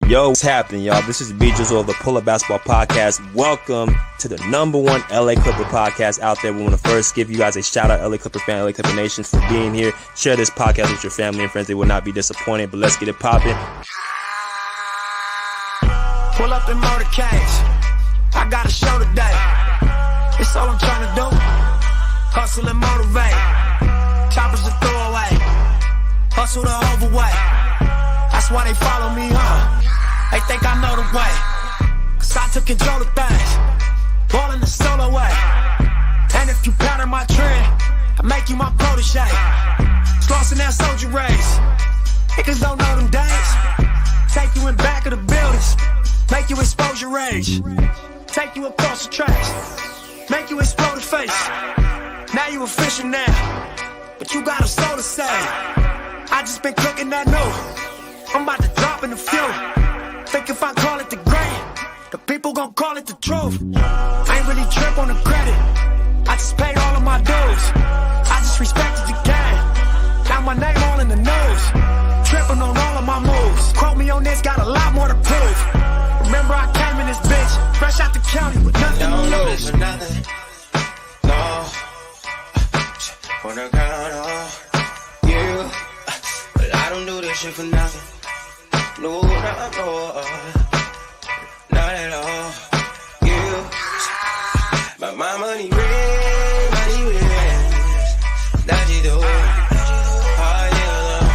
Yo, what's happening, y'all? This is B Jizzle of the Pull Up Basketball Podcast. Welcome to the #1 LA Clipper podcast out there. We want to first give you guys a shout out, LA Clipper fan, LA Clipper Nations, for being here. Share this podcast with your family and friends. They will not be disappointed, but let's get it popping. Pull up in motorcades. I got a show today. It's all I'm trying to do. Hustle and motivate. Choppers to throw away. Hustle the overweight. That's why they follow me, huh? They think I know the way. Cause I took control of things. Ballin' the solo way. And if you pattern my trend, I make you my protege. Slossin' that soldier race. Niggas don't know them days. Take you in back of the buildings. Make you expose your rage. Take you across the tracks. Make you explode the face. Now you official now. But you got a soul to say. I just been cooking that new. I'm about to drop in the few. Think if I call it the great, the people gon' call it the truth. I ain't really trip on the credit. I just paid all of my dues. I just respected the game. Now my name all in the news. Tripping on all of my moves. Quote me on this, got a lot more to prove. Remember I came in this bitch, fresh out the county with nothing to lose. For nothing, no. Wanna count on you, but I don't do this shit for nothing. No, not at all. You, but my money red, that you do all year long.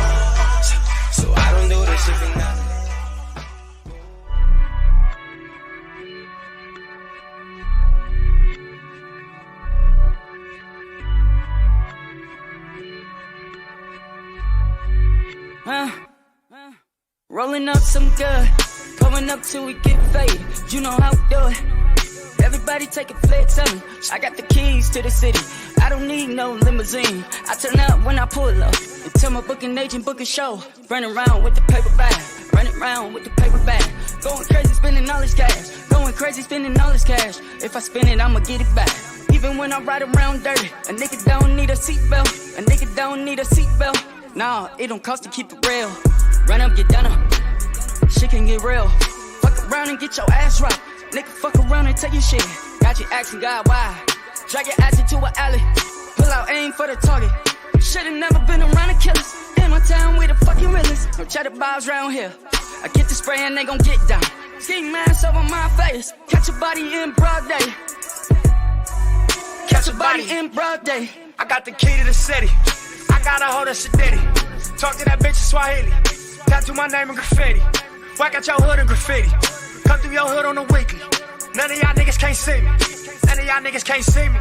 So I don't do this shit for nothing. Rolling up some good, going up till we get faded. You know how we do it. Everybody take a flex on me. I got the keys to the city. I don't need no limousine. I turn up when I pull up. And tell my booking agent book a show. Running around with the paper bag. Running around with the paper bag. Going crazy spending all this cash. Going crazy spending all this cash. If I spend it, I'ma get it back. Even when I ride around dirty, a nigga don't need a seatbelt. A nigga don't need a seatbelt. Nah, it don't cost to keep it real. Run up, get done up. Shit can get real. Fuck around and get your ass right. Nigga, fuck around and take your shit. Got you asking God why. Drag your ass into an alley. Pull out aim for the target. Should've never been around the killers. In my town, we the fucking realest. No cheddar bars round here. I get the spray and they gon' get down. Ski mask over my face. Catch a body in broad day. Catch a body in broad day. I got the key to the city. I got a hold of Sadiddy. Talk to that bitch in Swahili. Tattoo my name in graffiti. Whack out your hood in graffiti. Come through your hood on the weekly. None of y'all niggas can't see me. None of y'all niggas can't see me.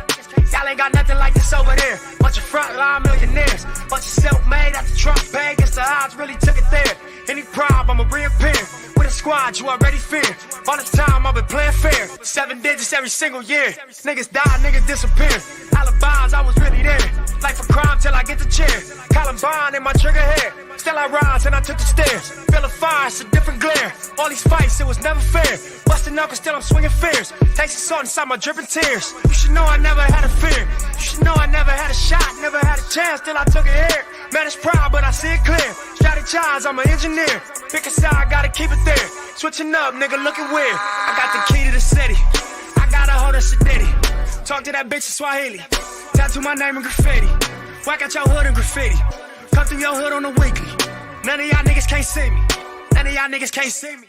Y'all ain't got nothing like this over there. Bunch of frontline millionaires. Bunch of self-made at the Trump pay. Guess the odds really took it there. Any problem, I'ma reappear. With a squad you already fear. All the time I've been playing fair. 7 digits every single year. Niggas die, niggas disappear. Alibis, I was really there. Life a crime till I get the chair. Columbine in my trigger hair. Still I rise and I took the stairs. Feel a fire, it's a different glare. All these fights, it was never fair. Busting knuckles, still I'm swinging fears. Taste the salt inside my dripping tears. You should know I never had a fear. You should know I never had a shot, never had a chance till I took it here. Man, it's proud, but I see it clear. Strategize, I'm an engineer. Pick a side, gotta keep it there. Switching up, nigga, looking weird. I got the key to the city. I got a hold of Sadiddy. Talk to that bitch in Swahili. Tattoo my name in graffiti. Whack out your hood in graffiti. Come through your hood on the weekly. None of y'all niggas can't see me. None of y'all niggas can't see me.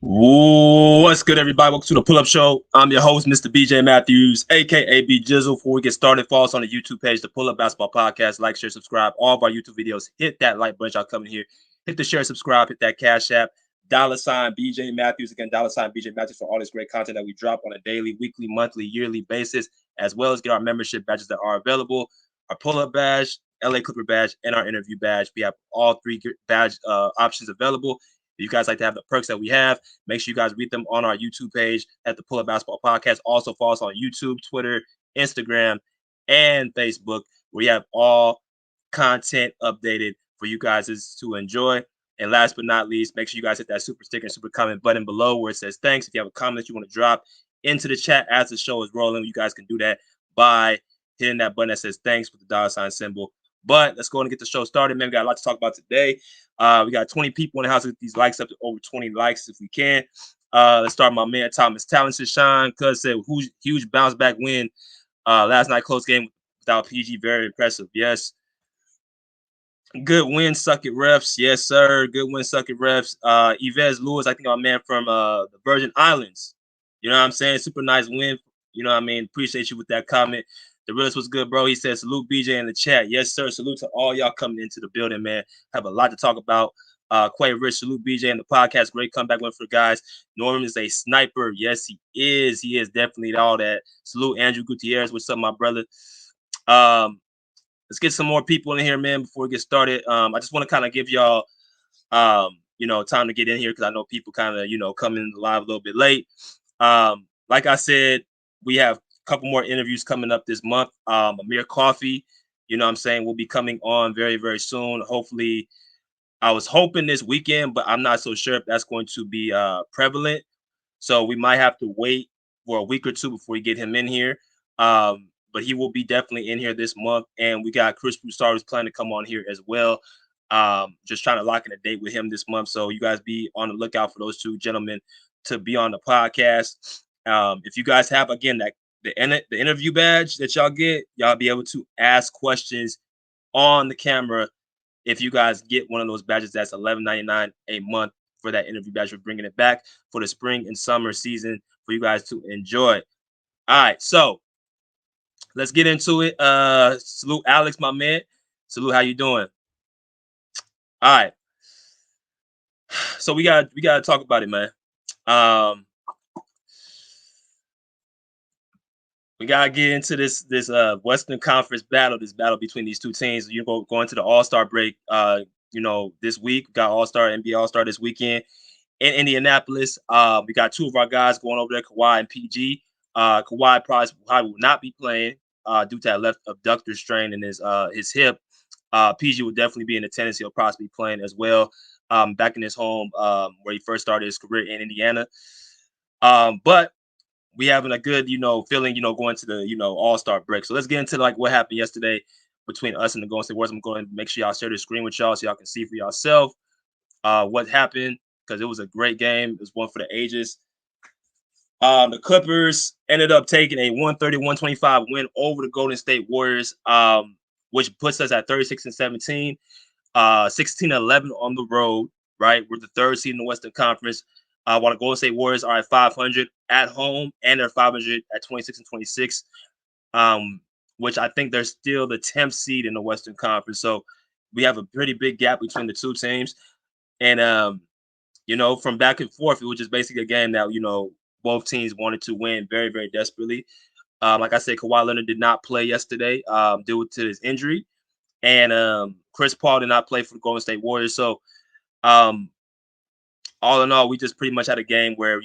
What's good, everybody? Welcome to the Pull Up Show. I'm your host, Mr. BJ Matthews, aka B Jizzle. Before we get started, follow us on the YouTube page, the Pull Up Basketball Podcast. Like, share, subscribe. All of our YouTube videos. Hit that like button. Y'all coming here. Hit the share, subscribe. Hit that Cash App. $ BJ Matthews. Again, $ BJ Matthews for all this great content that we drop on a daily, weekly, monthly, yearly basis, as well as get our membership badges that are available. Our pull-up badge, LA Clipper badge, and our interview badge. We have all three badge options available. If you guys like to have the perks that we have, make sure you guys read them on our YouTube page at the Pull Up Basketball Podcast. Also follow us on YouTube, Twitter, Instagram, and Facebook, where we have all content updated for you guys to enjoy. And last but not least, make sure you guys hit that super sticker and super comment button below where it says thanks. If you have a comment that you want to drop into the chat as the show is rolling, you guys can do that by hitting that button that says thanks with the $ symbol But let's go and get the show started, man. We got a lot to talk about today. We got 20 people in the house. With these likes up to over 20 likes if we can. Let's start my man Thomas Talented Sean. Cuz said huge bounce back win. Last night close game without PG. Very impressive. Yes. Good win, suck it refs. Yes, sir. Good win, suck it refs. Yves Lewis, I think our man from the Virgin Islands. You know what I'm saying? Super nice win. You know what I mean? Appreciate you with that comment. The realist was good, bro. He said, salute BJ in the chat. Yes, sir. Salute to all y'all coming into the building, man. Have a lot to talk about. Quay Rich, salute BJ in the podcast. Great comeback win for the guys. Norman is a sniper. Yes, he is. He is definitely all that. Salute Andrew Gutierrez. What's up, my brother? Let's get some more people in here, man, before we get started. I just want to kind of give y'all, time to get in here because I know people kind of, come in live a little bit late. Like I said, we have a couple more interviews coming up this month. Amir Coffee, will be coming on very, very soon. Hopefully, I was hoping this weekend, but I'm not so sure if that's going to be prevalent. So we might have to wait for a week or two before we get him in here. But he will be definitely in here this month. And we got Chris Broussard who's planning to come on here as well. Just trying to lock in a date with him this month. So you guys be on the lookout for those two gentlemen to be on the podcast. If you guys have, again, the interview badge that y'all get, y'all be able to ask questions on the camera. If you guys get one of those badges, that's $11.99 a month for that interview badge. We're bringing it back for the spring and summer season for you guys to enjoy. All right, so let's get into it. Salute Alex, my man. Salute, how you doing? All right. So we gotta talk about it, man. We gotta get into this Western Conference battle, this battle between these two teams. You go into the All-Star break, this week. We got All-Star, NBA All-Star this weekend in Indianapolis. We got two of our guys going over there, Kawhi and PG. Kawhi probably will not be playing due to that left abductor strain in his hip. PG will definitely be in attendance. He'll possibly be playing as well back in his home where he first started his career in Indiana. But we having a good, feeling, going to the, All-Star break. So let's get into what happened yesterday between us and the Golden State Warriors. I'm going to make sure y'all share the screen with y'all so y'all can see for yourself what happened because it was a great game. It was one for the ages. The Clippers ended up taking a 130-125 win over the Golden State Warriors, which puts us at 36-17, 16-11 on the road, right? We're the third seed in the Western Conference. While the Golden State Warriors are at 500 at home and they're 500 at 26-26, which I think they're still the 10th seed in the Western Conference. So we have a pretty big gap between the two teams. And, from back and forth, it was just basically a game that, both teams wanted to win very, very desperately. Like I said, Kawhi Leonard did not play yesterday due to his injury. And Chris Paul did not play for the Golden State Warriors. So, all in all, we just pretty much had a game where,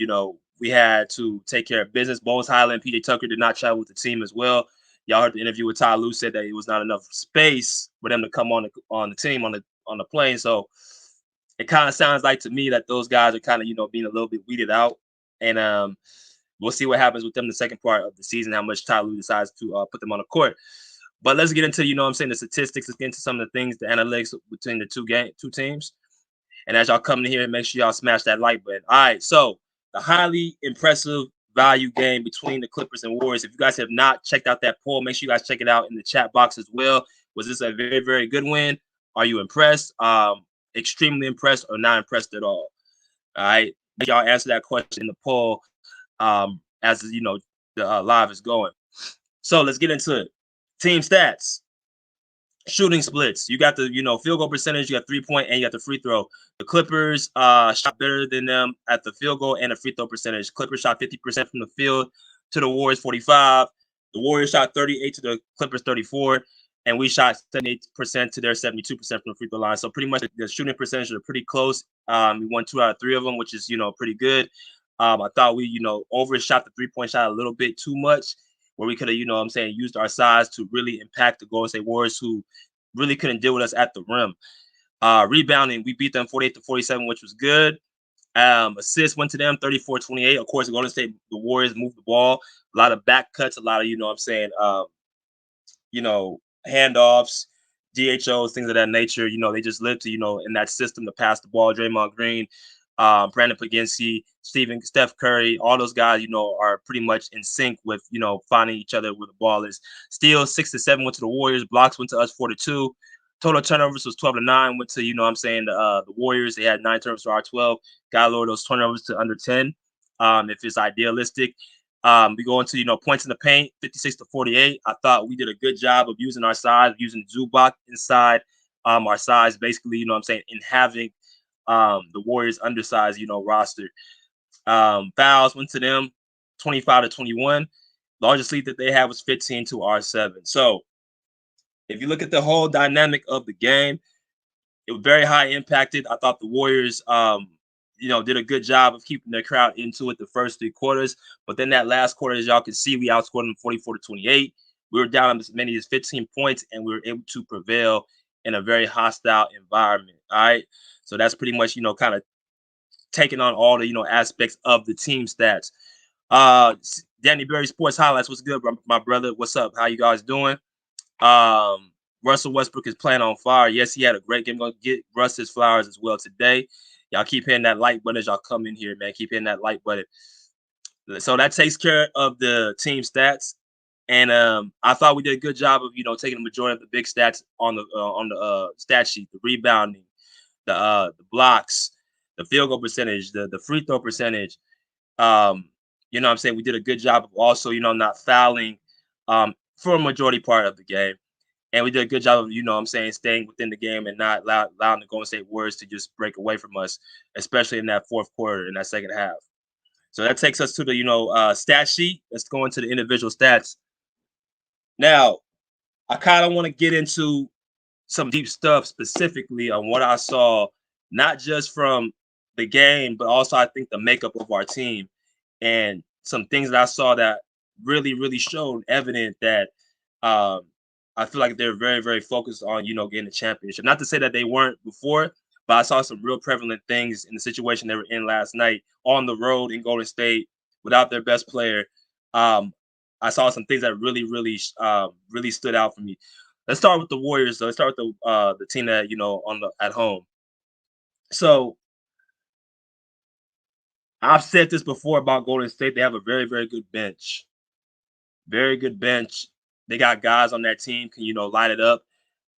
we had to take care of business. Bones Highland, PJ Tucker did not travel with the team as well. Y'all heard the interview with Ty Lue, said that it was not enough space for them to come on the team on the plane. So it kind of sounds like to me that those guys are kind of, being a little bit weeded out. And we'll see what happens with them the second part of the season, how much Ty Lue decides to put them on the court. But let's get into, the statistics. Let's get into some of the things, the analytics between the two teams. And as y'all come in here, make sure y'all smash that like button. All right, so the highly impressive value game between the Clippers and Warriors. If you guys have not checked out that poll, make sure you guys check it out in the chat box as well. Was this a very, very good win? Are you impressed? Extremely impressed or not impressed at all? All right, y'all answer that question in the poll as the live is going. So let's get into it. Team stats. Shooting splits. You got the, field goal percentage, you got 3-point, and you got the free throw. The Clippers shot better than them at the field goal and the free throw percentage. Clippers shot 50% from the field to the Warriors 45. The Warriors shot 38 to the Clippers 34, and we shot 78% to their 72% from the free throw line. So pretty much the shooting percentages are pretty close. We won 2 out of 3 of them, which is, pretty good. I thought we, overshot the 3-point shot a little bit too much, where we could have, used our size to really impact the Golden State Warriors, who really couldn't deal with us at the rim. Rebounding, we beat them 48-47, which was good. Assists went to them 34-28. Of course, the Golden State, the Warriors moved the ball. A lot of back cuts, a lot of, handoffs, DHOs, things of that nature. They just live to, in that system to pass the ball. Draymond Green, Brandon Pagansky, Steph Curry, all those guys, are pretty much in sync with, finding each other where the ball is. Steals 6-7 went to the Warriors. Blocks went to us 4-2. Total turnovers was 12-9. Went to, the Warriors. They had 9 turnovers to our 12. Got lower those turnovers to under 10. If it's idealistic. We go into, points in the paint, 56-48. I thought we did a good job of using our size, using Zubac inside our size, basically, in having the Warriors undersized, roster. Fouls went to them, 25-21. Largest lead that they had was 15 to our 7. So if you look at the whole dynamic of the game, it was very high impacted. I thought the Warriors, did a good job of keeping their crowd into it the first 3 quarters. But then that last quarter, as y'all can see, we outscored them 44-28. We were down as many as 15 points, and we were able to prevail in a very hostile environment. All right. So that's pretty much, kind of taking on all the, aspects of the team stats. Danny Berry Sports Highlights. What's good, my brother? What's up? How you guys doing? Russell Westbrook is playing on fire. Yes, he had a great game. Gonna get Russ his flowers as well today. Y'all keep hitting that like button as y'all come in here, man. Keep hitting that like button. So that takes care of the team stats. And I thought we did a good job of, taking the majority of the big stats on the stat sheet, the rebounding, the blocks, the field goal percentage, the free throw percentage. We did a good job of also, not fouling for a majority part of the game. And we did a good job of, staying within the game and not allowing the Golden State Warriors to just break away from us, especially in that fourth quarter, in that second half. So that takes us to the, stat sheet. Let's go into the individual stats. Now, I kind of want to get into some deep stuff specifically on what I saw, not just from the game, but also I think the makeup of our team and some things that I saw that really, really showed evident that I feel like they're very, very focused on, getting the championship. Not to say that they weren't before, but I saw some real prevalent things in the situation they were in last night on the road in Golden State without their best player. I saw some things that really, really, really stood out for me. Let's start with the Warriors. Let's start with the team that, at home. So I've said this before about Golden State. They have a very, very good bench. Very good bench. They got guys on that team can, light it up.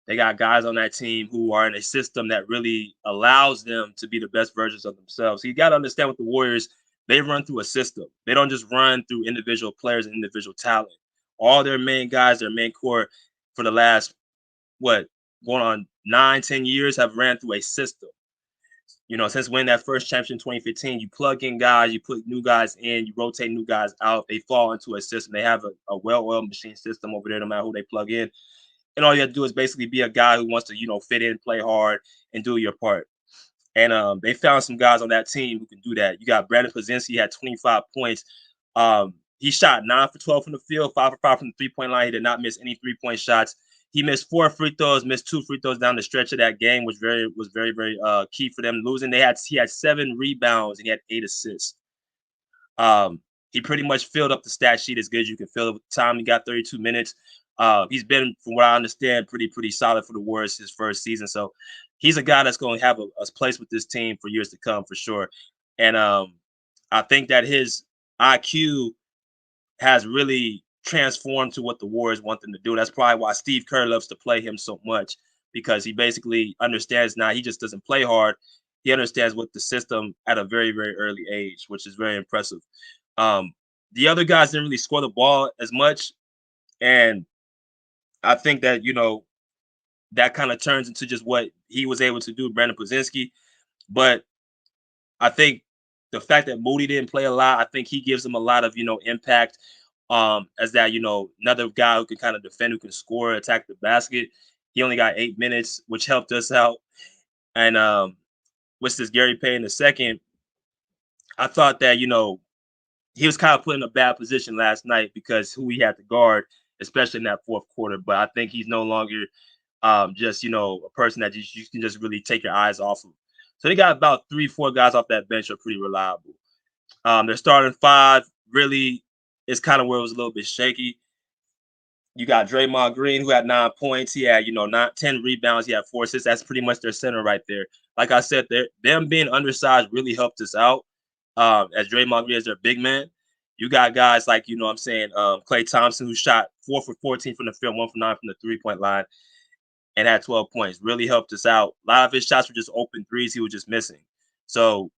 They got guys on that team who are in a system that really allows them to be the best versions of themselves. So you got to understand with the Warriors, they run through a system. They don't just run through individual players and individual talent. All their main guys, their main core for the last, going on 9-10 years have ran through a system. Since winning that first championship in 2015, you plug in guys, you put new guys in, you rotate new guys out. They fall into a system. They have a well-oiled machine system over there, no matter who they plug in. And all you have to do is basically be a guy who wants to, fit in, play hard, and do your part. And they found some guys on that team who can do that. You got Brandon Pagansky, had 25 points. He shot 9 for 12 from the field, 5 for 5 from the three-point line. He did not miss any three-point shots. He missed 4 free throws, missed 2 free throws down the stretch of that game, which was very, very key for them losing. He had 7 rebounds and he had 8 assists. He pretty much filled up the stat sheet as good as you can fill it with the time. He got 32 minutes. He's been, from what I understand, pretty solid for the Warriors his first season. So he's a guy that's going to have a place with this team for years to come, for sure. And I think that his IQ has really transformed to what the Warriors want them to do. That's probably why Steve Kerr loves to play him so much, because he basically understands now. He just doesn't play hard. He understands what the system at a very, very early age, which is very impressive. The other guys didn't really score the ball as much. And I think that, that kind of turns into just what he was able to do, Brandon Pagansky. But I think the fact that Moody didn't play a lot, I think he gives him a lot of, impact as that, another guy who can kind of defend, who can score, attack the basket. He only got 8 minutes, which helped us out. And with this Gary Payton II, I thought that, he was kind of put in a bad position last night because who he had to guard, especially in that fourth quarter. But I think he's no longer just, a person that you can just really take your eyes off of. So they got about 3-4 guys off that bench are pretty reliable. Their starting 5 really is kind of where it was a little bit shaky. You got Draymond Green, who had 9 points. He had, 10 rebounds. He had 4 assists. That's pretty much their center right there. Like I said, them being undersized really helped us out. As Draymond Green is their big man. You got guys like, Klay Thompson, who shot 4 for 14 from the field, 1 for 9 from the three-point line, and had 12 points. Really helped us out. A lot of his shots were just open threes he was just missing. So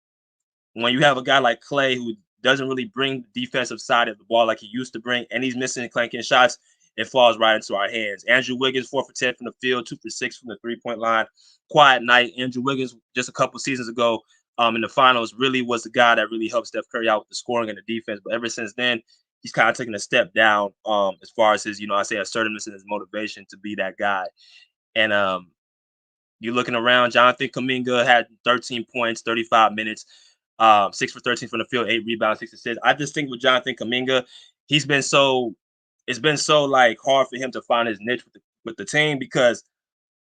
when you have a guy like Klay who doesn't really bring the defensive side of the ball like he used to bring, and he's missing clanking shots, it falls right into our hands. Andrew Wiggins, 4 for 10 from the field, 2 for 6 from the three-point line. Quiet night. Andrew Wiggins, just a couple seasons ago in the finals, really was the guy that really helped Steph Curry out with the scoring and the defense. But ever since then, he's kind of taken a step down as far as his, assertiveness and his motivation to be that guy. And you're looking around, Jonathan Kuminga had 13 points, 35 minutes, 6 for 13 from the field, 8 rebounds, 6 assists. I just think with Jonathan Kuminga, it's been so like hard for him to find his niche with the team because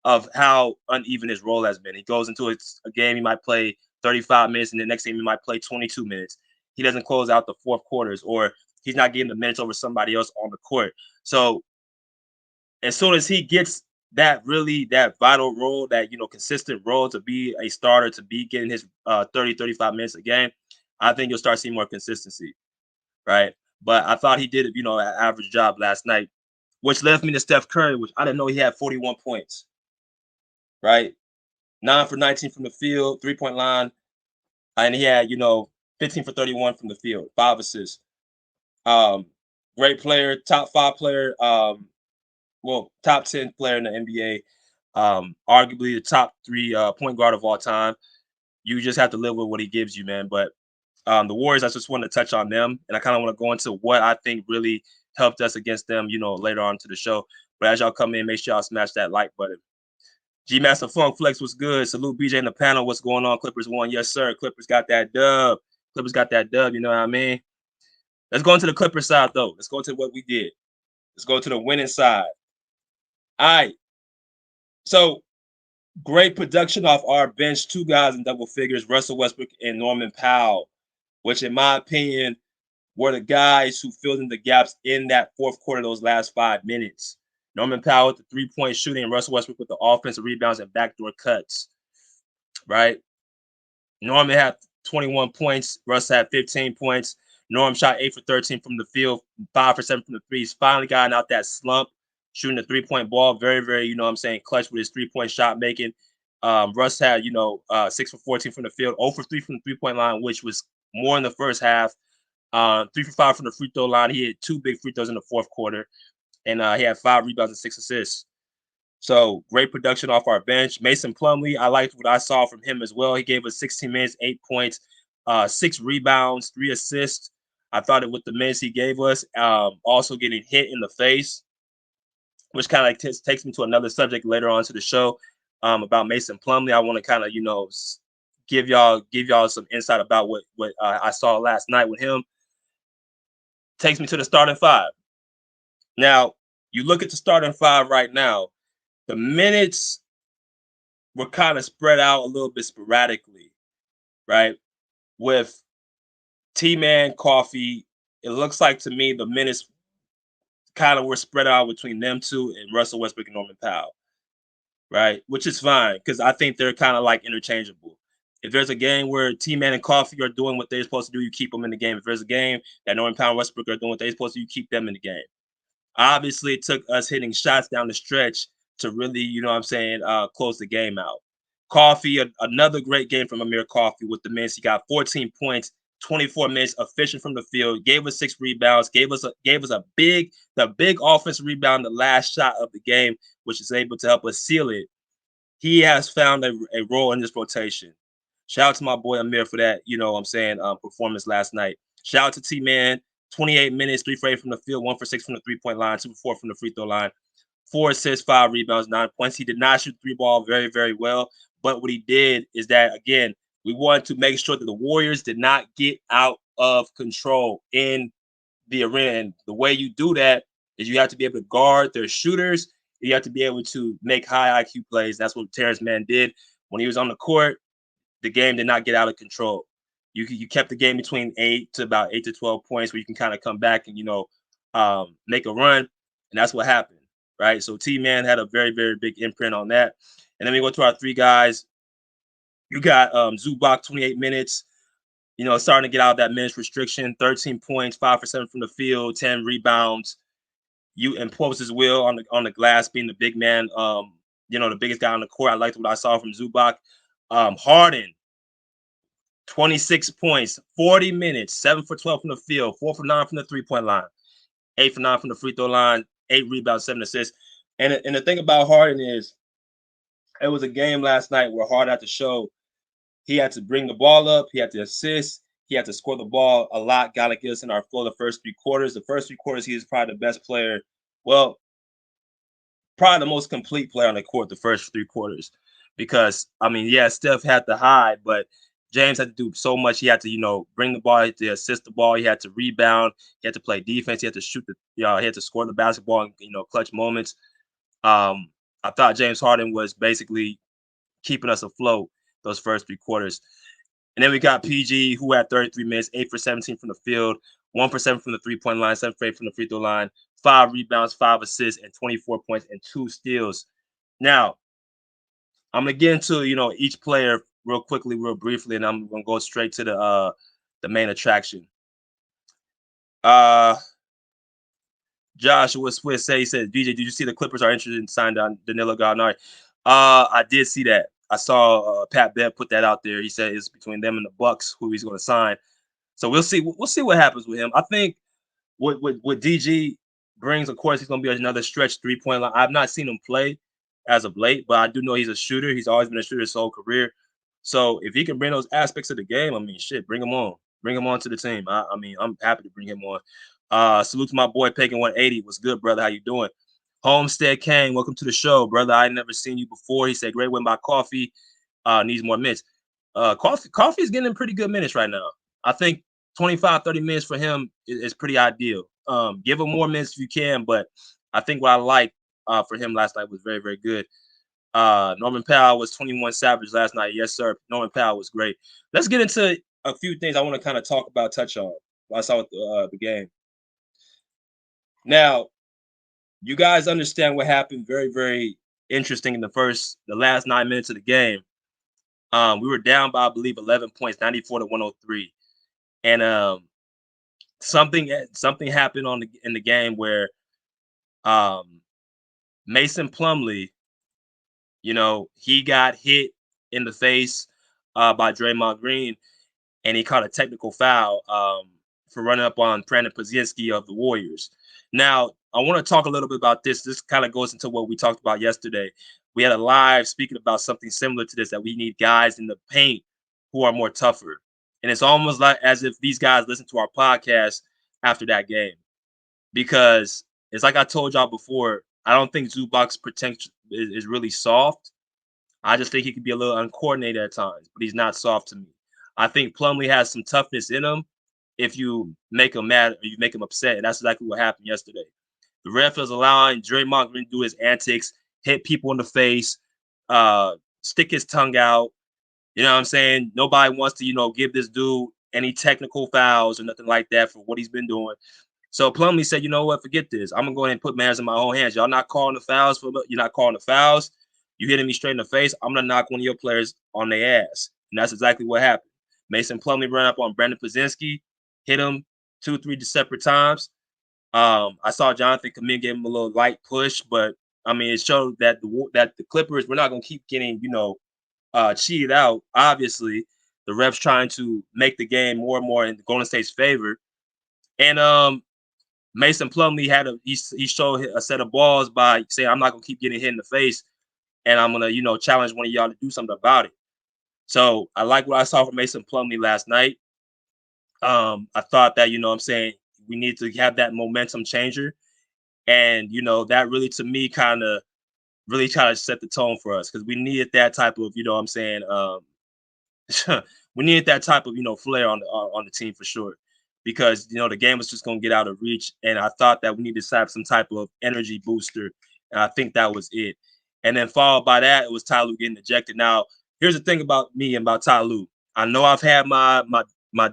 of how uneven his role has been. He goes into a game, he might play 35 minutes, and the next game he might play 22 minutes. He doesn't close out the fourth quarters, or he's not getting the minutes over somebody else on the court. So as soon as he gets that vital role, that, consistent role to be a starter, to be getting his 30, 35 minutes a game, I think you'll start seeing more consistency, right? But I thought he did, an average job last night, which left me to Steph Curry, which I didn't know he had 41 points, right? 9 for 19 from the field, three-point line, and he had, 15 for 31 from the field, 5 assists. Great player, top 5 player, top 10 player in the NBA, arguably the top 3 point guard of all time. You just have to live with what he gives you, man. But the Warriors, I just want to touch on them, and I kind of want to go into what I think really helped us against them, later on to the show. But as y'all come in, make sure y'all smash that like button. G Master Funk Flex was good. Salute BJ in the panel. What's going on? Clippers won. Yes, sir. Clippers got that dub. You know what I mean? Let's go into the Clippers side, though. Let's go to what we did. Let's go to the winning side. All right. So great production off our bench. 2 guys in double figures, Russell Westbrook and Norman Powell, which in my opinion were the guys who filled in the gaps in that fourth quarter, those last 5 minutes. Norman Powell with the 3-point shooting and Russell Westbrook with the offensive rebounds and backdoor cuts, right? Norman had 21 points. Russ had 15 points. Norm shot 8 for 13 from the field, 5 for 7 from the threes. Finally gotten out that slump, shooting the 3-point ball. Very, very, clutch with his 3-point shot making. Russ had, 6 for 14 from the field, 0 for 3 from the 3-point line, which was more in the first half. 3 for 5 from the free throw line. He had 2 big free throws in the fourth quarter. And he had 5 rebounds and 6 assists. So great production off our bench. Mason Plumlee, I liked what I saw from him as well. He gave us 16 minutes, 8 points, 6 rebounds, 3 assists. I thought it with the minutes he gave us, also getting hit in the face, which kind of takes me to another subject later on to the show about Mason Plumlee. I want to kind of, give y'all some insight about what I saw last night with him. Takes me to the starting 5. Now, you look at the starting 5 right now, the minutes were kind of spread out a little bit sporadically, right? With T-Man, Coffee, it looks like to me the minutes kind of were spread out between them two and Russell Westbrook and Norman Powell, right? Which is fine because I think they're kind of like interchangeable. If there's a game where T-Man and Coffee are doing what they're supposed to do, you keep them in the game. If there's a game that Norman Powell and Westbrook are doing what they're supposed to do, you keep them in the game. Obviously, it took us hitting shots down the stretch to really, close the game out. Coffee, another great game from Amir Coffee with the minutes. He got 14 points, 24 minutes, efficient from the field, gave us 6 rebounds, gave us the big offensive rebound, the last shot of the game, which is able to help us seal it. He has found a role in this rotation. Shout out to my boy Amir for that, performance last night. Shout out to T-Man. 28 minutes, 3 for 8 from the field, 1 for 6 from the 3-point line, 2 for 4 from the free throw line, 4 assists, 5 rebounds, 9 points. He did not shoot the 3-ball very, very well. But what he did is that, again, we wanted to make sure that the Warriors did not get out of control in the arena. And the way you do that is you have to be able to guard their shooters. You have to be able to make high IQ plays. That's what Terrence Mann did. When he was on the court, the game did not get out of control. You kept the game between 8 to 12 points where you can kind of come back and, make a run. And that's what happened, right? So T-Man had a very, very big imprint on that. And then we go to our three guys. You got Zubac, 28 minutes, starting to get out of that minutes restriction, 13 points, 5 for 7 from the field, 10 rebounds. You impose his will on the glass, being the big man, the biggest guy on the court. I liked what I saw from Zubac. Harden, 26 points, 40 minutes, 7 for 12 from the field, 4 for 9 from the three-point line, 8 for 9 from the free throw line, 8 rebounds, 7 assists. And the thing about Harden is, it was a game last night where Harden had to show he had to bring the ball up, he had to assist, he had to score the ball a lot, got to get us in our flow the first 3 quarters. The first 3 quarters, he was probably the best player. Well, probably the most complete player on the court the first 3 quarters. Because, Steph had to hide, but James had to do so much. He had to, bring the ball, he had to assist the ball, he had to rebound, he had to play defense, he had to shoot he had to score the basketball in, clutch moments. I thought James Harden was basically keeping us afloat those first 3 quarters. And then we got PG, who had 33 minutes, 8 for 17 from the field, 1 for 7 from the three-point line, 7 for 8 from the free throw line, 5 rebounds, 5 assists, and 24 points and 2 steals. Now, I'm gonna get into each player real quickly, real briefly, and I'm gonna go straight to the main attraction. Joshua Swiss he said, DJ, did you see the Clippers are interested in signing Danilo Gallinari? I did see that. I saw Pat Bev put that out there. He said it's between them and the Bucks who he's going to sign. So we'll see. We'll see what happens with him. I think what DG brings, of course, he's going to be another stretch 3-point line. I've not seen him play as of late, but I do know he's a shooter. He's always been a shooter his whole career. So if he can bring those aspects of the game, bring him on. Bring him on to the team. I'm happy to bring him on. Salute to my boy Pagan 180. What's good, brother? How you doing? Homestead Kane, welcome to the show, brother. I never seen you before. He said, great win by Coffee. Needs more minutes. Coffee is getting pretty good minutes right now. I think 25, 30 minutes for him is pretty ideal. Give him more minutes if you can, but I think what I liked for him last night was very, very good. Norman Powell was 21 Savage last night. Yes, sir. Norman Powell was great. Let's get into a few things I want to kind of talk about, touch on. I saw the game. Now, you guys understand what happened. Very, very interesting in the last 9 minutes of the game. We were down by, I believe, 11 points, 94-103. And something happened in the game where Mason Plumlee, he got hit in the face by Draymond Green, and he caught a technical foul for running up on Brandon Podziemski of the Warriors. Now, I want to talk a little bit about this. This kind of goes into what we talked about yesterday. We had a live speaking about something similar to this, that we need guys in the paint who are more tougher. And it's almost like as if these guys listen to our podcast after that game. Because it's like I told y'all before, I don't think Zubac's potential is really soft. I just think he could be a little uncoordinated at times, but he's not soft to me. I think Plumlee has some toughness in him if you make him mad or you make him upset. And that's exactly what happened yesterday. The ref is allowing Draymond Green to do his antics, hit people in the face, stick his tongue out. You know what I'm saying? Nobody wants to, give this dude any technical fouls or nothing like that for what he's been doing. So Plumlee said, you know what, forget this. I'm going to go ahead and put matters in my own hands. Y'all not calling the fouls. You're not calling the fouls. You hitting me straight in the face. I'm going to knock one of your players on their ass. And that's exactly what happened. Mason Plumlee ran up on Brandon Podziemski, hit him 2-3 separate times. I saw Jonathan Kaminga give him a little light push, but it showed that the Clippers were not going to keep getting, cheated out. Obviously, the refs trying to make the game more and more in Golden State's favor. And Mason Plumlee he showed a set of balls by saying, I'm not going to keep getting hit in the face, and I'm going to, challenge one of y'all to do something about it. So I like what I saw from Mason Plumlee last night. I thought that, we need to have that momentum changer. And, that really, to me, kind of really try to set the tone for us, because we needed that type of, we needed that type of, flair on the team for sure. Because, the game was just going to get out of reach. And I thought that we needed to have some type of energy booster. And I think that was it. And then followed by that, it was Ty Lue getting ejected. Now, here's the thing about me and about Ty Lue. I know I've had my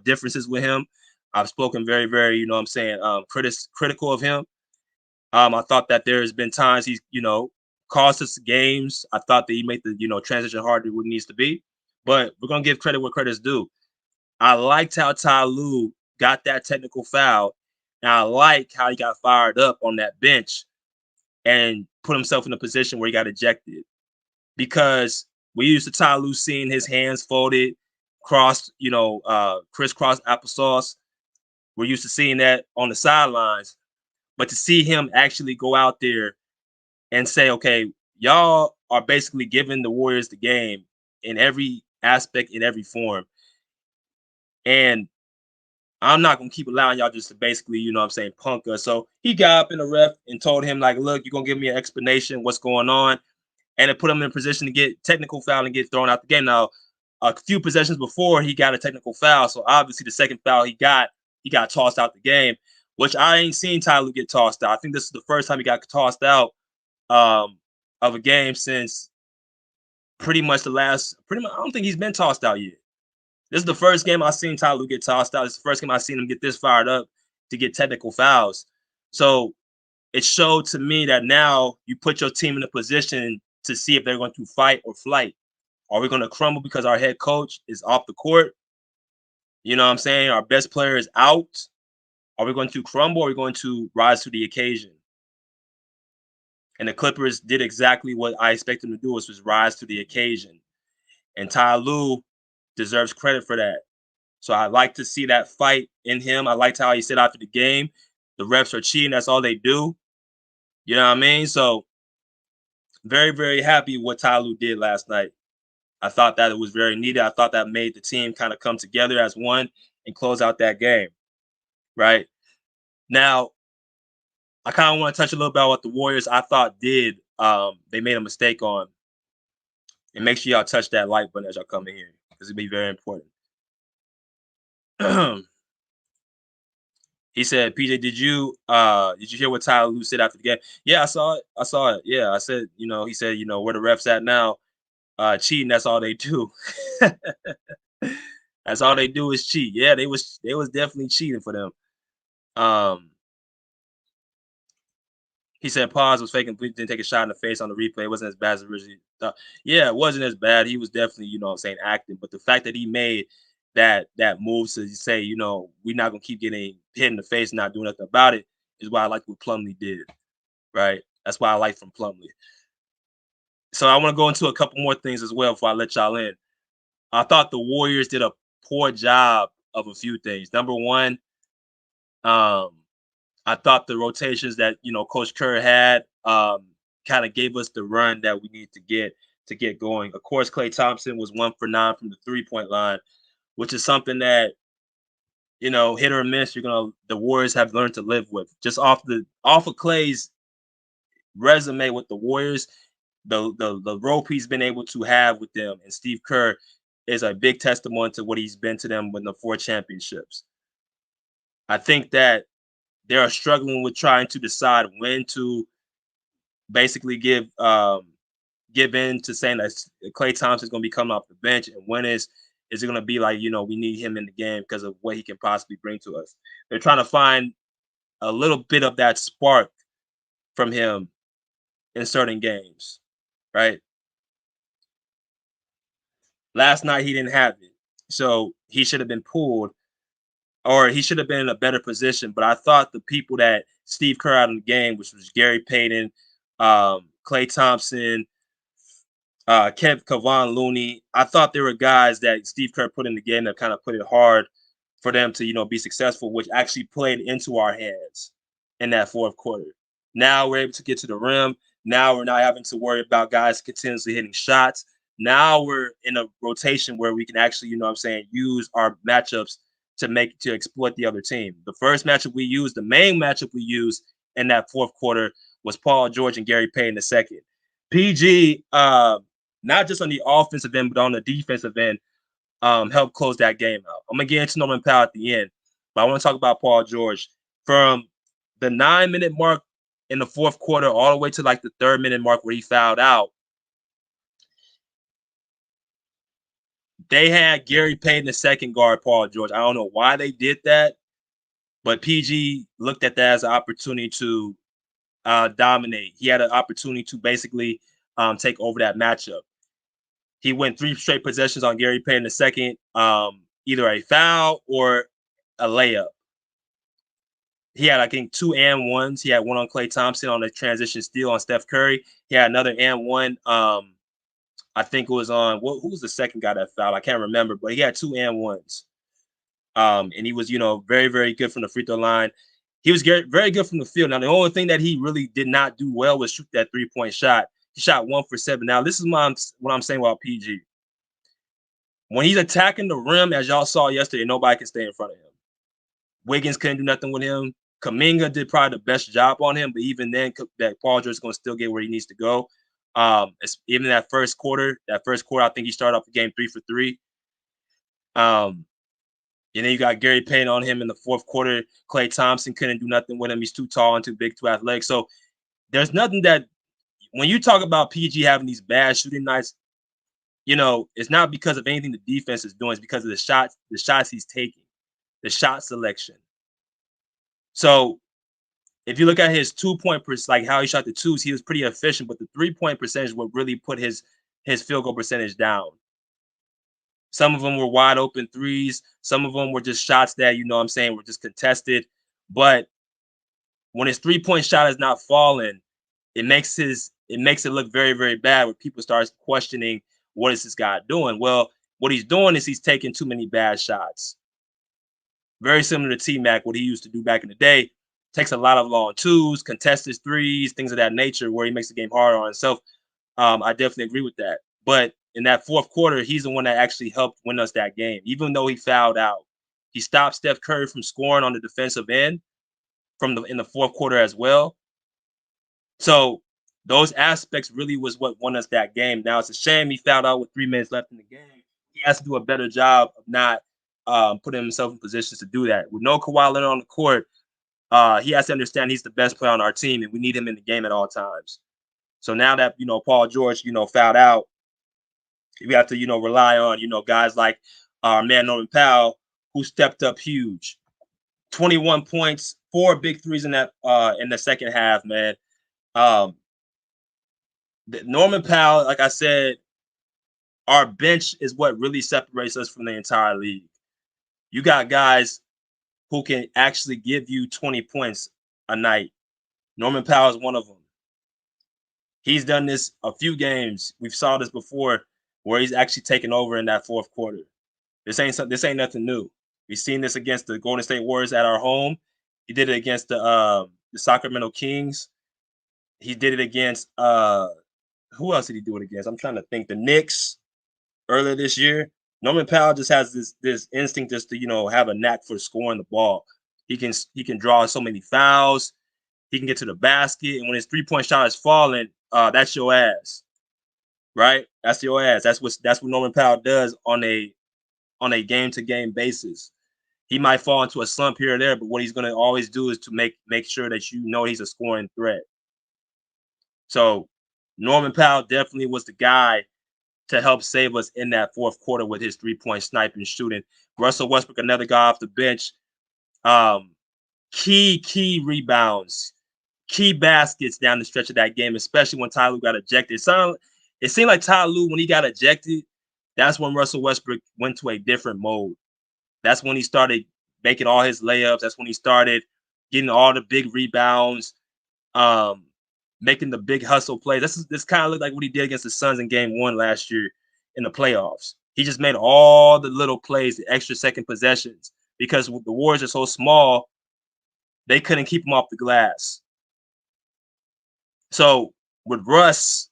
differences with him. I've spoken very, very, critical of him. I thought that there's been times he's, cost us games. I thought that he made the, transition harder than what it needs to be. But we're going to give credit where credit's due. I liked how Ty Lue got that technical foul. And I like how he got fired up on that bench and put himself in a position where he got ejected. Because we used to Ty Lue seeing his hands folded, crossed, crisscross applesauce. We're used to seeing that on the sidelines. But to see him actually go out there and say, okay, y'all are basically giving the Warriors the game in every aspect, in every form. And I'm not going to keep allowing y'all just to basically, punk us. So he got up in the ref and told him, like, look, you're going to give me an explanation what's going on. And it put him in a position to get technical foul and get thrown out the game. Now, a few possessions before, he got a technical foul. So obviously the second foul he got tossed out the game, which I ain't seen Ty Lue get tossed out. I think this is the first time he got tossed out of a game since pretty much I don't think he's been tossed out yet. This is the first game I've seen Ty Lue get tossed out. It's the first game I've seen him get this fired up to get technical fouls. So it showed to me that now you put your team in a position to see if they're going to fight or flight. Are we going to crumble because our head coach is off the court? You know what I'm saying? Our best player is out. Are we going to crumble or are we going to rise to the occasion? And the Clippers did exactly what I expected them to do, which was rise to the occasion. And Ty Lue deserves credit for that. So I like to see that fight in him. I liked how he said after the game, the refs are cheating. That's all they do. You know what I mean? So very, very happy what Ty Lue did last night. I thought that it was very needed. I thought that made the team kind of come together as one and close out that game, right? Now, I kind of want to touch a little about what the Warriors I thought did. They made a mistake on. And make sure y'all touch that like button as y'all come in here because it'll be very important. He said, PJ, did you hear what Ty Lue said after the game? Yeah, I saw it. Yeah, I said, he said, where the refs at now? Cheating, that's all they do. That's all they do is cheat. Yeah, they was definitely cheating for them. He said Paz was faking, didn't take a shot in the face on the replay. It wasn't as bad as originally thought. Yeah, it wasn't as bad. He was definitely, acting. But the fact that he made that move to say, we're not gonna keep getting hit in the face and not doing nothing about it is why I like what Plumlee did. Right? That's why I like from Plumlee. So I want to go into a couple more things as well before I let y'all in. I thought the Warriors did a poor job of a few things. Number one, I thought the rotations that, Coach Kerr had kind of gave us the run that we need to get going. Of course, Klay Thompson was 1 for 9 from the 3-point line, which is something that, hit or miss, the Warriors have learned to live with. Just off of Klay's resume with the Warriors, the rope he's been able to have with them and Steve Kerr is a big testimony to what he's been to them with the 4 championships. I think that they are struggling with trying to decide when to basically give in to saying that Klay Thompson is going to be coming off the bench, and when is it going to be like, we need him in the game because of what he can possibly bring to us. They're trying to find a little bit of that spark from him in certain games, right? Last night he didn't have it, so he should have been pulled. Or he should have been in a better position. But I thought the people that Steve Kerr out in the game, which was Gary Payton, Klay Thompson, Kevon Looney, I thought there were guys that Steve Kerr put in the game that kind of put it hard for them to, be successful, which actually played into our hands in that fourth quarter. Now we're able to get to the rim. Now we're not having to worry about guys continuously hitting shots. Now we're in a rotation where we can actually, use our matchups to exploit the other team. The first matchup we used, the main matchup we used in that fourth quarter was Paul George and Gary Payton II. PG, not just on the offensive end, but on the defensive end, helped close that game out. I'm going to get into Norman Powell at the end, but I want to talk about Paul George. From the 9-minute mark in the fourth quarter all the way to like the 3rd-minute mark where he fouled out, they had Gary Payton II guard Paul George. I don't know why they did that, but PG looked at that as an opportunity to dominate. He had an opportunity to basically take over that matchup. He went 3 straight possessions on Gary Payton II, either a foul or a layup. He had, I think, 2 and 1s. He had one on Klay Thompson on the transition steal on Steph Curry. He had another and 1. I think it was on who was the second guy that fouled? I can't remember, but he had 2 and 1s. And he was, very, very good from the free throw line. He was very good from the field. Now, the only thing that he really did not do well was shoot that 3-point shot. He shot 1 for 7. Now, this is what I'm saying about PG. When he's attacking the rim, as y'all saw yesterday, nobody can stay in front of him. Wiggins couldn't do nothing with him. Kuminga did probably the best job on him, but even then, that Paul George is going to still get where he needs to go. Even that first quarter, I think he started off the game 3 for 3. And then you got Gary Payton on him in the fourth quarter. Klay Thompson couldn't do nothing with him. He's too tall and too big, too athletic. So there's nothing that when you talk about PG having these bad shooting nights, it's not because of anything the defense is doing. It's because of the shots he's taking, the shot selection. So if you look at his 2-point, like how he shot the twos, he was pretty efficient, but the 3-point percentage would really put his field goal percentage down. Some of them were wide open threes. Some of them were just shots that, were just contested. But when his 3-point shot is not falling, it makes it look very, very bad when people start questioning, what is this guy doing? Well, what he's doing is he's taking too many bad shots. Very similar to T-Mac, what he used to do back in the day. Takes a lot of long twos, contested threes, things of that nature, where he makes the game harder on himself. I definitely agree with that. But in that fourth quarter, he's the one that actually helped win us that game, even though he fouled out. He stopped Steph Curry from scoring on the defensive end in the fourth quarter as well. So those aspects really was what won us that game. Now, it's a shame he fouled out with 3 minutes left in the game. He has to do a better job of not putting himself in positions to do that. With no Kawhi Leonard on the court, he has to understand he's the best player on our team, and we need him in the game at all times. So now that, Paul George, fouled out, we have to, rely on, guys like our man Norman Powell, who stepped up huge. 21 points, 4 big threes in the second half, man. Norman Powell, like I said, our bench is what really separates us from the entire league. You got guys who can actually give you 20 points a night. Norman Powell is one of them. He's done this a few games. We've saw this before, where he's actually taken over in that fourth quarter. This ain't nothing new. We've seen this against the Golden State Warriors at our home. He did it against the Sacramento Kings. He did it against who else did he do it against? I'm trying to think. The Knicks earlier this year. Norman Powell just has this instinct just to have a knack for scoring the ball. He can draw so many fouls. He can get to the basket, and when his 3-point shot is falling, that's your ass, right? That's your ass. That's what Norman Powell does on a game-to-game basis. He might fall into a slump here or there, but what he's going to always do is to make sure that he's a scoring threat. So Norman Powell definitely was the guy to help save us in that fourth quarter with his 3-point sniping shooting. Russell Westbrook, another guy off the bench. Key rebounds, key baskets down the stretch of that game, especially when Ty Lue got ejected. It seemed like Ty Lue, when he got ejected, that's when Russell Westbrook went to a different mode. That's when he started making all his layups. That's when he started getting all the big rebounds, making the big hustle plays. This kind of looked like what he did against the Suns in Game 1 last year in the playoffs. He just made all the little plays, the extra second possessions, because the Warriors are so small, they couldn't keep him off the glass. So with Russ,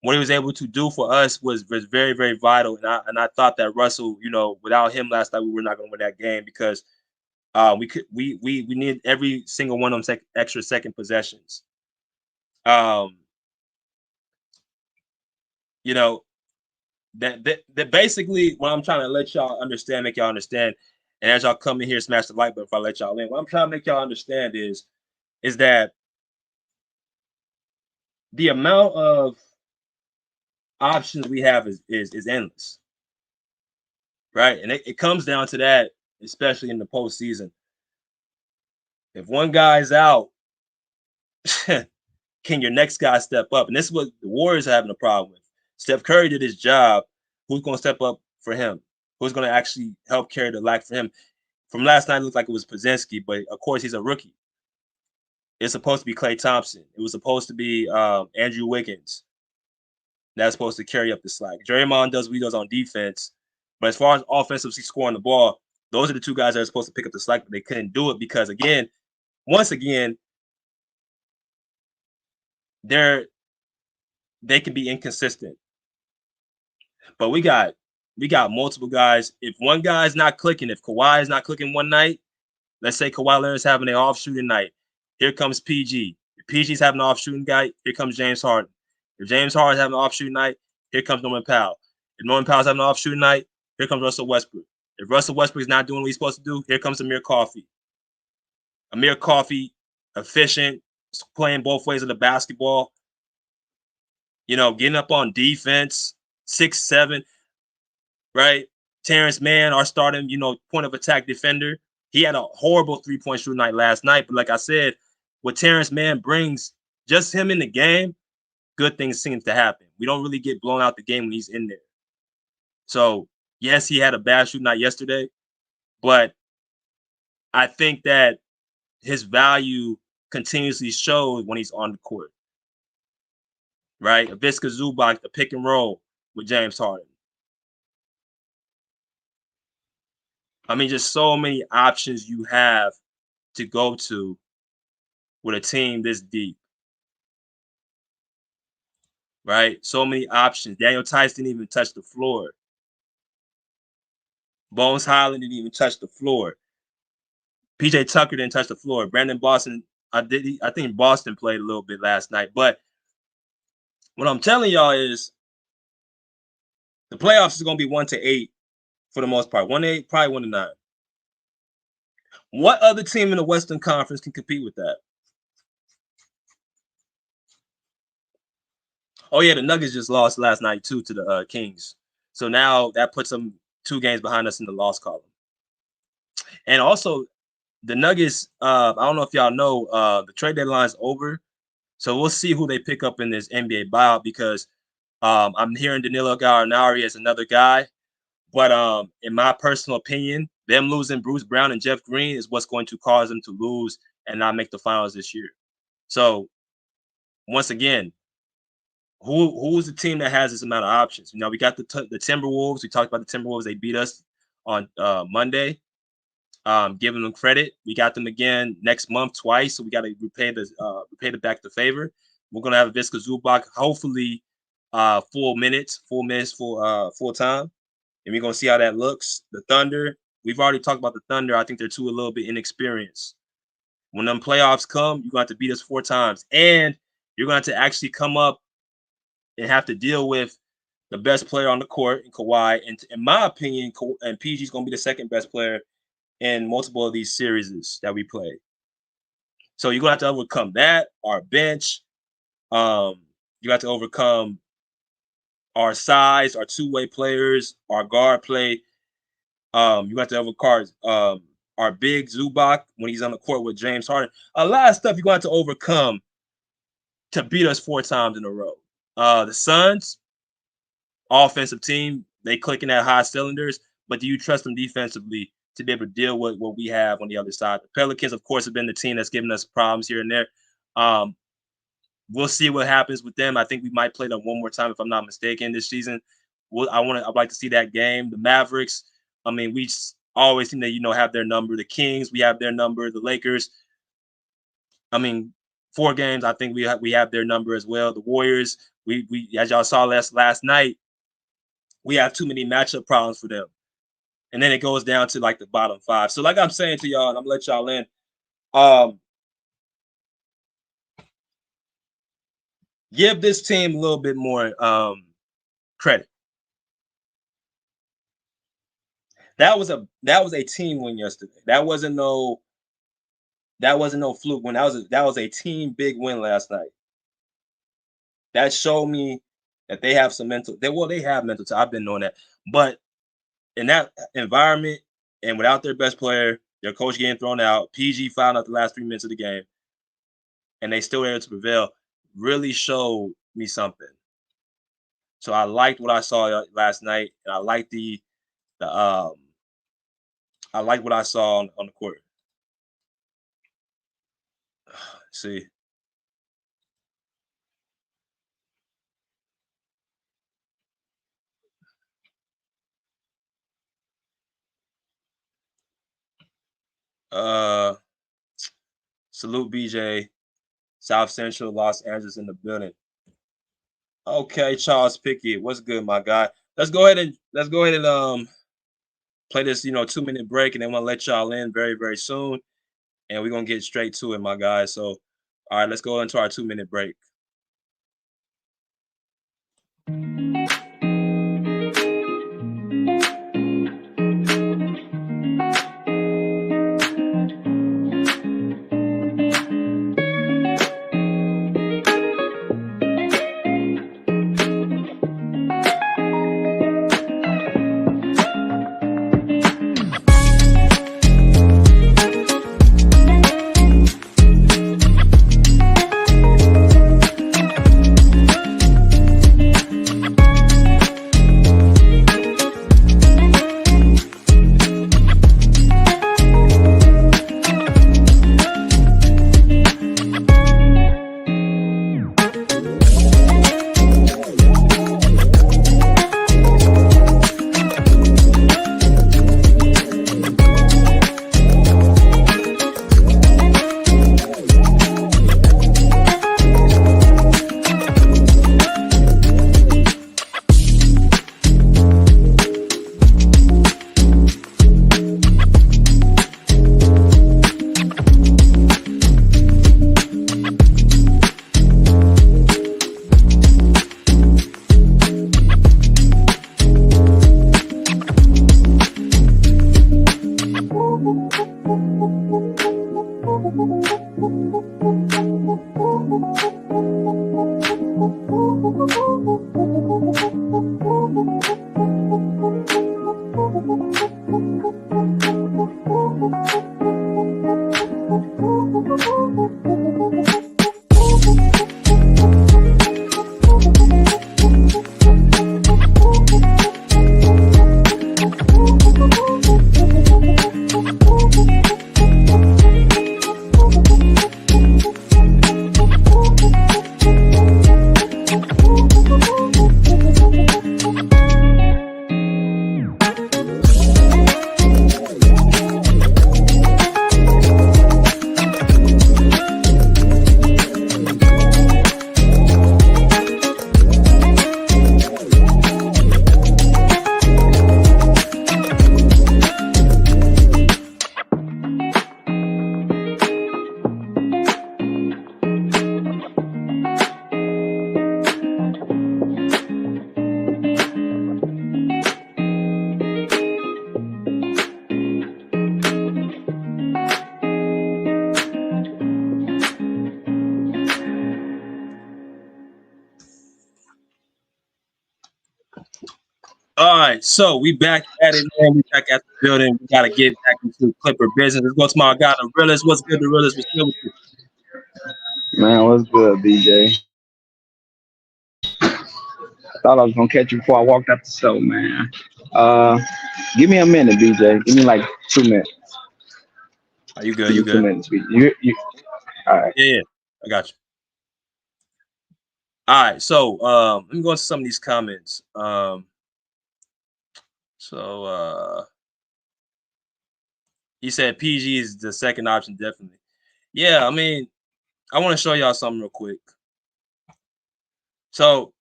what he was able to do for us was very, very vital. And I thought that Russell, without him last night, we were not going to win that game, because we need every single one of them extra second possessions. That basically what I'm trying to let y'all understand, make y'all understand, and as y'all come in here, smash the like button if I let y'all in. What I'm trying to make y'all understand is that the amount of options we have is endless, right? And it comes down to that, especially in the postseason. If one guy's out, can your next guy step up? And this is what the Warriors are having a problem with. Steph Curry did his job. Who's going to step up for him? Who's going to actually help carry the lack for him? From last night, it looked like it was Podziemski, but of course he's a rookie. It's supposed to be Klay Thompson. It was supposed to be Andrew Wiggins. That's supposed to carry up the slack. Draymond does what he does on defense. But as far as offensively scoring the ball, those are the two guys that are supposed to pick up the slack, but they couldn't do it because, once again, they can be inconsistent. But we got multiple guys. If one guy is not clicking, if Kawhi is not clicking one night, let's say Kawhi Leonard is having an off shooting night, here comes PG. If PG's having an off shooting night, here comes James Harden. If James Harden is having an off shooting night, here comes Norman Powell. If Norman Powell's having an off shooting night, here comes Russell Westbrook. If Russell Westbrook is not doing what he's supposed to do, here comes Amir Coffey. Amir Coffey, efficient, playing both ways of the basketball. Getting up on defense, 6'7", right? Terrence Mann, our starting, point of attack defender. He had a horrible three-point shooting night last night. But like I said, what Terrence Mann brings, just him in the game, good things seem to happen. We don't really get blown out the game when he's in there. So, yes, he had a bad shooting night yesterday, but I think that his value continuously shows when he's on the court. Right? Ivica Zubac, the pick and roll with James Harden. I mean, just so many options you have to go to with a team this deep. Right? So many options. Daniel Tice didn't even touch the floor. Bones Highland didn't even touch the floor. PJ Tucker didn't touch the floor. Brandon Boston, I think Boston played a little bit last night. But what I'm telling y'all is the playoffs is going to be 1-8 for the most part. 1-8, probably 1-9. What other team in the Western Conference can compete with that? Oh, yeah, the Nuggets just lost last night, too, to the Kings. So now that puts them 2 games behind us in the loss column. And also, the Nuggets, I don't know if y'all know, the trade deadline is over. So we'll see who they pick up in this NBA buyout because I'm hearing Danilo Gallinari as another guy. But in my personal opinion, them losing Bruce Brown and Jeff Green is what's going to cause them to lose and not make the finals this year. So once again, who's the team that has this amount of options? We got the Timberwolves. We talked about the Timberwolves. They beat us on Monday. Giving them credit. We got them again next month twice, so we got to repay the back the favor. We're gonna have Ivica Zubac, hopefully full time, and we're gonna see how that looks. The Thunder, we've already talked about the Thunder. I think they're a little bit inexperienced. When them playoffs come, you're gonna have to beat us 4 times, and you're gonna have to actually come up and have to deal with the best player on the court in Kawhi. And in my opinion, and PG is gonna be the second best player in multiple of these series that we play. So you're going to have to overcome that, our bench. You have to overcome our size, our two-way players, our guard play. You have to overcome our big Zubac when he's on the court with James Harden. A lot of stuff you're going to have to overcome to beat us 4 times in a row. The Suns, offensive team, they clicking at high cylinders, but do you trust them defensively to be able to deal with what we have on the other side? The Pelicans, of course, have been the team that's given us problems here and there. We'll see what happens with them. I think we might play them one more time, if I'm not mistaken, this season. I'd like to see that game. The Mavericks, I mean, we always seem to, have their number. The Kings, we have their number. The Lakers, I mean, 4 games, I think we have their number as well. The Warriors, we as y'all saw last night, we have too many matchup problems for them. And then it goes down to like the bottom 5. So like I'm saying to y'all, and I'm gonna let y'all in, give this team a little bit more credit. That was a team win yesterday. That wasn't no fluke win. That was a team big win last night. That showed me that they have some mental. They have mental. I've been knowing that, but in that environment and without their best player, their coach getting thrown out, PG fouled out the last 3 minutes of the game, and they still were able to prevail, really showed me something. So I liked what I saw last night, and I liked the I like what I saw on the court. See, uh, salute BJ, South Central Los Angeles in the building. Okay, Charles Pickett, what's good, my guy? Let's go ahead and play this 2-minute break, and then we'll let y'all in very very soon, and we're gonna get straight to it, my guys. So, all right, let's go into our 2-minute break. All right, so we back at it, man. We back at the building. We gotta get back into Clipper business. Let's go to my guy, the realist. What's good, the realist? What's good with you? Man, what's good, BJ? Thought I was gonna catch you before I walked out the store, man. Uh, Give me a minute, BJ. Give me like 2 minutes. Are you good? Give You me 2 good? minutes, BJ. All right. Yeah, I got you. All right, so let me go into some of these comments. So he said PG is the second option, definitely. Yeah, I mean, I want to show y'all something real quick. So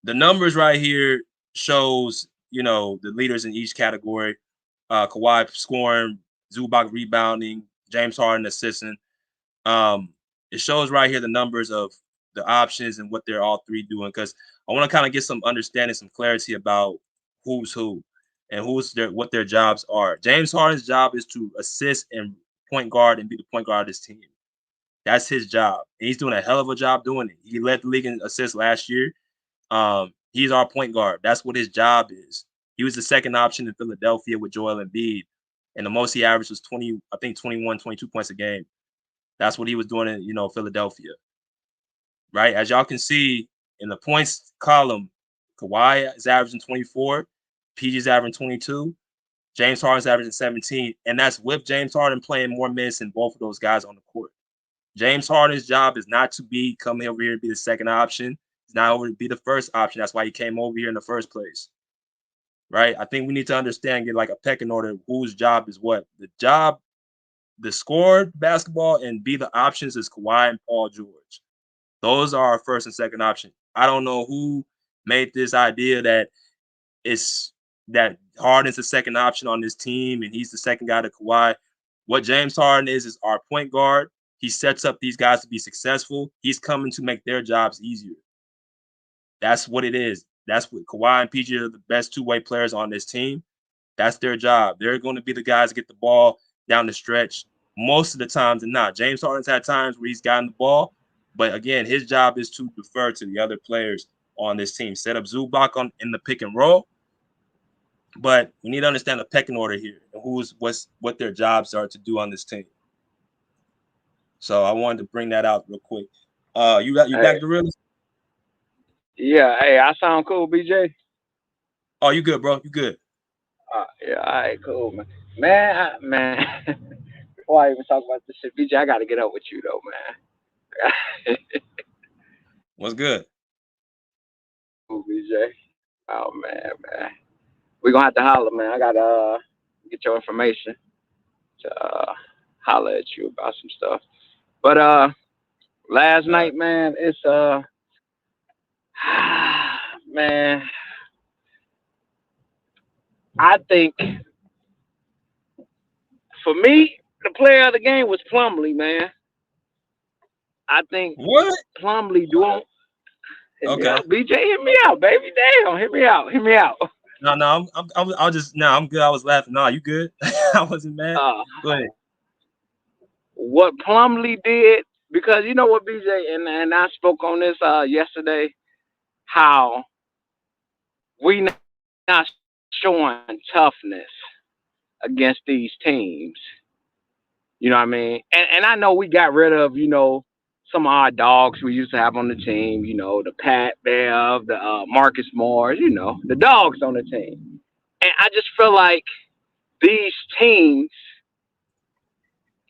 the numbers right here shows, the leaders in each category. Kawhi scoring, Zubac rebounding, James Harden assisting. It shows right here the numbers of the options and what they're all three doing, because I want to kind of get some understanding, some clarity about who's who and what their jobs are. James Harden's job is to assist and point guard and be the point guard of this team. That's his job. And he's doing a hell of a job doing it. He led the league in assists last year. He's our point guard. That's what his job is. He was the second option in Philadelphia with Joel Embiid, and the most he averaged was 21, 22 points a game. That's what he was doing in, Philadelphia. Right? As y'all can see in the points column, Kawhi is averaging 24, PG is averaging 22, James Harden's averaging 17, and that's with James Harden playing more minutes than both of those guys on the court. James Harden's job is not to come over here and be the second option. It's not over to be the first option. That's why he came over here in the first place. Right? I think we need to understand, get like a pecking order, whose job is what. The score basketball and be the options is Kawhi and Paul George. Those are our first and second option. I don't know who made this idea that Harden's the second option on this team and he's the second guy to Kawhi. What James Harden is our point guard. He sets up these guys to be successful. He's coming to make their jobs easier. That's what it is. That's what Kawhi and PG are the best two-way players on this team. That's their job. They're going to be the guys that get the ball down the stretch most of the times and not. James Harden's had times where he's gotten the ball, but again, his job is to defer to the other players on this team. Set up Zubac in the pick and roll, but we need to understand the pecking order here and what their jobs are to do on this team. So I wanted to bring that out real quick. You back to realist? Yeah. Hey, I sound cool, BJ. Oh, you good, bro? You good? Yeah. All right. Cool, man. Man. Before I even talk about this shit, BJ, I got to get up with you though, man. What's good? Cool, BJ. Oh man. We're gonna have to holler, man. I gotta get your information to holler at you about some stuff. But last night, man, it's man, I think for me, the player of the game was Plumlee, man. I think what Plumlee doing. Okay, BJ, hit me out, baby. Damn, hit me out. No, I'm good. I was laughing. No, you good? I wasn't mad. Go ahead. What Plumlee did, because you know what, BJ, and I spoke on this yesterday, how we not showing toughness against these teams. You know what I mean? And I know we got rid of, some of our dogs we used to have on the team, the Pat Bev, the Marcus Morris, the dogs on the team. And I just feel like these teams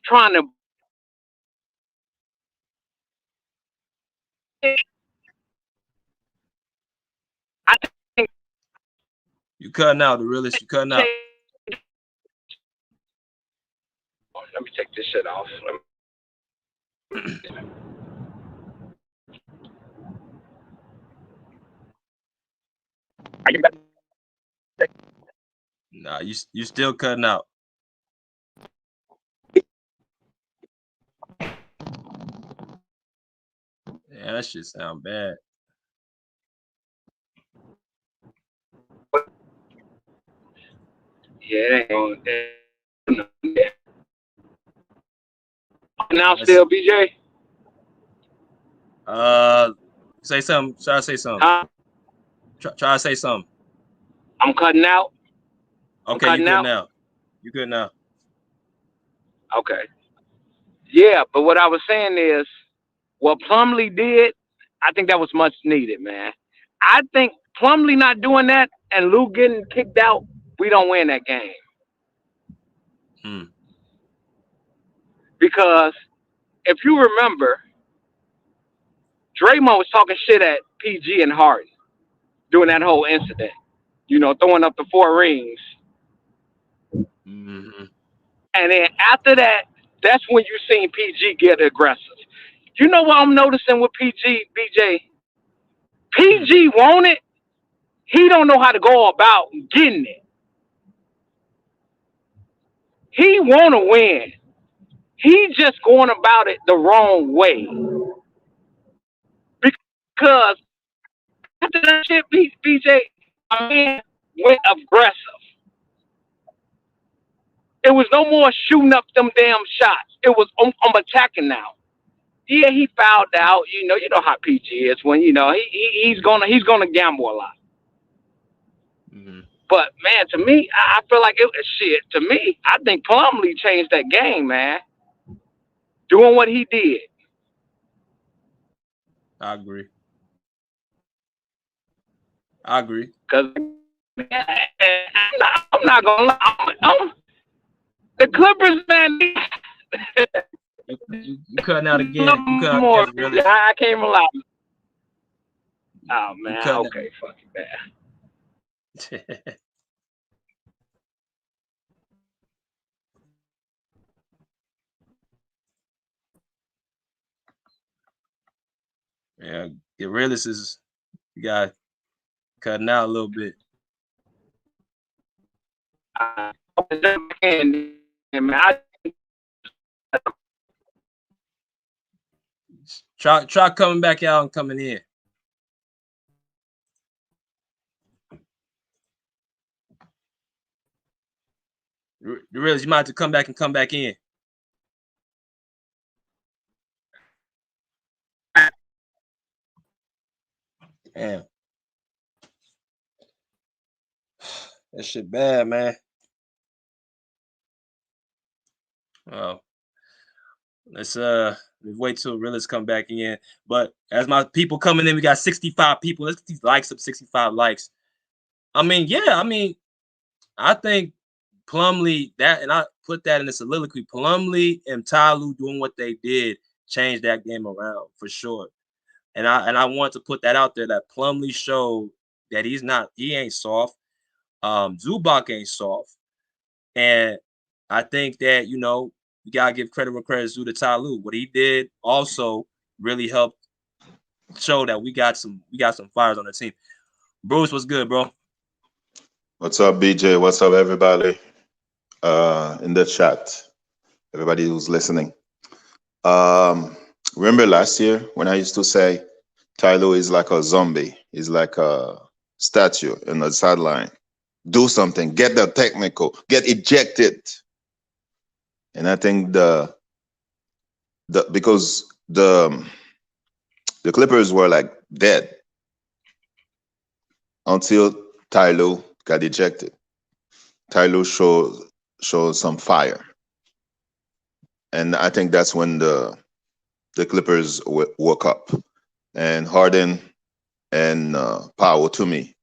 trying to You cutting out, the realest. You cutting out. Let me take this shit off. Are you back? Nah, you still cutting out. Yeah, that shit sound bad. Yeah, now still, BJ. Say something. Try to say something. Huh? Try to say something. I'm cutting out. Okay, you good now. You good now. Okay. Yeah, but what I was saying is, what Plumlee did, I think that was much needed, man. I think Plumlee not doing that and Lou getting kicked out, we don't win that game. Because if you remember, Draymond was talking shit at PG and Harden during that whole incident. Throwing up the 4 rings. Mm-hmm. And then after that, that's when you seen PG get aggressive. You know what I'm noticing with PG, BJ? PG want it. He don't know how to go about getting it. He want to win. He just going about it the wrong way. Because after that shit, BJ, my man went aggressive. It was no more shooting up them damn shots. It was I'm attacking now. Yeah, he fouled out. You know how PG is when he's gonna gamble a lot. Mm-hmm. But man, to me, I feel like it was shit. To me, I think Plumlee changed that game, man. doing what he did. I agree. I agree. Cause I'm not gonna lie. The Clippers, man. You cutting out again. You cutting out more. again, really. I can't rely. Oh man. cutting Okay. Fuck it, man. Yeah, the realist is you got cutting out a little bit. Try coming back out and coming in. The realist, you might have to come back and come back in. Damn. That shit bad, man. Oh. Let's wait till realists come back in. But as my people coming in, we got 65 people. Let's get these likes up, 65 likes. I mean, yeah, I think Plumlee, that, and I put that in the soliloquy, Plumlee and Ty Lue doing what they did changed that game around for sure. And I want to put that out there that Plumlee showed that he ain't soft. Zubac ain't soft. And I think that, you gotta give credit where credit's due to Ty Lue. What he did also really helped show that we got some fires on the team. Bruce, what's good, bro? What's up, BJ? What's up, everybody in the chat? Everybody who's listening. Remember last year when I used to say Ty Lue is like a zombie. He's like a statue in the sideline. Do something. Get the technical. Get ejected. And I think because the Clippers were like dead until Ty Lue got ejected. Ty Lue showed some fire, and I think that's when the Clippers woke up. And Harden and Powell, to me,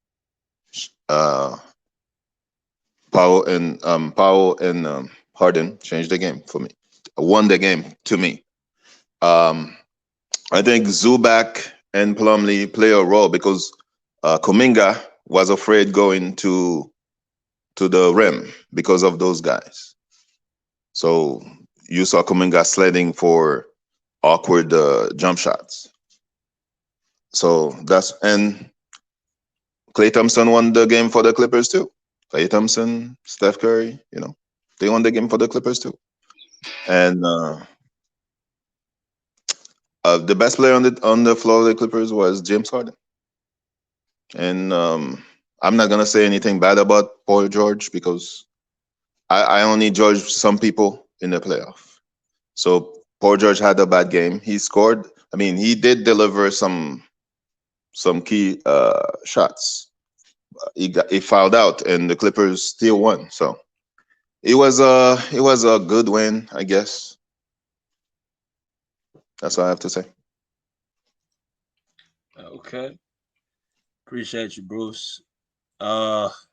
Powell and Harden changed the game for me. Won the game to me. I think Zubac and Plumlee play a role because Kuminga was afraid going to the rim because of those guys. So you saw Kuminga sledding for awkward jump shots. So and Klay Thompson won the game for the Clippers too. Klay Thompson, Steph Curry, they won the game for the Clippers too. And the best player on the floor of the Clippers was James Harden. And I'm not gonna say anything bad about Paul George because I only judge some people in the playoff. So Paul George had a bad game. He scored. He did deliver some key shots. He fouled out, and the Clippers still won. So it was a good win, I guess. That's all I have to say. Okay. Appreciate you, Bruce. Let's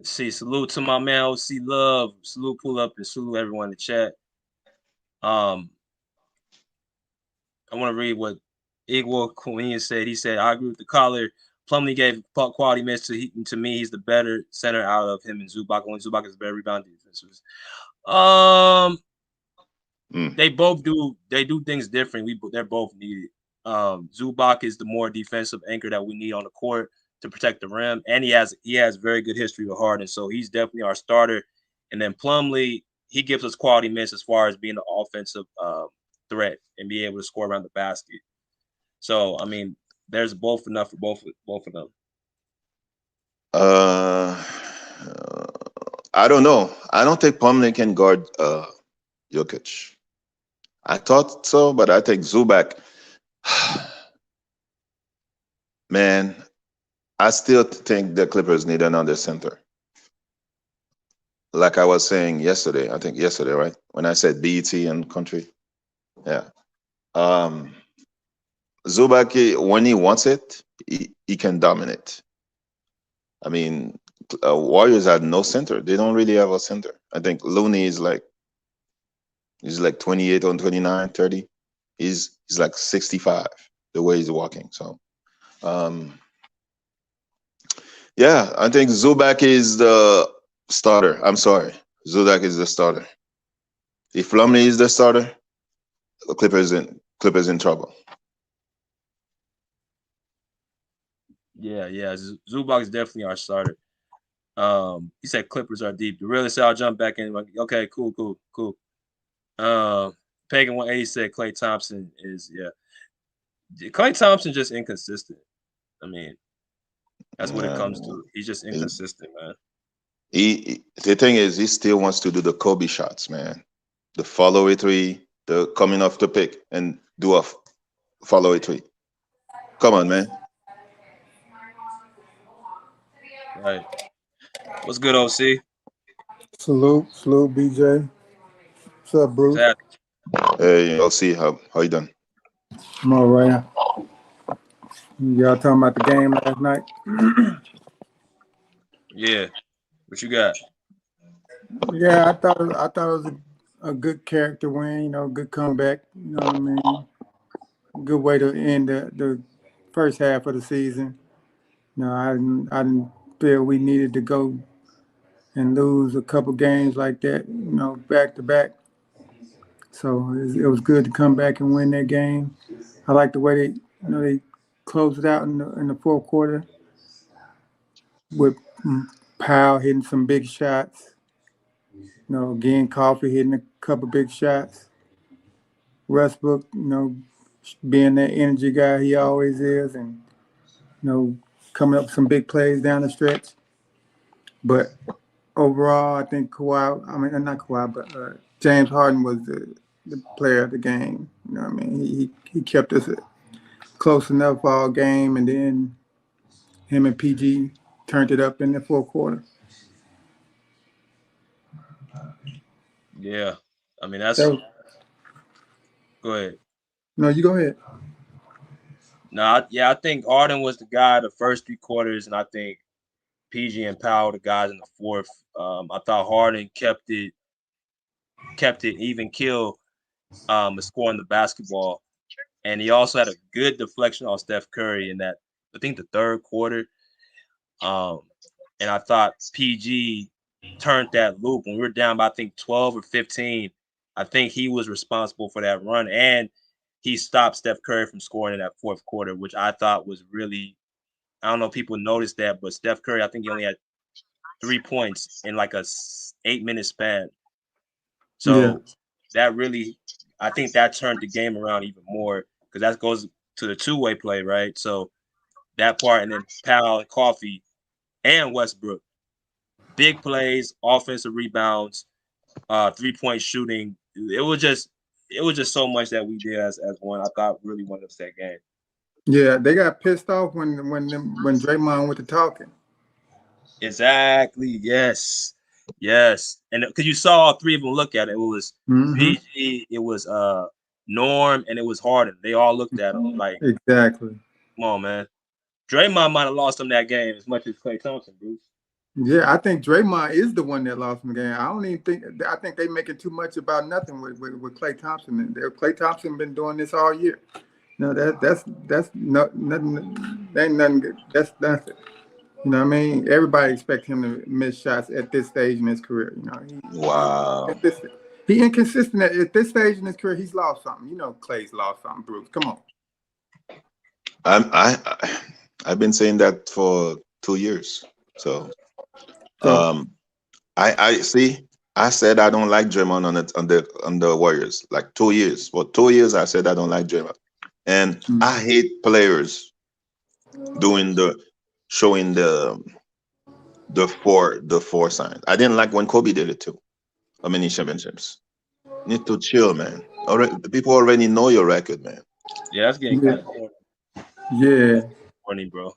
see. Salute to my man OC Love. Salute Pull Up and salute everyone in the chat. I want to read what Igor Queen said. He said, I agree with the caller. Plumlee gave quality minutes to me. He's the better center out of him and Zubac. Only Zubac is a better rebound defense. They both do things different. They're both needed. Zubac is the more defensive anchor that we need on the court to protect the rim, and he has very good history with Harden, so he's definitely our starter. And then Plumlee, he gives us quality minutes as far as being an offensive threat and be able to score around the basket. So there's both enough for both of them. I don't know. I don't think Plumlee can guard Jokic. I thought so, but I think Zubac. Man, I still think the Clippers need another center. Like I was saying yesterday, right? When I said BET and country, Yeah. Zubac, when he wants it, he can dominate. I mean, Warriors had no center. They don't really have a center. I think Looney is like he's like 28 on 29, 30. He's like 65 the way he's walking. So um yeah, I think Zubac is the starter. I'm sorry. Zubac is the starter. If Plumlee is the starter, the Clippers in trouble. Yeah, Zubac is definitely our starter. He said Clippers are deep. The realist said I'll jump back in. Like, okay, cool. Pagan 180 said Klay Thompson is Klay Thompson just inconsistent. I mean, that's what it comes to. He's just inconsistent, man. The thing is, he still wants to do the Kobe shots, man. The follow a three, the coming off the pick and do a follow a three. Come on, man. Right. What's good, OC? Salute, BJ. What's up, Bruce? Hey, I'll see how you done. I'm all right. Y'all talking about the game last night? Yeah. What you got? Yeah, I thought it was a good character win. You know, good comeback. You know what I mean? Good way to end the first half of the season. You know, I didn't feel we needed to go and lose a couple games like that. You know, back to back. So it was good to come back and win that game. I like the way they closed it out in the fourth quarter with Powell hitting some big shots. You know, again, Coffee hitting a couple big shots. Westbrook, you know, being that energy guy he always is, and you know, coming up with some big plays down the stretch. But overall, I think not Kawhi, but James Harden was the player of the game. You know what I mean? He kept us close enough all game, and then him and PG turned it up in the fourth quarter. Yeah. I mean, go ahead. No, you go ahead. No, I think Harden was the guy the first 3 quarters, and I think PG and Powell the guys in the fourth. I thought Harden kept it even kill, scoring the basketball, and he also had a good deflection on Steph Curry in that I think the third quarter. And I thought PG turned that loop when we were down by I think 12 or 15. I think he was responsible for that run, and he stopped Steph Curry from scoring in that fourth quarter, which I thought was really, I don't know if people noticed that, but Steph Curry, I think he only had 3 points in like a 8-minute span. So that really, I think that turned the game around even more because that goes to the two-way play, right? So that part, and then Powell and Coffee and Westbrook, big plays, offensive rebounds, 3-point shooting. It was just so much that we did as one. I thought really won us that game. Yeah, they got pissed off when Draymond went to talking. Exactly. Yes. And because you saw all 3 of them look at it, it was PG, it was Norm, and it was Harden. They all looked at him like, exactly. Come on, man. Draymond might have lost him that game as much as Klay Thompson, Bruce. Yeah, I think Draymond is the one that lost him the game. I think they making too much about nothing with Klay Thompson. Klay Thompson been doing this all year. No, that's nothing. That ain't nothing good. That's nothing. You know what I mean? Everybody expects him to miss shots at this stage in his career. You know, Wow. He inconsistent at this stage in his career. He's lost something. You know, Klay's lost something. Bruce, come on. I've been saying that for 2 years. So I see. I said I don't like Draymond on the Warriors. Like 2 years. For 2 years, I said I don't like Draymond, and I hate players showing the four signs. I didn't like when Kobe did it too. How many championships? Need to chill, man. People already know your record, man. Yeah, that's getting kind of corny. Yeah. Corny, bro.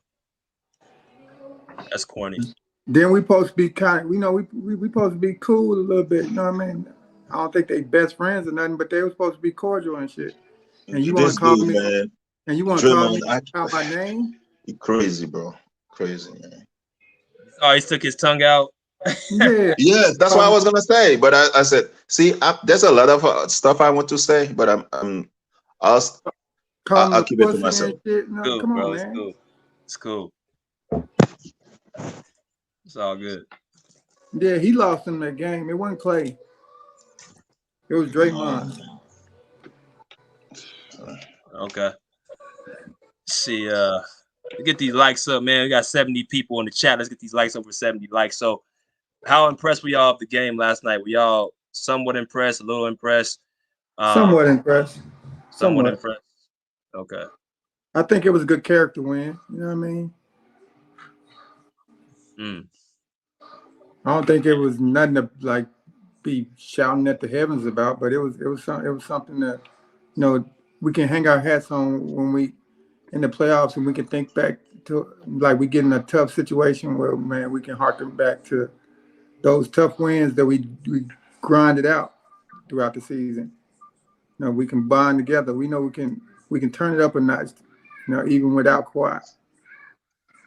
That's corny. Then we supposed to be kind of, you know, we supposed to be cool a little bit, you know what I mean? I don't think they best friends or nothing, but they were supposed to be cordial and shit. And you want This to call dude, me? man, And you want to call Draymond, me out my name? he crazy, bro. Crazy, man. Oh, he took his tongue out. Yeah. Yeah, that's what I was gonna say. But I said, see, there's a lot of stuff I want to say, but I'll, Call him I'll a keep it to pussy myself. and shit. No, Cool, come on, bro. It's man. cool. It's cool. It's all good. Yeah, he lost in that game. It wasn't Clay. It was Draymond. Okay. See, get these likes up, man. We got 70 people in the chat. Let's get these likes over 70 likes. So, how impressed were y'all of the game last night? Were y'all somewhat impressed, a little impressed? Somewhat impressed. Somewhat impressed. Okay. I think it was a good character win. You know what I mean? I don't think it was nothing to like be shouting at the heavens about, but it was something that we can hang our hats on when we in the playoffs, and we can think back to like we get in a tough situation where, man, we can harken back to those tough wins that we grinded out throughout the season. We can bond together. We know we can turn it up a notch, even without Kawhi.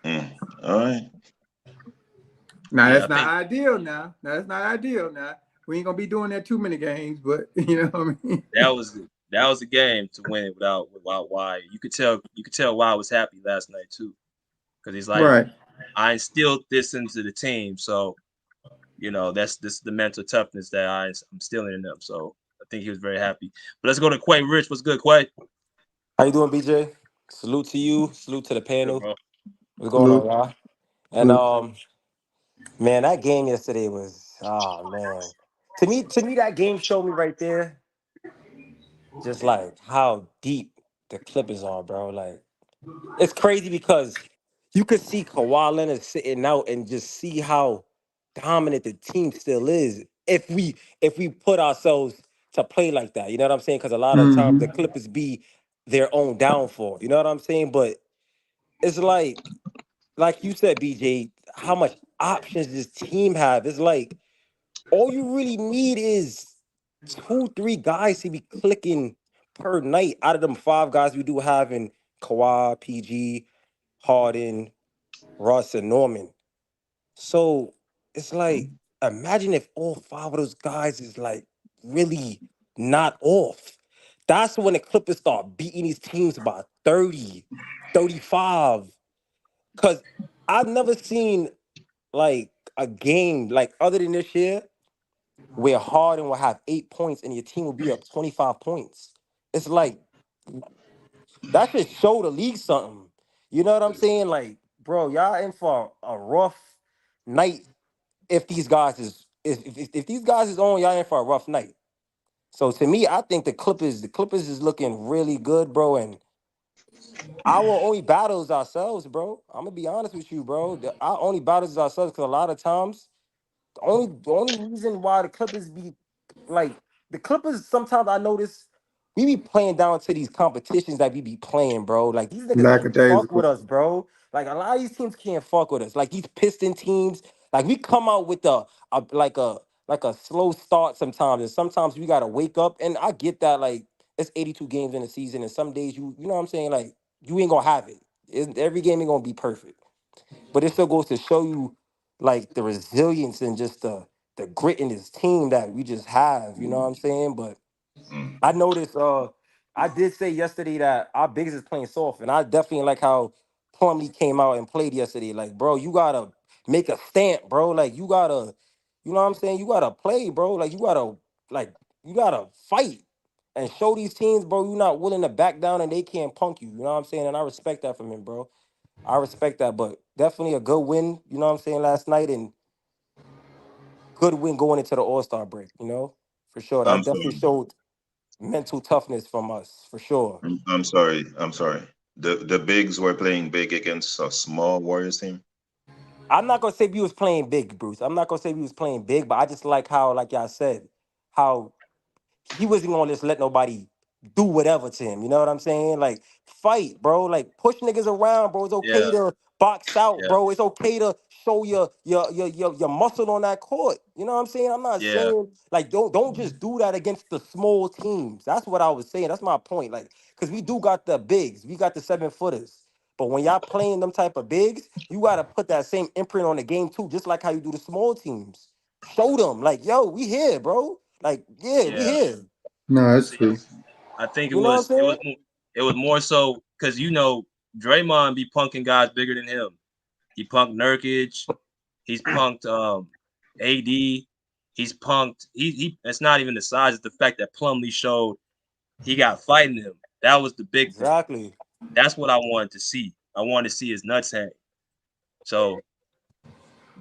All right. Now that's not ideal. Now that's not ideal. Now we ain't gonna be doing that too many games, but you know what I mean. That was a game to win it without why. You could tell why I was happy last night too, because he's like, right. I instilled this into the team, so this is the mental toughness that I'm instilling in them. So I think he was very happy. But let's go to Quay Rich. What's good, Quay? How you doing, BJ? Salute to you. Salute to the panel. Good, What's going on, y'all? And Salute. man, that game yesterday was man. To me, that game showed me right there, just like how deep the Clippers are, bro. Like it's crazy because you could see Kawhi Leonard sitting out and just see how dominant the team still is if we put ourselves to play like that. You know what I'm saying? Because a lot of times the Clippers be their own downfall. You know what I'm saying? But it's like you said, BJ, how much options this team have. It's like all you really need is 2, 3 guys to be clicking per night out of them 5 guys we do have in Kawhi, PG, Harden, Russ, and Norman. So it's like, imagine if all 5 of those guys is like really not off. That's when the Clippers start beating these teams by 30, 35. Because I've never seen like a game like other than this year where Harden will have 8 points and your team will be up 25 points. It's like that should show the league something. You know what I'm saying? Like, bro, y'all in for a rough night if these guys if these guys is on, y'all in for a rough night. So to me, I think the Clippers is looking really good, bro. And our only battle is ourselves, bro. I'm gonna be honest with you, bro. Our only battle is ourselves because a lot of times the only reason why the Clippers be like the Clippers sometimes I notice we be playing down to these competitions that we be playing, bro. Like these niggas can't fuck with Lackadaisical. us, bro. Like a lot of these teams can't fuck with us. Like these Piston teams, like we come out with a slow start sometimes, and sometimes we gotta wake up. And I get that, like it's 82 games in a season, and some days you know what I'm saying, like you ain't gonna have it. Every game ain't gonna be perfect, but it still goes to show you like the resilience and just the grit in this team that we just have. You know what I'm saying? But I noticed I did say yesterday that our biggest is playing soft, and I definitely like how Plumlee came out and played yesterday. Like, bro, you gotta make a stamp, bro. Like you gotta, you know what I'm saying? You gotta play, bro. Like you gotta fight and show these teams, bro, you're not willing to back down and they can't punk you. You know what I'm saying? And I respect that from him, bro. I respect that, but definitely a good win, you know what I'm saying, last night, and good win going into the All-Star break, for sure. That I'm definitely sorry. showed mental toughness from us, for sure. I'm sorry. I'm sorry. The bigs were playing big against a small Warriors team. I'm not gonna say we was playing big, Bruce. I'm not gonna say we was playing big, but I just like how, like y'all said, how he wasn't gonna just let nobody do whatever to him. You know what I'm saying? Like fight, bro. Like push niggas around, bro. It's okay Yeah. to box out, Yeah. bro. It's okay to show your muscle on that court. You know what I'm saying? I'm not Yeah, saying like don't just do that against the small teams. That's what I was saying. That's my point. Like, because we do got the bigs, we got the 7-footers. But when y'all playing them type of bigs, you gotta put that same imprint on the game too, just like how you do the small teams. Show them, like, yo, we here, bro. Like, yeah, we yeah. here. No, that's See, true. I think You know what I'm saying? it was more so because Draymond be punking guys bigger than him. He punked Nurkic. He's punked AD. He's punked. He. It's not even the size; it's the fact that Plumlee showed he got fighting him. That was the big thing. Exactly. That's what I wanted to see. I wanted to see his nuts hang. So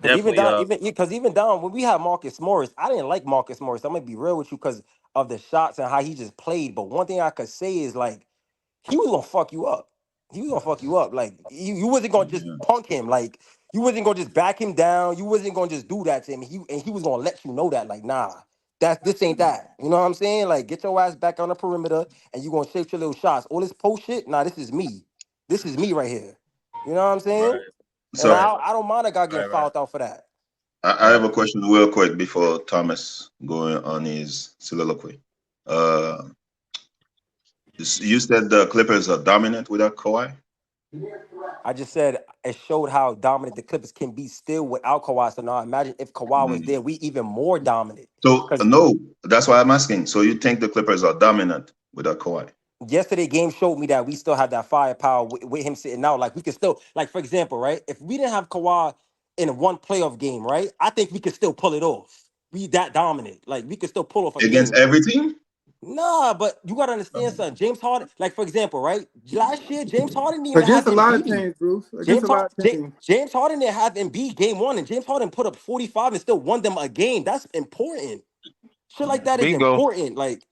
Because even definitely, down, even down when we had Marcus Morris, I didn't like Marcus Morris. I'm gonna be real with you because of the shots and how he just played. But one thing I could say is like he was gonna fuck you up. He was gonna fuck you up. Like you wasn't gonna just punk him. Like you wasn't gonna just back him down. You wasn't gonna just do that to him. He was gonna let you know that. Like, nah, this ain't that. You know what I'm saying? Like, get your ass back on the perimeter and you gonna shape your little shots. All this post shit, nah, this is me. This is me right here. You know what I'm right, saying? And So I don't mind a guy getting right. fouled out for that. I have a question real quick before Thomas going on his soliloquy. You said the Clippers are dominant without Kawhi. I just said it showed how dominant the Clippers can be still without Kawhi. So now imagine if Kawhi was Mm. there, we even more dominant. So Because no, that's why I'm asking. So you think the Clippers are dominant without Kawhi? yesterday game showed me that we still have that firepower with him sitting out. Like we could still, like for example, right? If we didn't have Kawhi in one playoff game, right? I think we could still pull it off. We that dominant. Like we could still pull off a Against game. every team? Nah, but you gotta understand something. James Harden, like for example, right? Last year, James Harden didn't even have Against a lot of Embiid. teams, Bruce. Against a lot of teams. James Harden didn't have Embiid game one, and James Harden put up 45 and still won them a game. That's important. Shit like that is Bingo. important. Like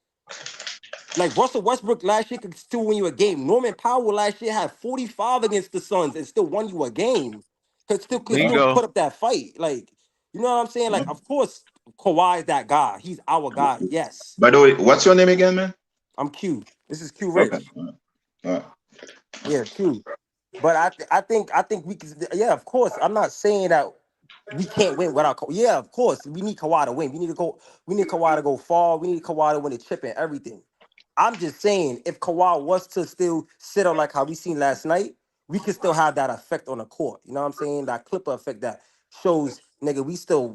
Russell Westbrook last year could still win you a game. Norman Powell last year had 45 against the Suns and still won you a game. Could still Bingo. put up that fight. Like, you know what I'm saying? Like, of course, Kawhi is that guy. He's our guy. Yes. By the way, what's your name again, man? I'm Q. This is Q Okay. Rich. All right. Yeah, Q. But I think we can. Yeah, of course. I'm not saying that we can't win without Kawhi. Yeah, of course. We need Kawhi to win. We need Kawhi to go far. We need Kawhi to win the chip and everything. I'm just saying, if Kawhi was to still sit on like how we seen last night, we could still have that effect on the court. You know what I'm saying? That Clipper effect that shows, nigga, we still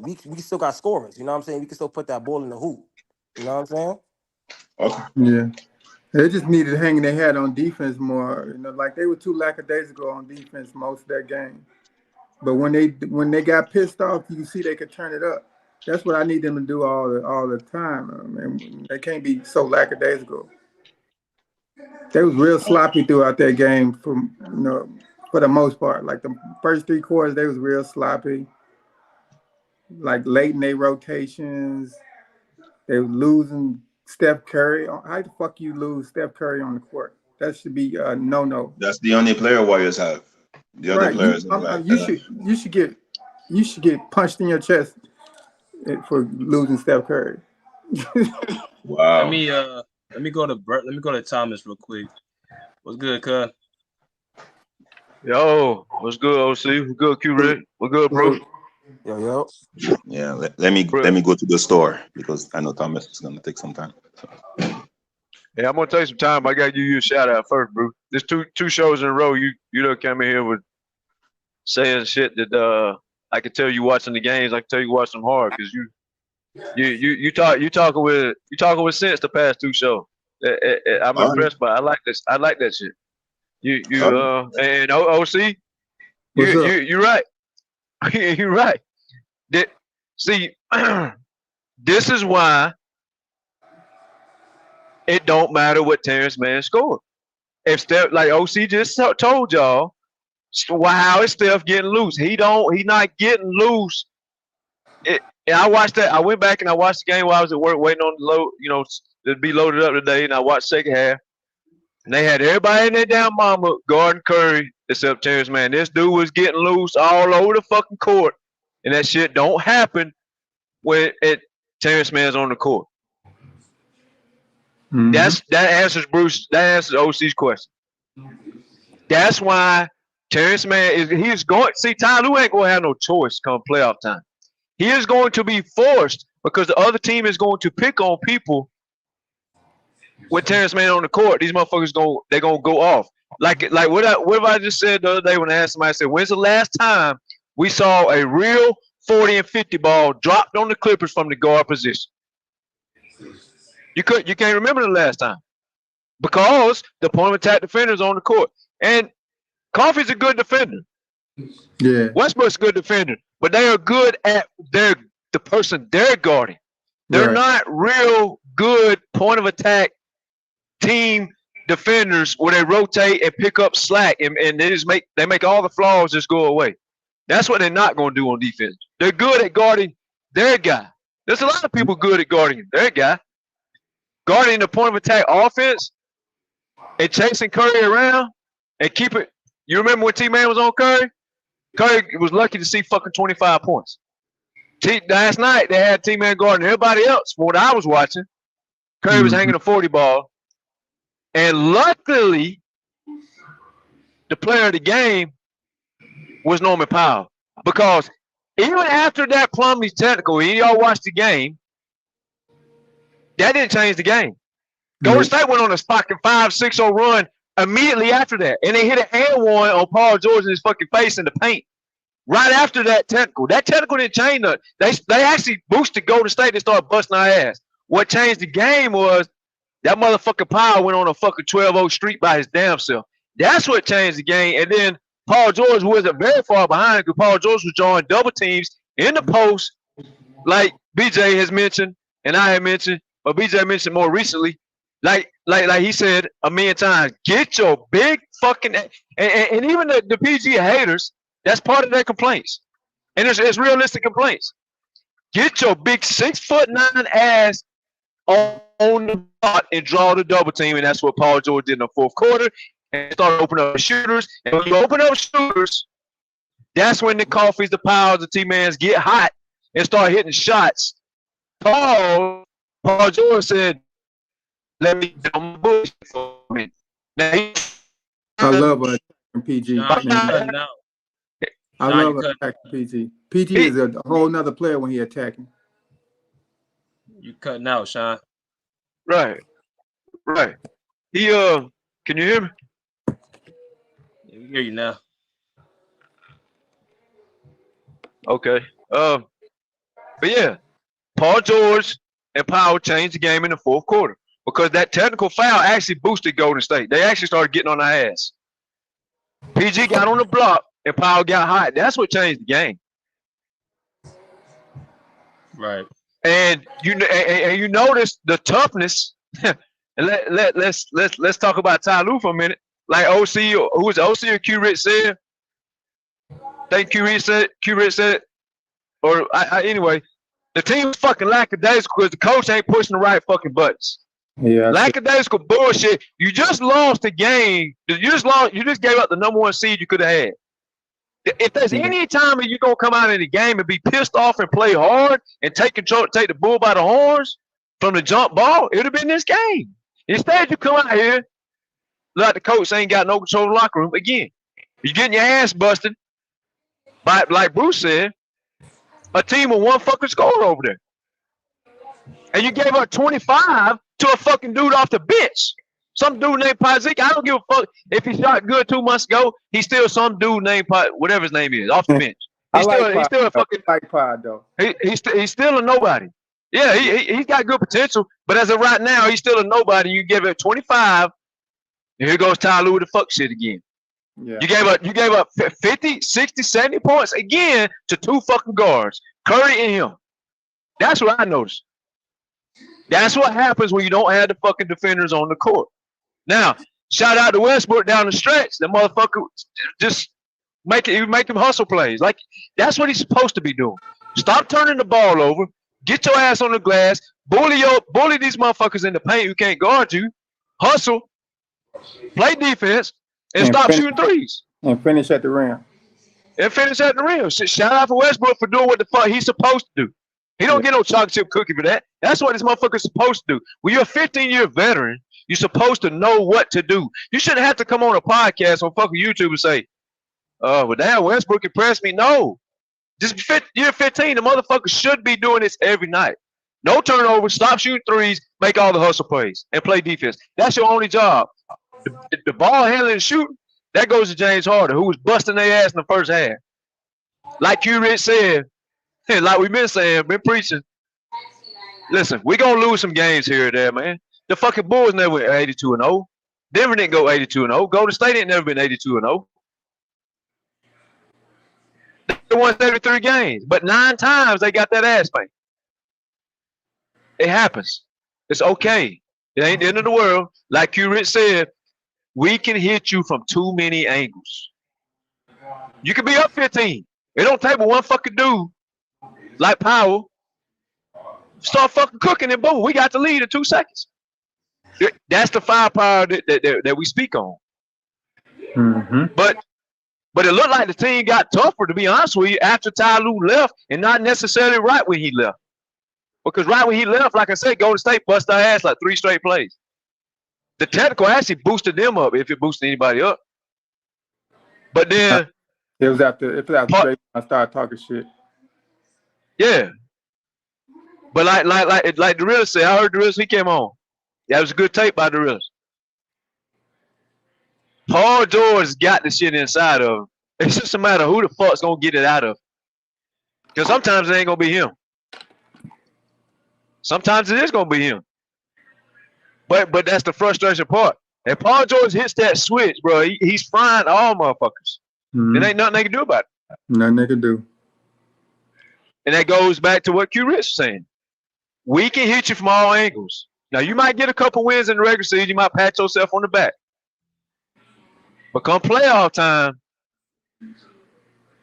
got scorers. You know what I'm saying? We can still put that ball in the hoop. You know what I'm saying? Okay. Yeah. They just needed hanging their head on defense more. You know, like they were too lackadaisical on defense most of that game. But when they got pissed off, you can see they could turn it up. That's what I need them to do all the time. I mean, they can't be so lackadaisical. They was real sloppy throughout that game for the most part. Like the first 3 quarters, they was real sloppy. Like late in their rotations, they were losing Steph Curry. How the fuck you lose Steph Curry on the court? That should be a no-no. That's the only player Warriors have. The other Right. players You should get punched in your chest for losing Steph Curry. Wow. Let me go to Thomas real quick. What's good, cuz? Yo, what's good, OC? What's good, Q Rick? What's good, bro? Yo. Yeah, let me go to the store because I know Thomas is gonna take some time. So. Yeah, I'm gonna take some time. I gotta give you a shout out first, bro. There's two shows in a row. You done came in here with saying shit that I could tell you watching the games. I can tell you watch them hard because you talking with sense the past 2 shows. I'm impressed by. I like this. I like that shit. And OC, you're right. You're right. See, this is why it don't matter what Terrence Mann scored. If Steph, like OC just told y'all, how is Steph getting loose? He not getting loose. And I watched that. I went back and I watched the game while I was at work waiting on the load, to be loaded up today. And I watched second half. And they had everybody in their damn mama guarding Curry except Terrence Mann. This dude was getting loose all over the fucking court. And that shit don't happen when Terrence Mann's on the court. Mm-hmm. That answers OC's question. That's why Terrence Mann he's going. See, Ty Lue ain't gonna have no choice come playoff time. He is going to be forced because the other team is going to pick on people with Terrence Mann on the court. These motherfuckers they're gonna go off. Like what have I just said the other day when I asked somebody, I said, when's the last time we saw a real 40 and 50 ball dropped on the Clippers from the guard position? You can't remember the last time because the point of attack defenders on the court. And Coffey's a good defender. Yeah. Westbrook's a good defender, but they are good at the person they're guarding. They're not real good point of attack team defenders where they rotate and pick up slack and they make all the flaws just go away. That's what they're not going to do on defense. They're good at guarding their guy. There's a lot of people good at guarding their guy. Guarding the point of attack offense and chasing Curry around and keep it. You remember when T-Man was on Curry? Curry was lucky to see fucking 25 points. Last night they had T-Man guarding everybody else. From what I was watching, Curry was hanging a 40 ball. And luckily, the player of the game was Norman Powell. Because even after that Plumlee's technical, and y'all watched the game, that didn't change the game. Golden State went on a fucking 5-6-0 run immediately after that. And they hit an and one on Paul George in his fucking face in the paint. Right after that technical. That technical didn't change nothing. They actually boosted Golden State and started busting our ass. What changed the game was that motherfucking Powell went on a fucking 12-0 streak by his damn self. That's what changed the game. And then Paul George wasn't very far behind because Paul George was drawing double teams in the post, like BJ has mentioned and I had mentioned, but BJ mentioned more recently. Like he said a million times, get your big fucking and even the PG haters, that's part of their complaints. And it's realistic complaints. Get your big 6'9" ass on the spot and draw the double team, and that's what Paul George did in the fourth quarter. And started opening up shooters. And when you open up shooters, that's when the Coffees, the Powers, the T-Mans get hot and start hitting shots. Paul George said, let me get on my bullshit for a minute. Now, I love PG. No, I love attacking PG. PG is a whole nother player when he attacking. You cutting out, Sean. Right. He can you hear me? Yeah, we hear you now. Okay. But yeah, Paul George and Powell changed the game in the fourth quarter because that technical foul actually boosted Golden State. They actually started getting on their ass. PG got on the block and Powell got hot. That's what changed the game. Right. And you notice the toughness. And let's talk about Ty Lue for a minute. Like OC, who was OC or Q-Rich said. I think Q-Rich said, or anyway, the team was fucking lackadaisical because the coach ain't pushing the right fucking buttons. Yeah. Lackadaisical bullshit. You just lost the game. You just gave up the number one seed you could have had. If there's any time that you're gonna come out in the game and be pissed off and play hard and take control, take the bull by the horns from the jump ball, it would have been this game. Instead, you come out here like the coach ain't got no control of the locker room. Again, you're getting your ass busted by, like Bruce said, a team with one fucking score over there. And you gave up 25 to a fucking dude off the bench. Some dude named Pazik. I don't give a fuck if he shot good 2 months ago. He's still some dude named whatever his name is, off the bench. He's still a fucking like Pod though. He's still a nobody. Yeah, he's got good potential, but as of right now, he's still a nobody. You give it 25, and here goes Ty Lue with the fuck shit again. Yeah. You gave up 50, 60, 70 points again to 2 fucking guards, Curry and him. That's what I noticed. That's what happens when you don't have the fucking defenders on the court. Now, shout out to Westbrook down the stretch. The motherfucker just make him hustle plays. Like, that's what he's supposed to be doing. Stop turning the ball over. Get your ass on the glass. Bully these motherfuckers in the paint who can't guard you. Hustle. Play defense. And stop shooting threes. And finish at the rim. Shout out to Westbrook for doing what the fuck he's supposed to do. He don't get no chocolate chip cookie for that. That's what this motherfucker's supposed to do. When you're a 15-year veteran, you're supposed to know what to do. You shouldn't have to come on a podcast on fucking YouTube and say, Well, damn, Westbrook impressed me. No. Just year 15, the motherfucker should be doing this every night. No turnovers, stop shooting threes, make all the hustle plays, and play defense. That's your only job. The ball handling and shooting, that goes to James Harden, who was busting their ass in the first half. Like Q Rich said, like we've been saying, been preaching. Listen, we're going to lose some games here or there, man. The fucking Bulls never went 82-0. Denver didn't go 82-0. Golden State ain't never been 82-0. They won 33 games, but 9 times they got that ass spanked. It happens. It's okay. It ain't the end of the world. Like Q Rich said, we can hit you from too many angles. You can be up 15. It don't take but one fucking dude like Powell. Start fucking cooking and boom, we got the lead in 2 seconds. That's the firepower that we speak on. Mm-hmm. But it looked like the team got tougher, to be honest with you, after Ty Lue left, and not necessarily right when he left. Because right when he left, like I said, Golden State bust our ass like 3 straight plays. The technical actually boosted them up if it boosted anybody up. But then it was after I started talking shit. Yeah. But like the realist said, I heard the realist, he came on. That was a good tape by the realist. Paul George got the shit inside of him. It's just a matter of who the fuck's gonna get it out of. Because sometimes it ain't gonna be him. Sometimes it is gonna be him. But that's the frustration part. And Paul George hits that switch, bro. He's frying all motherfuckers. Mm-hmm. There ain't nothing they can do about it. Nothing they can do. And that goes back to what Q Rich was saying. We can hit you from all angles. Now, you might get a couple wins in the regular season. You might pat yourself on the back. But come playoff time,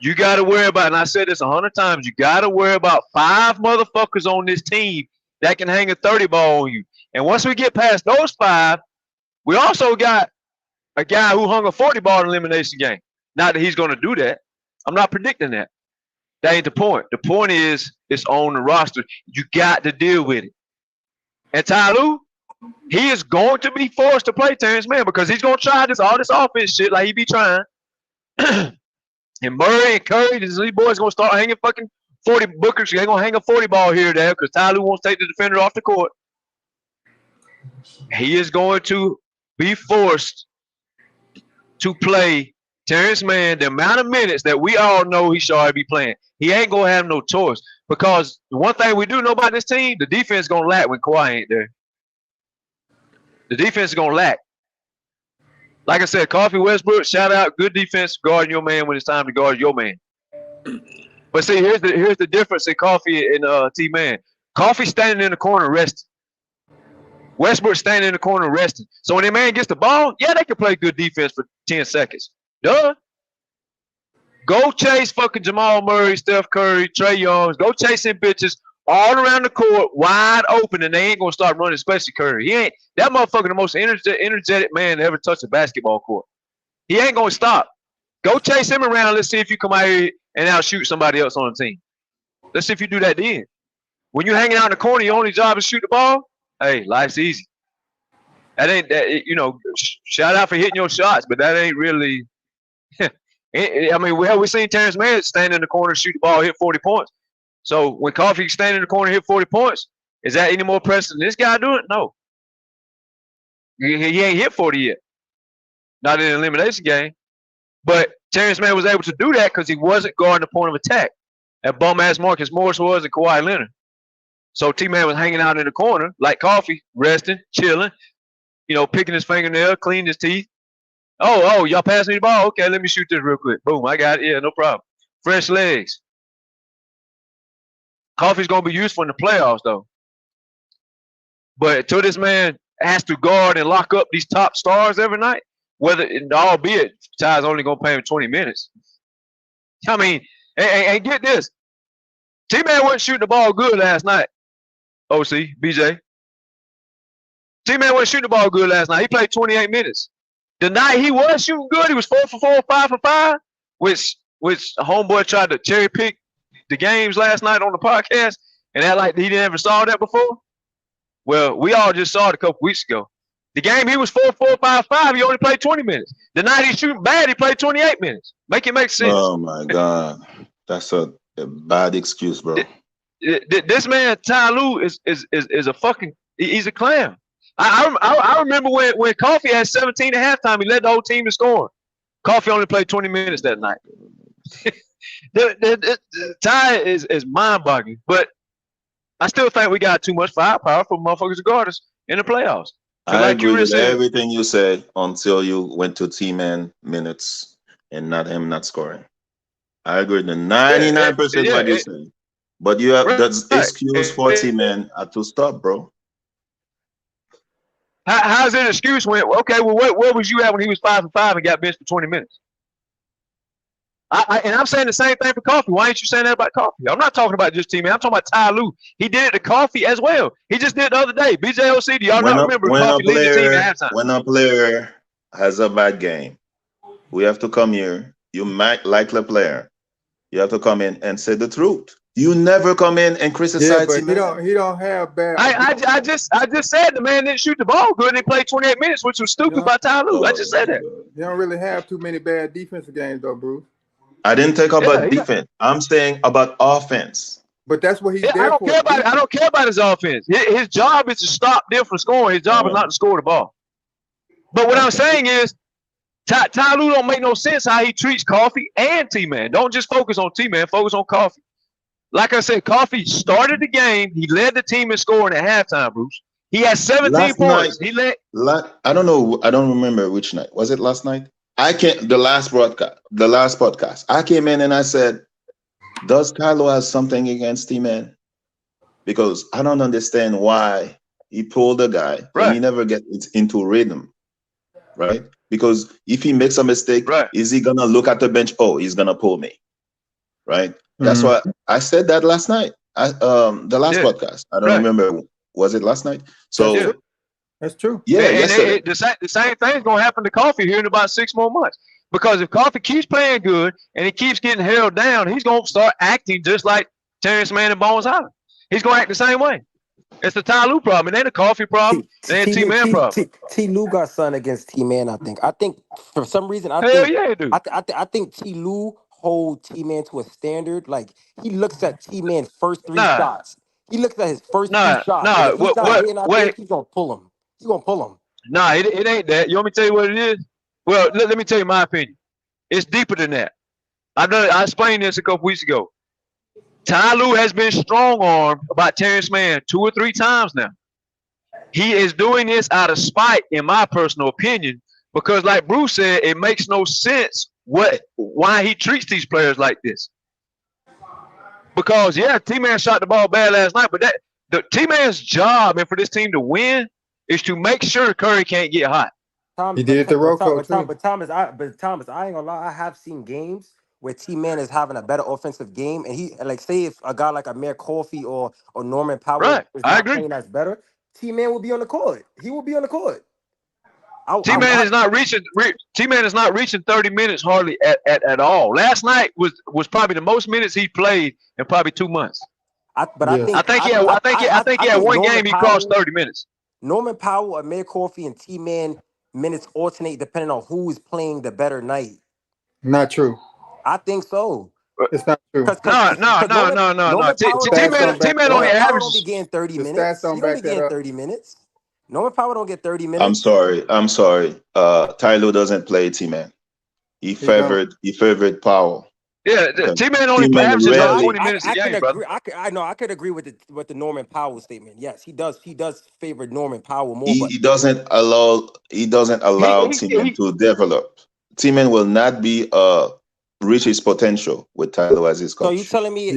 you got to worry about, and I said this 100 times, you got to worry about 5 motherfuckers on this team that can hang a 30 ball on you. And once we get past those 5, we also got a guy who hung a 40 ball in the elimination game. Not that he's going to do that. I'm not predicting that. That ain't the point. The point is it's on the roster. You got to deal with it. And Ty Lue, he is going to be forced to play Terrence Mann because he's going to try all this offense shit like he be trying. And Murray and Curry, these boys going to start hanging fucking 40 bookers. They're going to hang a 40 ball here or there because Ty Lue wants to take the defender off the court. He is going to be forced to play Terrence Mann the amount of minutes that we all know he should already be playing. He ain't going to have no choice because the one thing we do know about this team, the defense is going to lack when Kawhi ain't there. The defense is going to lack. Like I said, Coffee Westbrook, shout out, good defense guarding your man when it's time to guard your man. But see, here's the difference in Coffee and T-Man. Coffee standing in the corner resting. Westbrook standing in the corner resting. So when that man gets the ball, yeah, they can play good defense for 10 seconds. Duh. Go chase fucking Jamal Murray, Steph Curry, Trae Young. Go chase them bitches all around the court, wide open, and they ain't gonna start running, especially Curry. He ain't that motherfucker the most energetic man to ever touch a basketball court. He ain't gonna stop. Go chase him around. Let's see if you come out here and outshoot somebody else on the team. Let's see if you do that then. When you're hanging out in the corner, your only job is shoot the ball. Hey, life's easy. That ain't that. You know, shout out for hitting your shots, but that ain't really. I mean, we seen Terrence Mann stand in the corner, shoot the ball, hit 40 points. So when Coffee stand in the corner, hit 40 points, is that any more pressing than this guy doing? No. He ain't hit 40 yet. Not in an elimination game. But Terrence Mann was able to do that because he wasn't guarding the point of attack. That bum-ass Marcus Morris was and Kawhi Leonard. So T-Man was hanging out in the corner like Coffee, resting, chilling, you know, picking his fingernail, cleaning his teeth. Oh, y'all pass me the ball? Okay, let me shoot this real quick. Boom, I got it. Yeah, no problem. Fresh legs. Coffee's going to be useful in the playoffs, though. But until this man has to guard and lock up these top stars every night, albeit Ty's only going to play him 20 minutes. I mean, and get this. T-Man wasn't shooting the ball good last night. OC, BJ. T-Man wasn't shooting the ball good last night. He played 28 minutes. The night he was shooting good, he was 4 for 4, 5 for 5, which homeboy tried to cherry pick the games last night on the podcast and act like he didn't ever saw that before. Well, we all just saw it a couple weeks ago. The game he was 4-4-5-5, he only played 20 minutes. The night he's shooting bad, he played 28 minutes. Make it make sense. Oh my God, that's a bad excuse, bro. This man Ty Lue is a fucking he's a clown. I remember when Coffee had 17 at halftime, he led the whole team in scoring. Coffee only played 20 minutes that night. Ty is mind-boggling, but I still think we got too much firepower for motherfuckers to guard us in the playoffs. I agree with everything you said until you went to T-Man minutes and not him not scoring. I agree with the 99% what you said. But you have that's excuse for T-Man to stop, bro. How's it an excuse when okay, well where was you at when he was 5 for 5 and got benched for 20 minutes? And I'm saying the same thing for Coffee. Why ain't you saying that about Coffee? I'm not talking about just T-Man. I'm talking about Ty Lue. He did it to Coffee as well. He just did it the other day. BJOC, do y'all not remember Coffee leading the team at halftime? When a player has a bad game, we have to come here. You might like the player. You have to come in and say the truth. You never come in and criticize him. He don't have bad. I just said the man didn't shoot the ball good and he played 28 minutes, which was stupid by Ty Lue. I just said that. He don't really have too many bad defensive games though, Bruce. I didn't talk about defense. I'm saying about offense. But that's what he's there for. I don't care about his offense. His job is to stop them from scoring. His job is not to score the ball. But what I'm saying is, Ty Lue don't make no sense how he treats Coffee and T-Man. Don't just focus on T-Man. Focus on Coffee. Like I said, Coffee started the game. He led the team in scoring at halftime, Bruce. He had 17 points. I don't know. I don't remember which night. Was it last night? The last podcast. I came in and I said, does Kylo have something against T-Man? Because I don't understand why he pulled the guy and he never gets into rhythm, right? Because if he makes a mistake, is he gonna look at the bench? Oh, he's gonna pull me, right? That's why I said that last night. The last podcast. I don't remember. Was it last night? So that's true. Yeah, and the same thing's gonna happen to Coffee here in about 6 more months. Because if Coffee keeps playing good and he keeps getting held down, he's gonna start acting just like Terrence Mann and Bones Highland. He's gonna act the same way. It's the Ty Lue problem. It ain't a Coffee problem. It ain't a T-Man problem. T Lue got something against T-Man, I think. I think for some reason, I think T Lue hold T-Man to a standard. Like, he looks at T-Man first 3 shots. He looks at his first 3 shots. He's gonna pull him. He's gonna pull him. Nah, it ain't that. You want me to tell you what it is? Well, let me tell you my opinion. It's deeper than that. I explained this a couple weeks ago. Ty Lue has been strong-armed about Terrence Mann 2 or 3 times now. He is doing this out of spite, in my personal opinion, because like Bruce said, it makes no sense why he treats these players like this. Because, T-Man shot the ball bad last night, but the T-Man's job and for this team to win is to make sure Curry can't get hot. He did the Rocco too. But Thomas, I ain't gonna lie. I have seen games where T-Man is having a better offensive game, and he say if a guy like Amir Coffey or Norman Powell is not playing that's better, T-Man will be on the court. He will be on the court. T-Man is not reaching 30 minutes hardly at all. Last night was probably the most minutes he played in probably 2 months. I think he had one game he crossed 30 minutes. Norman Powell, Amir Coffey, and T-Man minutes alternate depending on who is playing the better night. Not true. I think so. It's not true. No. T-Man only averages. Don't be getting 30 minutes. He don't be getting 30 minutes. Norman Powell don't get 30 minutes. I'm sorry. Ty Lue doesn't play T-Man. He favored Powell. Yeah, T-Man only averages 20 minutes a game, brother. I could agree with the Norman Powell statement. Yes, he does. He does favor Norman Powell more. He doesn't allow T-Man to develop. T-Man will not be reach his potential with Ty Lue as his coach. So you're telling me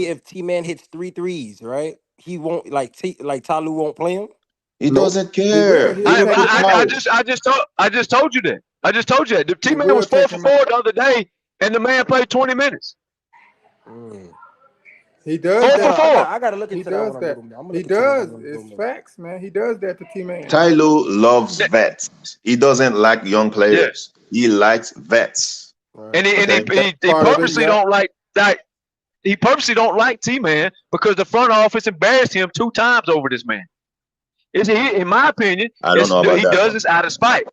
if T-Man hits 3 threes, right? He won't Ty Lue won't play him. He doesn't care. I just told you that. The T-Man was 4 for 4 the other day, and the man played 20 minutes. He does 4 for 4. I gotta look into that. He does. It's facts, man. He does that to T-Man. Ty Lue loves vets. He doesn't like young players. He likes vets. And he purposely don't like that. He purposely don't like T-Man because the front office embarrassed him 2 times over this man. Is he? In my opinion, I don't know about he that does one. this out of spite.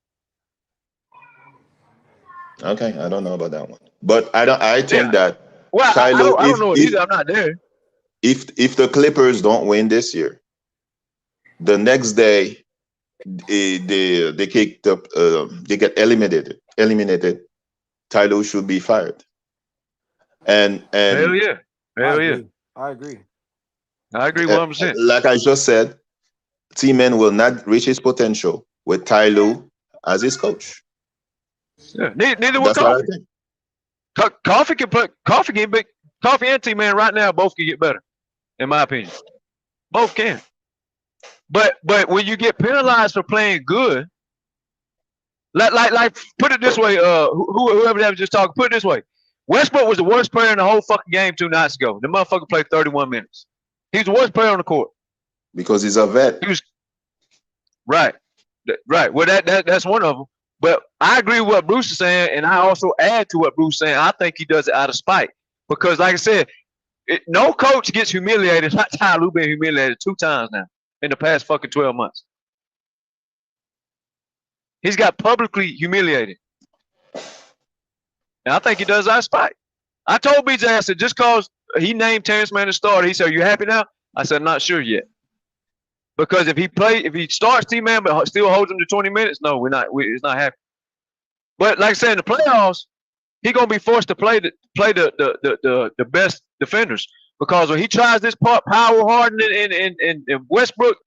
Okay, I don't know about that one. But I think Yeah. that Well, I Kylo, don't know it either. I'm not there. if the Clippers don't win this year, the next day they kicked up, they get eliminated. Tyler should be fired. And Hell yeah. Hell yeah. I agree. I agree 100%. like I just said, T-Man will not reach his potential with Tyler as his coach. Yeah. Neither will That's what I Coffee. think. Coffee can play. Coffee and T-Man right now both can get better, in my opinion. Both can. But when you get penalized for playing good, like put it this way, whoever that was just talking, put it this way. Westbrook was the worst player in the whole fucking game 2 nights ago. The motherfucker played 31 minutes. He's the worst player on the court. Because he's a vet. He was right. Well, that's one of them. But I agree with what Bruce is saying, and I also add to what Bruce is saying. I think he does it out of spite. Because, like I said, no coach gets humiliated. Not Ty Lue been humiliated 2 times now in the past fucking 12 months. He's got publicly humiliated. And I think he does out of spite. I told BJ, I said, just because he named Terrence Mann as starter, he said, "Are you happy now?" I said, "Not sure yet." Because if he starts T-Man but still holds him to 20 minutes, no, it's not happy. But like I said, in the playoffs, he's gonna be forced to play the best defenders. Because when he tries this power Harden and Westbrook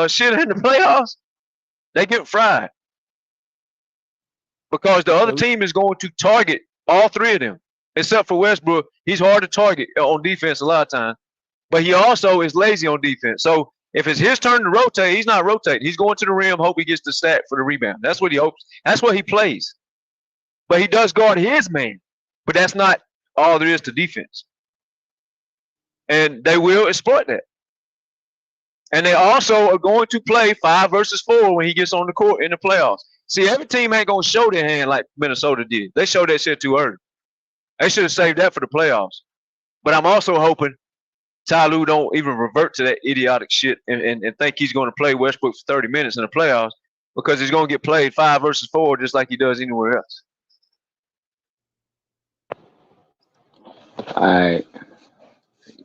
shit in the playoffs, they get fried. Because the other team is going to target all 3 of them. Except for Westbrook, he's hard to target on defense a lot of times. But he also is lazy on defense. So if it's his turn to rotate, he's not rotating. He's going to the rim, hope he gets the stat for the rebound. That's what he hopes. That's what he plays. But he does guard his man. But that's not all there is to defense. And they will exploit that. And they also are going to play 5 versus 4 when he gets on the court in the playoffs. See, every team ain't going to show their hand like Minnesota did. They showed that shit too early. They should have saved that for the playoffs. But I'm also hoping Ty Lue don't even revert to that idiotic shit and think he's going to play Westbrook for 30 minutes in the playoffs because he's going to get played 5 versus 4 just like he does anywhere else. All right.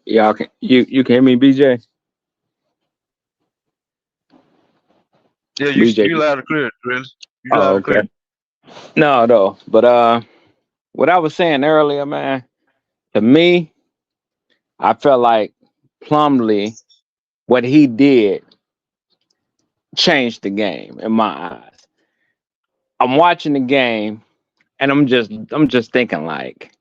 Y'all can you can hear me, BJ? Yeah, BJ. you loud and clear, really. Oh, okay. No, but what I was saying earlier, man, to me, I felt like Plumlee, what he did changed the game in my eyes. I'm watching the game and I'm just thinking like,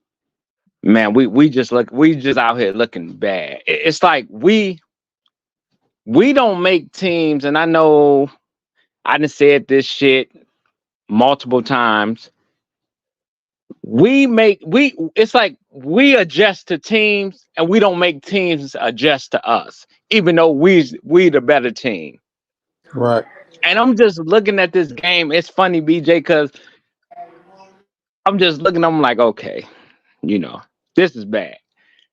man, we just out here looking bad. It's like we don't make teams, and I know I done said this shit multiple times. It's like we adjust to teams and we don't make teams adjust to us, even though we the better team. Right. And I'm just looking at this game. It's funny, BJ, because I'm just looking, I'm like, okay, this is bad.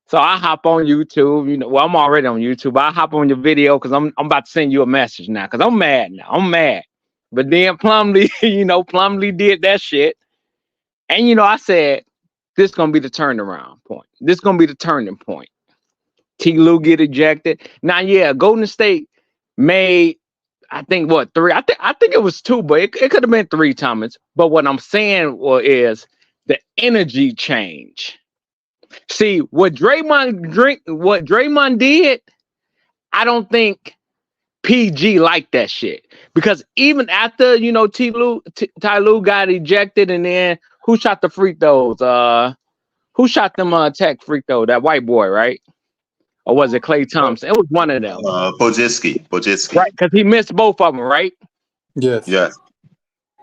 So I hop on YouTube, well, I'm already on YouTube. I hop on your video because I'm about to send you a message now because I'm mad now. I'm mad. But then Plumlee, Plumlee did that shit. And, I said, this is going to be the turnaround point. This is going to be the turning point. T. Lue get ejected. Now, yeah, Golden State made, I think, 3? I think it was 2, but it could have been 3 times. But what I'm saying is the energy change. See, what Draymond did, I don't think PG liked that shit. Because even after, Ty Lue got ejected, and then who shot the free throws? Who shot them tech free throw? That white boy, right? Or was it Klay Thompson? It was one of them. Podziemski. Right, because he missed both of them, right? Yes. Yes.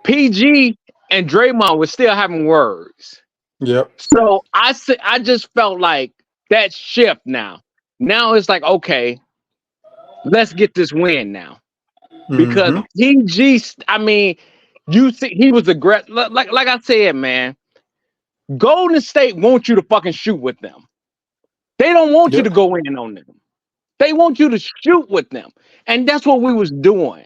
PG and Draymond was still having words. Yep. So I just felt like that shift now. Now it's like, okay, let's get this win now. Because PG, I mean, you see, he was aggressive. Like I said, man, Golden State wants you to fucking shoot with them. They don't want you to go in on them. They want you to shoot with them, and that's what we was doing.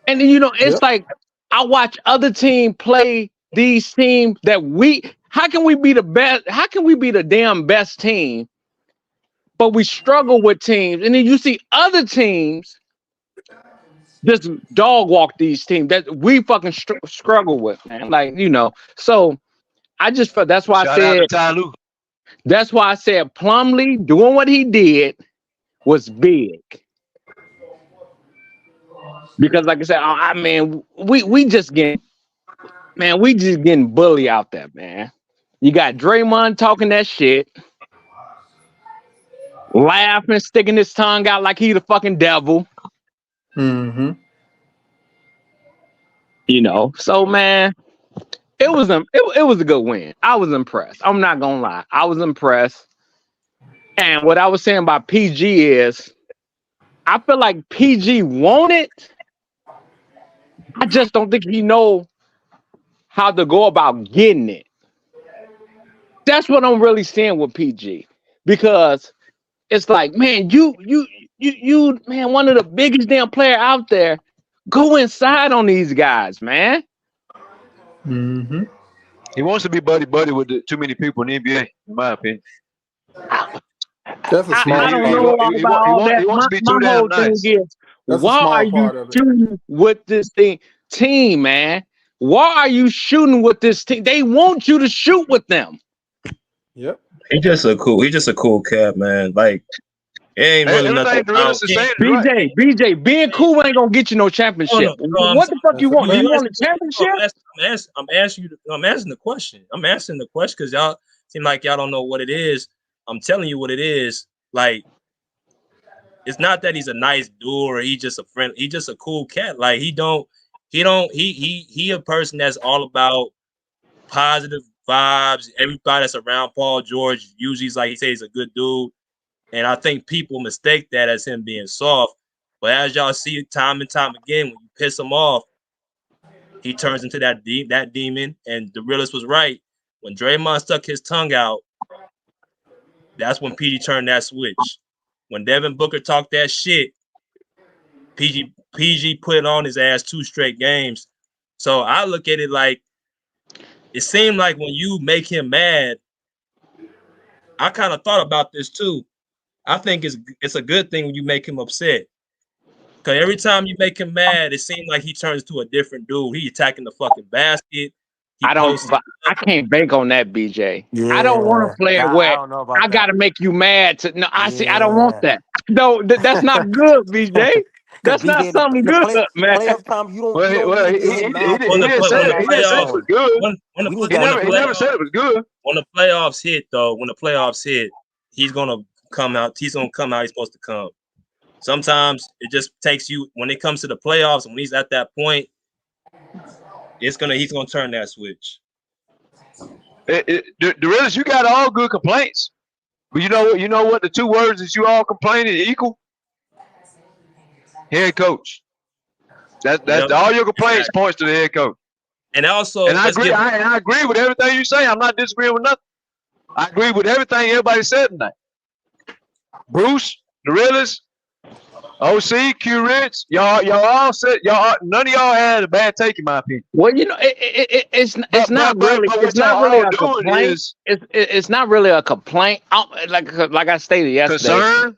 And you know, it's like I watch other team play these teams that we. How can we be the best? How can we be the damn best team? But we struggle with teams, and then you see other teams just dog walk these teams that we fucking struggle with, man. Like, you know, so I just felt that's why I said that's why I said Plumlee doing what he did was big. Because like I said, I mean, we just getting bully out there, man. You got Draymond talking that shit, laughing, sticking his tongue out like he the fucking devil. Mm-hmm. You know, so man, it was a good win. I was impressed. I'm not gonna lie, I was impressed. And what I was saying about PG is, I feel like PG wanted. I just don't think he know how to go about getting it. That's what I'm really seeing with PG, because it's like, man, you, man, one of the biggest damn player out there. Go inside on these guys, man. Mm-hmm. He wants to be buddy with too many people in the NBA, in my opinion. That's a small. I don't know about all that. He wants to be too my damn whole nice. thing is, why are you shooting with this team, man? Why are you shooting with this team? They want you to shoot with them. Yep. He's just a cool cat, man. Like, it ain't really nothing. BJ, being cool ain't gonna get you no championship. What the fuck you want? You want a championship? I'm answering the question. I'm answering the question because y'all seem like y'all don't know what it is. I'm telling you what it is. Like, it's not that he's a nice dude or he just a friend. He just a cool cat. Like, he a person that's all about positive vibes. Everybody that's around Paul George usually is like, he says he's a good dude. And I think people mistake that as him being soft. But as y'all see time and time again, when you piss him off, he turns into that demon. And the realist was right. When Draymond stuck his tongue out, that's when PG turned that switch. When Devin Booker talked that shit, PG put it on his ass 2 straight games. So I look at it like, it seemed like when you make him mad, I kind of thought about this too. I think it's a good thing when you make him upset. Because every time you make him mad, it seems like he turns to a different dude. He attacking the fucking basket. I can't bank on that, BJ. Yeah. I don't want to play it where I got to make you mad. I don't want that. No, that's not good, BJ. That's not something good, man. Playoff time, you don't. He didn't say it was good. He never said it was good. When the playoffs hit, he's gonna come out. He's gonna come out. He's supposed to come. Sometimes it just takes you when it comes to the playoffs. When he's at that point, he's gonna turn that switch. The realest, you got all good complaints, but you know what? The 2 words that you all complaining equal. Head coach. That's all your complaints points to the head coach. And also, I agree with everything you say. I'm not disagreeing with nothing. I agree with everything everybody said tonight. Bruce, the realist, OC, Q Rich, y'all all said none of y'all had a bad take in my opinion. Well, you know, it's not really a complaint. It's not really a complaint. Like I stated yesterday. Concern?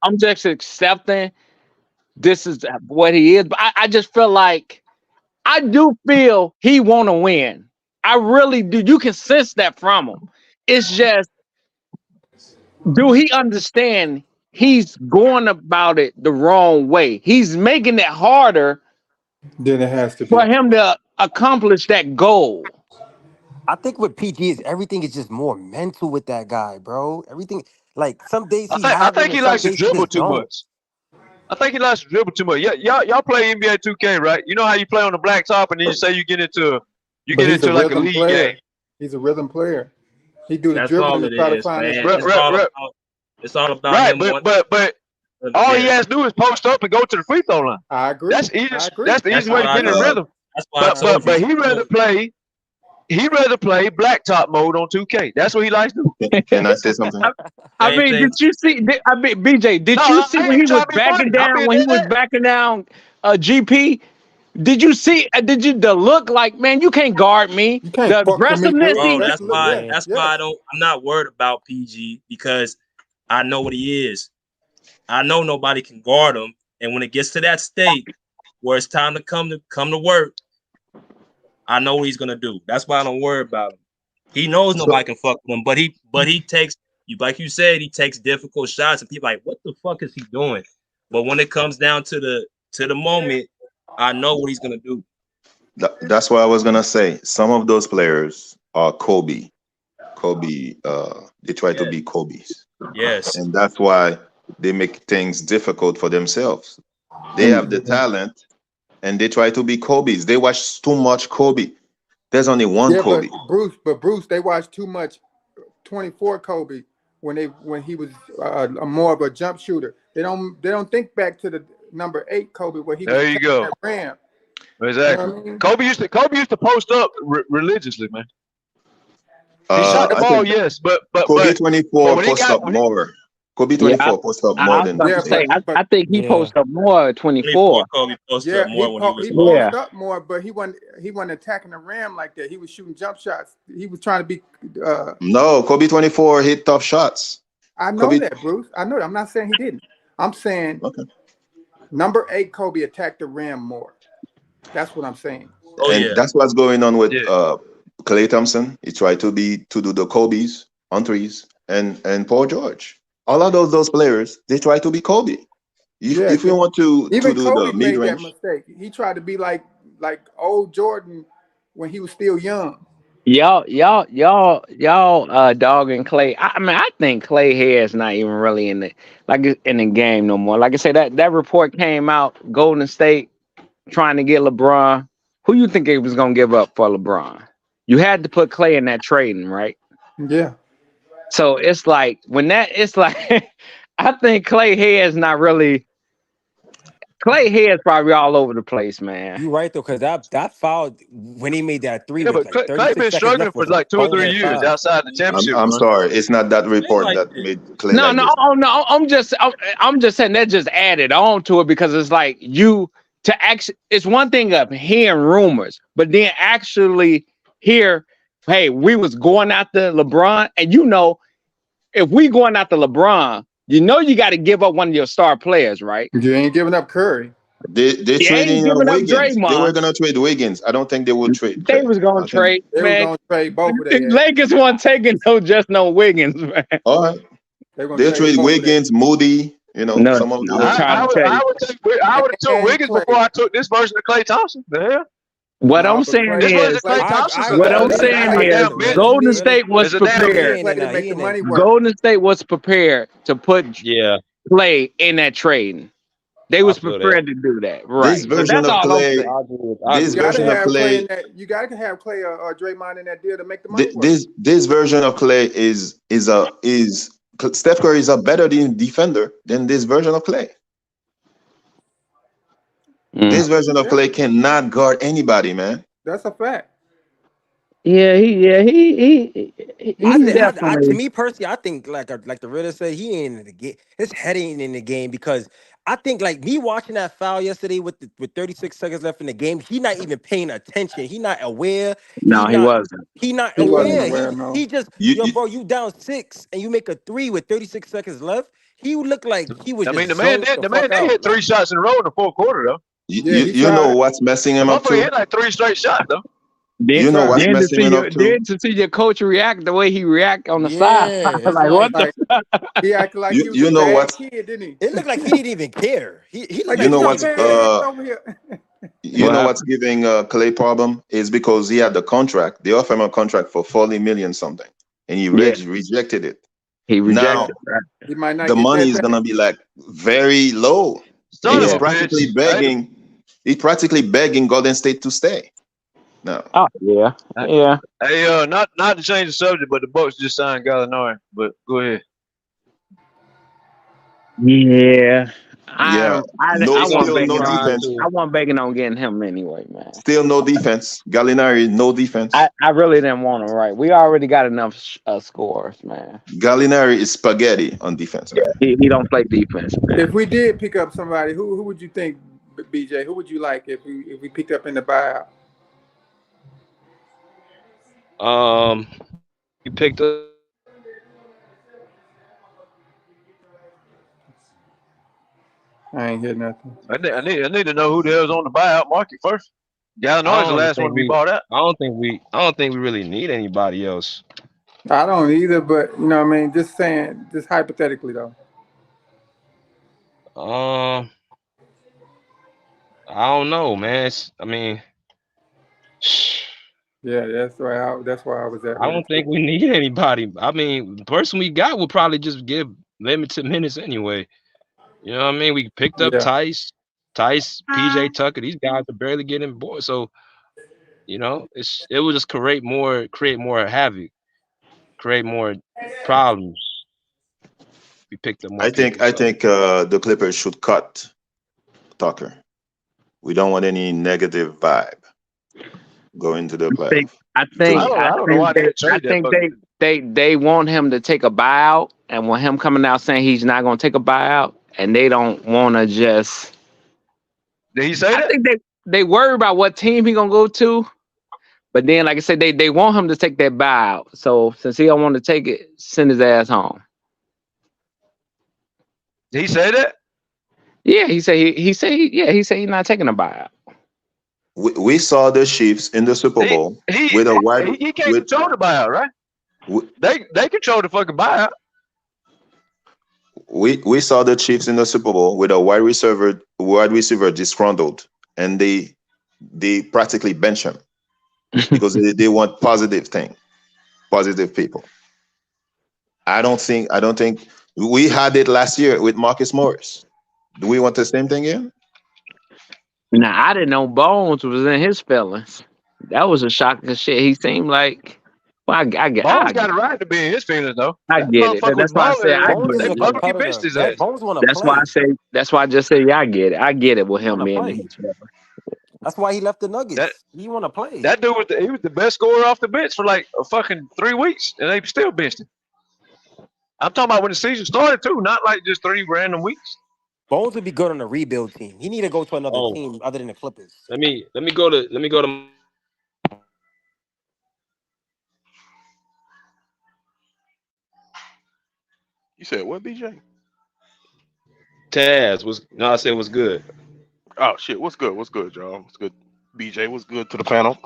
I'm just accepting this is what he is. But I just feel like I do feel he want to win. I really do. You can sense that from him. It's just, do he understand he's going about it the wrong way? He's making it harder than it has to be for him to accomplish that goal. I think what PG is, everything is just more mental with that guy, bro. Everything, like some days I think he likes to dribble too much. I think he likes to dribble too much. Yeah, y'all play NBA 2K, right? You know how you play on the black top, and then you say you get into like a league game. He's a rhythm player. He do the dribble and try to find his It's all about right, him. But all he has to do is post up and go to the free throw line. I agree. That's easy. That's the easy way to get in rhythm. But he rather play He rather play blacktop mode on 2K. That's what he likes to do. Can I say something? I mean, did you see? BJ, did you see when he was backing down? When he was backing down, GP. Did you see? Did you the look like, man? You can't guard me. You can't The fuck with me, aggressiveness. Bro, that's Look, why. yeah, That's yeah. why I'm not worried about PG because I know what he is. I know nobody can guard him, and when it gets to that state where it's time to come to work, I know what he's gonna do. That's why I don't worry about him. He knows nobody can fuck with him, but he takes you like you said, he takes difficult shots, and people are like, what the fuck is he doing? But when it comes down to the moment, I know what he's gonna do. That's what I was gonna say. Some of those players are Kobe. They try to be Kobe's. Yes. And that's why they make things difficult for themselves. They have the talent and they try to be Kobe's. They watch too much Kobe. There's only one Kobe. But Bruce, they watched too much 24 Kobe when he was more of a jump shooter. They don't think back to the number 8 Kobe where he was There you go. that ram. Exactly. You know what I mean? Kobe used to post up religiously, man. He shot the I ball, think yes, but Kobe 24 when he post got- up when he- more. Kobe 24 post up more than I think he Yeah. posted up more at 24. Kobe posted Yeah, up more when he was he smaller. posted up more, but he wasn't attacking the rim like that. He was shooting jump shots. He was trying to be. No, Kobe 24 hit tough shots. I know Kobe- that, Bruce. I know that. I'm not saying he didn't. I'm saying Okay. number 8 Kobe attacked the rim more. That's what I'm saying. Oh And yeah. that's what's going on with Yeah. Klay Thompson. He tried to do the Kobe's on threes and Paul George. All of those players, they try to be Kobe. If we want to Even do Kobe the made mid that range, mistake. He tried to be like old Jordan when he was still young. Y'all, dogging Clay. I mean, I think Clay here is not even really in the game no more. Like I said, that report came out. Golden State trying to get LeBron. Who you think it was gonna give up for LeBron? You had to put Clay in that trading, right? Yeah. So it's like I think Clay here is not really. Clay here is probably all over the place, man. You right though, because that foul when he made that 3 Yeah, with but like Clay 36 been seconds struggling left for was like 2 or 3 bonehead years foul. outside the championship. I'm run. sorry, it's not that report like that this. made Klay No, like no, this. no. I'm just saying that just added on to it because it's like it's one thing of hearing rumors, but then actually hear, hey, we was going after LeBron, and if we going after LeBron, you got to give up one of your star players, right? You ain't giving up Curry. They ain't trading giving up Wiggins. They Draymond. were gonna trade Wiggins. I don't think they would trade. They Klay. was I gonna think- trade, They were man. gonna trade both of The them. Lakers weren't taking no Wiggins, man. All right, They were they'll gonna trade both of them. Wiggins, Moody. No, Some of no. those. trying to tell you. I would have took And Wiggins Clay. before I took this version of Klay Thompson. The hell? What No, I'm but saying Klay- This version is, of Klay Thompson. what I'm Klay- saying Klay- is, Klay- Golden Klay- State was It's a damn prepared. Klay to make the money work. Golden State was prepared to put Yeah. Clay in that trading. They was feel that. prepared to do that, right? This So version that's of all I'm Klay, saying. this You gotta version of have Clay in Klay, that. You gotta have Clay or Draymond in that deal to make the money work. this version of Klay is Steph Curry is a better defender than this version of Klay. This version of Klay cannot guard anybody, man. That's a fact. Yeah, he To me personally, I think like the Ritter said, he ain't in the game. His head ain't in the game because I think like me watching that foul yesterday with 36 seconds left in the game, he not even paying attention. He not aware. No, he wasn't. He not He wasn't aware. aware, no. He just bro, you down 6 and you make a 3 with 36 seconds left. He would look like he was. I mean, just the man zoned did out. hit 3 shots in a row in the fourth quarter, though. You know what's messing him up Motherfucker too? hit like 3 straight shots, though. You know what's messing him up too? Then to see your coach react the way he react on the Yeah, side, it's like what like- the? He acted like he was You a know bad what? kid, didn't he? It looked like he didn't even care. He looked You know like what's over here. You know what's giving Klay problem is because he had the contract. They offered him a contract for $40 million something, and he rejected it. He Now He might not the get money that is back. gonna be like very low. Son And of he's a practically bitch. begging. He's practically begging Golden State to stay. No. Oh yeah. Hey, not to change the subject, but the Bucks just signed Gallinari. But go ahead. Yeah. Yeah, no, I wasn't still He no banking on trying defense. getting. I to. wasn't banking on getting him anyway, man. Still no defense. Gallinari, no defense. I really didn't want him right. We already got enough scores, man. Gallinari is spaghetti on defense, man. He don't play defense, man. If we did pick up somebody, who would you think, BJ? Who would you like if we picked up in the buyout? He picked up. I ain't hear nothing. I need to know who the hell's on the buyout market first. Gallinari's the last one to be bought out. I don't think we really need anybody else. I don't either, but you know what I mean. Just saying, just hypothetically though. I don't know, man. Yeah, that's right. That's where I was at. I don't think we need anybody. I mean, the person we got will probably just give limited minutes anyway. You know what I mean? We picked up Tice, PJ Tucker. These guys are barely getting bored. So, you know, it will just create more havoc, create more problems. We picked up more. I think the Clippers should cut Tucker. We don't want any negative vibe going to the playoff. I think they want him to take a buyout, and when him coming out saying he's not going to take a buyout, and they don't want to just. Did he say that? I think they worry about what team he gonna go to, but then, like I said, they want him to take that buyout. So since he don't want to take it, send his ass home. Did he say that? Yeah, he said he's not taking a buyout. We saw the Chiefs in the Super Bowl with a wide. He can't control the buyout, right? They control the fucking buyout. We saw the Chiefs in the Super Bowl with a wide receiver disgruntled, and they practically bench him because they want positive people. I don't think we had it last year with Marcus Morris. Do we want the same thing here? Now I didn't know Bones was in his feelings. That was a shocking shit. He seemed like. Well, I get. Bones got a right to be in his feelings, though. I get it. That's why I said they publicly benched his ass. That's why I just said I get it. I get it with him being in his feelings. That's why he left the Nuggets. He want to play. That dude was the best scorer off the bench for like a fucking 3 weeks, and they still benched him. I'm talking about when the season started too, not like just 3 random weeks. Bones would be good on a rebuild team. He need to go to another team other than the Clippers. Let me go to. You said what, BJ? Taz I said was good. Oh shit, what's good? What's good, y'all? What's good? BJ, what's good to the panel?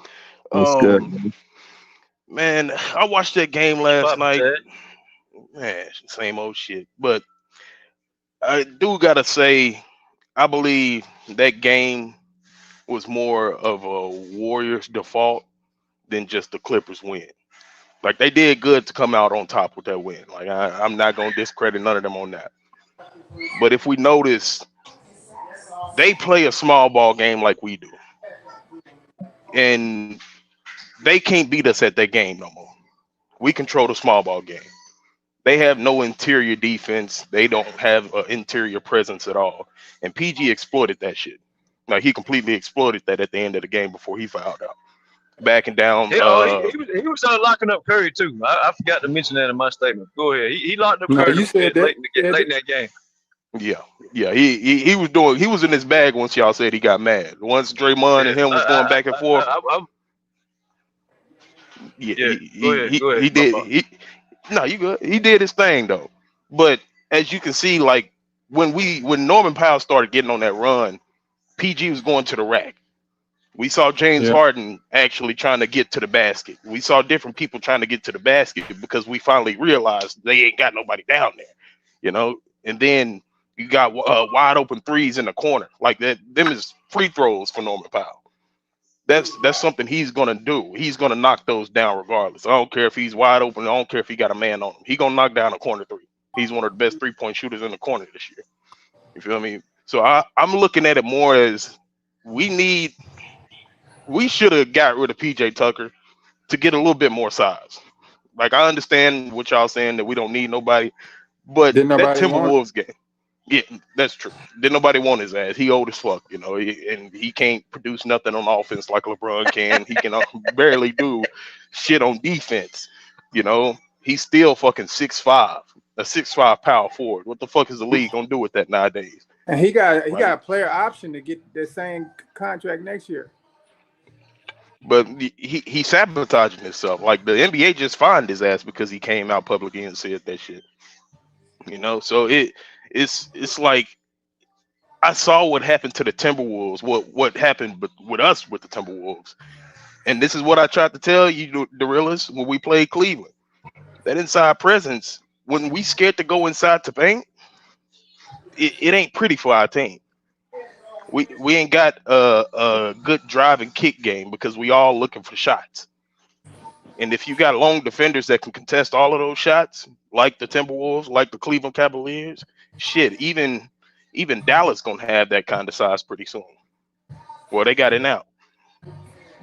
What's good? Man, I watched that game last night. Man, same old shit. But I do gotta say, I believe that game was more of a Warriors default than just the Clippers win. Like, they did good to come out on top with that win. Like, I'm not gonna discredit none of them on that. But if we notice, they play a small ball game like we do, and they can't beat us at that game no more. We control the small ball game. They have no interior defense. They don't have an interior presence at all. And PG exploited that shit. Like, he completely exploited that at the end of the game before he fouled out. Backing down. He was locking up Curry too. I forgot to mention that in my statement. Go ahead. He locked up Curry you said that, late in that game. Yeah. He was in his bag once y'all said he got mad. Once Draymond and him was going back and forth. Go ahead. He did. No, you good. He did his thing though. But as you can see, like when Norman Powell started getting on that run, PG was going to the rack. We saw James Harden actually trying to get to the basket. We saw different people trying to get to the basket because we finally realized they ain't got nobody down there, you know. And then you got wide open threes in the corner like that. Them is free throws for Norman Powell. That's something he's gonna do. He's gonna knock those down regardless. I don't care if he's wide open. I don't care if he got a man on him. He gonna knock down a corner three. He's one of the best 3-point shooters in the corner this year. You feel me? So I'm looking at it more as we should have got rid of PJ Tucker to get a little bit more size. Like, I understand what y'all saying that we don't need nobody, but that Timberwolves game, Yeah, that's true. Didn't nobody want his ass. He old as fuck, you know, and he can't produce nothing on offense like LeBron can. He can barely do shit on defense. You know, he's still fucking 6'5", a 6'5" power forward. What the fuck is the league gonna do with that nowadays? And he got a player option to get the same contract next year. But he sabotaging himself. Like the NBA just fined his ass because he came out publicly and said that shit. You know, so it's like I saw what happened to the Timberwolves. What happened with us with the Timberwolves, and this is what I tried to tell you, the realists, when we played Cleveland. That inside presence, when we scared to go inside to paint, it ain't pretty for our team. We ain't got a good drive and kick game because we all looking for shots. And if you got long defenders that can contest all of those shots, like the Timberwolves, like the Cleveland Cavaliers, shit, even Dallas gonna have that kind of size pretty soon. Well, they got it now.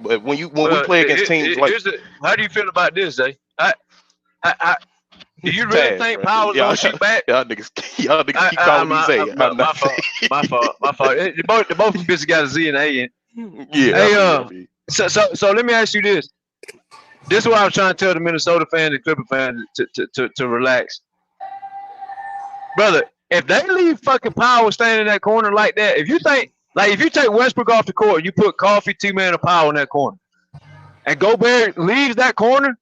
But when we play against teams like, how do you feel about this, Zay? Do you really think Powell's gonna shoot back? Y'all niggas keep calling me Zay. My fault. The both of them bitches got a Z and A in. Yeah. Hey, so let me ask you this. This is what I was trying to tell the Minnesota fans and Clipper fans to relax. Brother, if they leave fucking Powell standing in that corner like that, if you take Westbrook off the court, you put Coffee, T-Man, and Powell in that corner, and Gobert leaves that corner,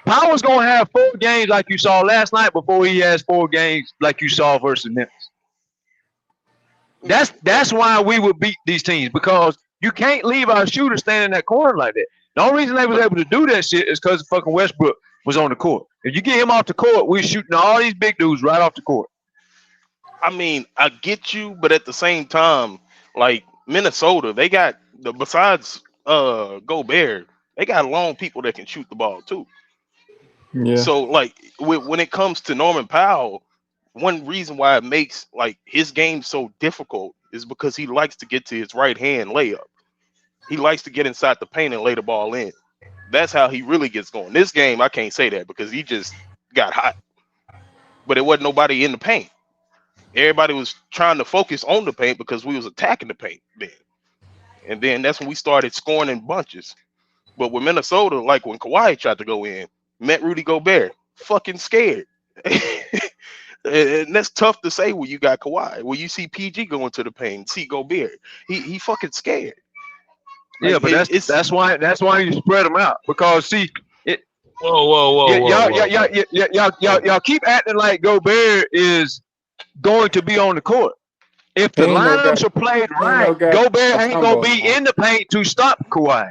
Powell's going to have 4 games like you saw last night before he has 4 games like you saw versus Memphis. That's why we would beat these teams, because you can't leave our shooter standing in that corner like that. The only reason they was able to do that shit is because fucking Westbrook was on the court. If you get him off the court, we're shooting all these big dudes right off the court. I mean, I get you, but at the same time, like Minnesota, they got besides Gobert, they got long people that can shoot the ball too. Yeah. So like when it comes to Norman Powell, one reason why it makes like his game so difficult is because he likes to get to his right hand layup. He likes to get inside the paint and lay the ball in. That's how he really gets going. This game, I can't say that because he just got hot. But it wasn't nobody in the paint. Everybody was trying to focus on the paint because we was attacking the paint then. And then that's when we started scoring in bunches. But with Minnesota, like when Kawhi tried to go in, met Rudy Gobert, fucking scared. And that's tough to say when you got Kawhi. When you see PG going to the paint, see Gobert, he fucking scared. Yeah, like, but that's why you spread them out, because see it. Whoa! Y'all keep acting like Gobert is going to be on the court. If the lineups are played right, Gobert ain't gonna be in the paint to stop Kawhi.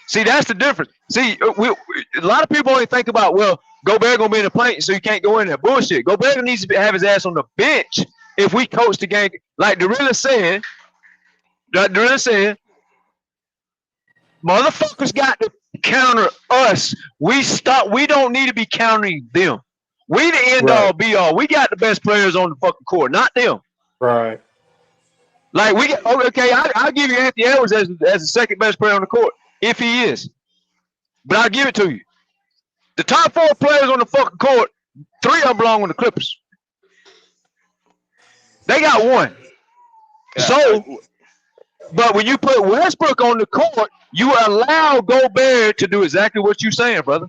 See, that's the difference. See, a lot of people only think about, well, Gobert gonna be in the paint, so you can't go in there. Bullshit. Gobert needs to have his ass on the bench if we coach the game. Like Dorilla saying, motherfuckers got to counter us. We don't need to be countering them. We the end all be all. We got the best players on the fucking court, not them. Right. Like I'll give you Anthony Edwards as the second best player on the court if he is. But I'll give it to you. The top 4 players on the fucking court, 3 of them belong on the Clippers. They got 1. So, but when you put Westbrook on the court, you allow Gobert to do exactly what you're saying, brother.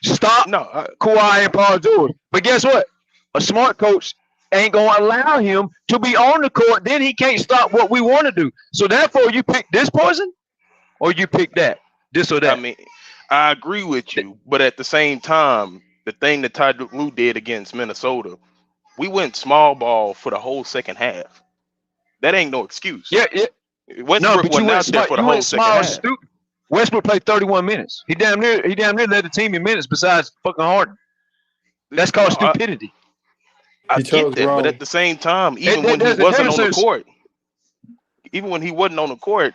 Stop Kawhi and Paul George. But guess what? A smart coach ain't going to allow him to be on the court. Then he can't stop what we want to do. So therefore, you pick this person or you pick that, this or that. I mean, I agree with you. But at the same time, the thing that Ty Lue did against Minnesota, we went small ball for the whole second half. That ain't no excuse. Yeah. Westbrook wasn't out there for the whole second half. Stupid. Westbrook played 31 minutes. He damn near led the team in minutes besides fucking Harden. That's called stupidity. I get that, but at the same time, even when he wasn't on the court,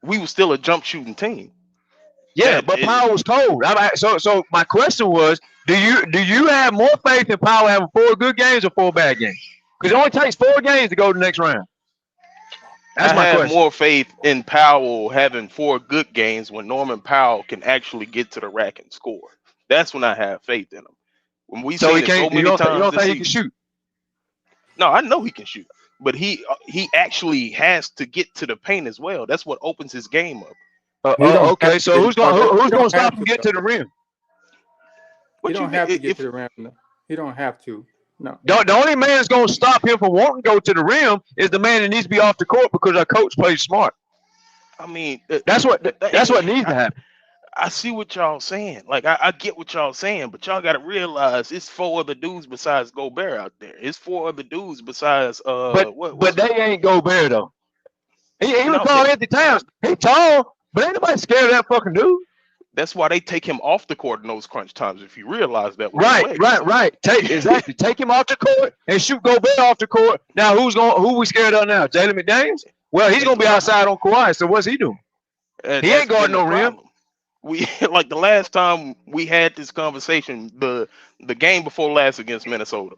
we were still a jump shooting team. Yeah, but Powell was cold. So my question was, do you have more faith in Powell having 4 good games or 4 bad games? Because it only takes 4 games to go to the next round. That's my question. I have more faith in Powell having 4 good games when Norman Powell can actually get to the rack and score. That's when I have faith in him. When we see it so many times, you don't think he can shoot? No, I know he can shoot, but he actually has to get to the paint as well. That's what opens his game up. Okay, so who's gonna stop him get to the rim? He don't have to get to the rim. He don't have to. No. The only man that's gonna stop him from wanting to go to the rim is the man that needs to be off the court because our coach plays smart. I mean, that's what needs to happen. I see what y'all saying. Like I get what y'all saying, but y'all got to realize it's 4 other dudes besides Gobert out there. It's 4 other dudes besides but they ain't Gobert though. He was called Anthony Towns. He tall, but ain't nobody scared of that fucking dude. That's why they take him off the court in those crunch times. If you realize that, right. Take him off the court and shoot Gobert off the court. Now who we scared of now? Jalen McDaniels? Well, he's gonna be outside on Kawhi. So what's he doing? He ain't guarding no rim. We like the last time we had this conversation, the game before last against Minnesota.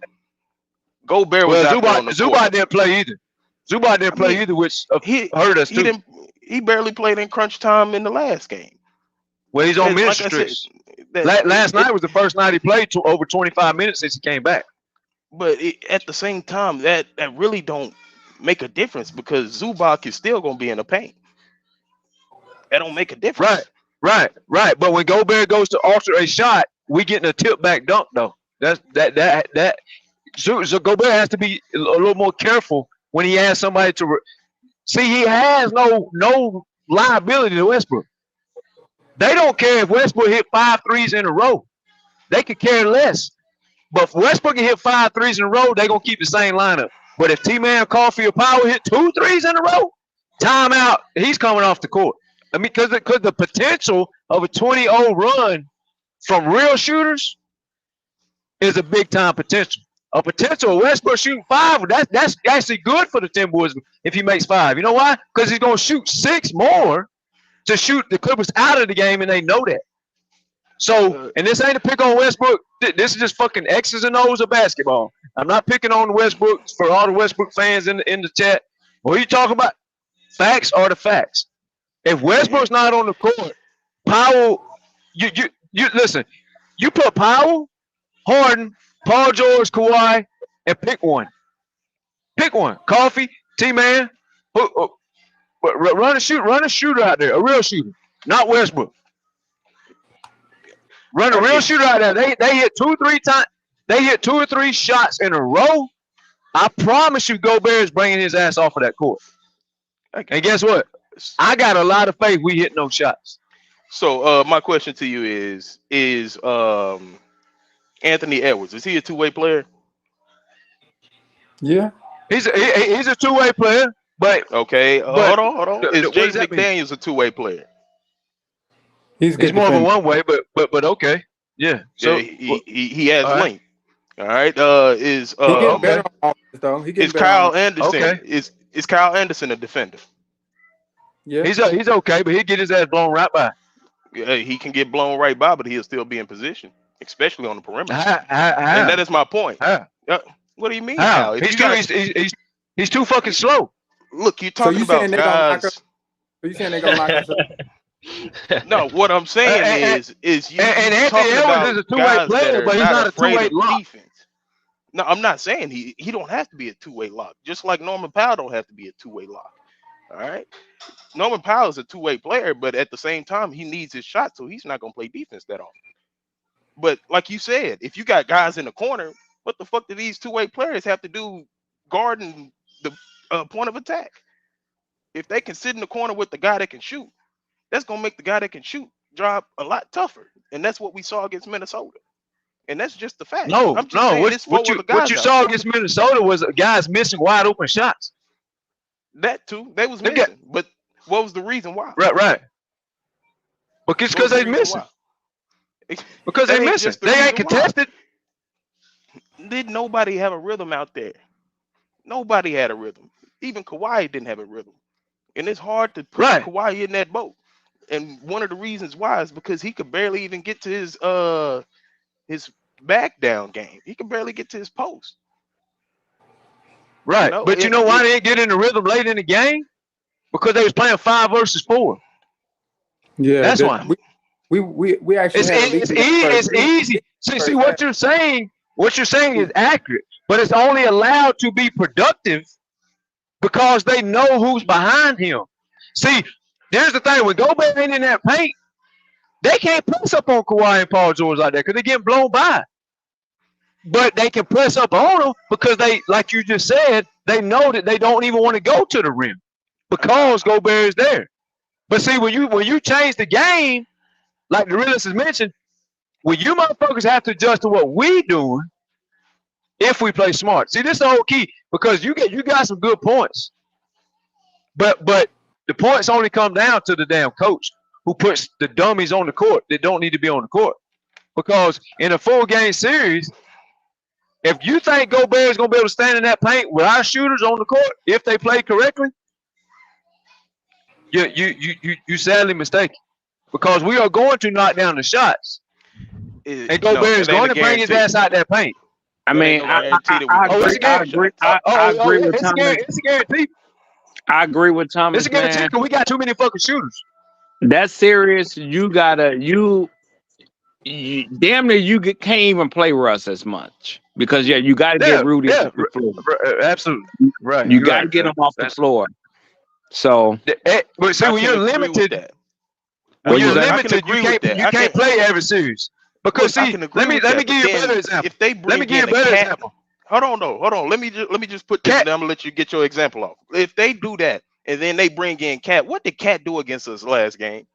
Gobert was out there on the court. Zubac didn't play either. Zubac didn't play either, which hurt us too. He barely played in crunch time in the last game. Well, he's on minute strips. Last night was the first night he played over 25 minutes since he came back. But at the same time, that really don't make a difference because Zubac is still going to be in the paint. That don't make a difference. Right. But when Gobert goes to alter a shot, we getting a tip back dunk though. So Gobert has to be a little more careful when he has somebody to see. He has no liability to Westbrook. They don't care if Westbrook hit 5 threes in a row. They could care less. But if Westbrook can hit 5 threes in a row, they're going to keep the same lineup. But if T-Man, Coffee, or Power hit 2 threes in a row, timeout, he's coming off the court. I mean, because the potential of a 20-0 run from real shooters is a big-time potential. A potential of Westbrook shooting 5, that's actually good for the Timberwolves if he makes 5. You know why? Because he's going to shoot 6 more to shoot the Clippers out of the game, and they know that. So, and this ain't a pick on Westbrook. This is just fucking X's and O's of basketball. I'm not picking on Westbrook for all the Westbrook fans in the chat. What are you talking about? Facts are the facts. If Westbrook's not on the court, Powell, you listen. You put Powell, Harden, Paul George, Kawhi, and pick one. Pick one. Coffee, T-Man. Run a shooter out there, a real shooter, not Westbrook. Run a real shooter out there. They hit 2-3 times. They hit 2 or 3 shots in a row. I promise you, Gobert is bringing his ass off of that court. And guess what? I got a lot of faith we hit no shots. So my question to you is Anthony Edwards, is he a two-way player? Yeah. He's a two-way player, but okay. Hold on. Is Jaden McDaniels a two-way player? He's more of a one-way, but okay. Yeah. So he has length. All right. Is Kyle Anderson is Kyle Anderson a defender? Yeah. He's okay, but he'll get his ass blown right by. Yeah, he can get blown right by, but he'll still be in position, especially on the perimeter. And that is my point. What do you mean? How? He's too fucking slow. Look, you're talking about guys. So you saying they're gonna lock us up? No, what I'm saying is you and Anthony Edwards is a two-way player, but he's not a two-way lock. Defense. No, I'm not saying he don't have to be a two-way lock, just like Norman Powell don't have to be a two-way lock. All right, Norman Powell is a two-way player, but at the same time, he needs his shot, so he's not gonna play defense that often. But like you said, if you got guys in the corner, what the fuck do these two-way players have to do guarding the point of attack? If they can sit in the corner with the guy that can shoot, that's gonna make the guy that can shoot job a lot tougher, and that's what we saw against Minnesota. And that's just the fact. What you saw against Minnesota was guys missing wide open shots. That too, they was missing. But what was the reason why? Right. Because they missing. Because they missing. They ain't contested. Did nobody have a rhythm out there? Nobody had a rhythm. Even Kawhi didn't have a rhythm. And it's hard to put Kawhi in that boat. And one of the reasons why is because he could barely even get to his back down game. He could barely get to his post. Right. But you know why they didn't get in the rhythm late in the game? Because they was playing 5 versus 4. Yeah. That's why. We actually it's easy. See what you're saying What you're saying is accurate, but it's only allowed to be productive because they know who's behind him. See, here's the thing: when Gobert ain't in that paint, they can't press up on Kawhi and Paul George like that because they're getting blown by. But they can press up on them because they, like you just said, they know that they don't even want to go to the rim because Gobert is there. But see, when you change the game, like the realist has mentioned, when you motherfuckers have to adjust to what we doing if we play smart. See, this is the whole key because you got some good points. But the points only come down to the damn coach who puts the dummies on the court that don't need to be on the court. Because in a full game series, if you think Gobert is going to be able to stand in that paint with our shooters on the court, if they play correctly, you sadly mistaken. Because we are going to knock down the shots. And Gobert is going to bring his ass out that paint. I mean, I agree with Thomas. It's a guarantee. I agree with Thomas. It's a guarantee because we got too many fucking shooters. That's serious. You gotta damn near can't even play Russ as much because you got to get Rudy off the floor. Absolutely right. You got to get him off the floor. So, but see, when you're limited, you can't play every series. Because see, let me give you a better example. If they bring in a cat, hold on. Let me just put this. I'm gonna let you get your example off. If they do that and then they bring in Cat, what did Cat do against us last game?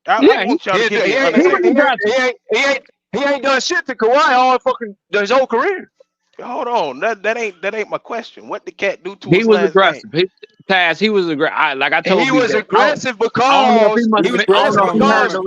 He ain't done shit to Kawhi all fucking his whole career. Hold on, that ain't my question. What did Cat do to us? He was aggressive. He was aggressive. Like I told you, he was aggressive because he was aggressive.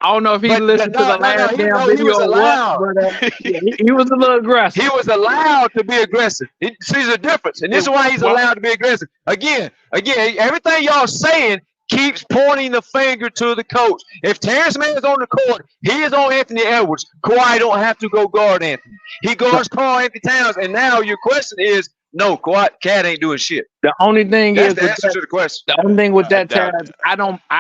I don't know if he listened to the last damn video or what, but he was a little aggressive. He was allowed to be aggressive. He sees a difference, and this is why he's allowed to be aggressive. Again, everything y'all saying keeps pointing the finger to the coach. If Terrence Mann is on the court, he is on Anthony Edwards. Kawhi don't have to go guard Anthony. He guards Karl-Anthony Towns, and now your question is, no, Kawhi Cat ain't doing shit. The only thing That's the answer to the question. The only thing with that, Taz,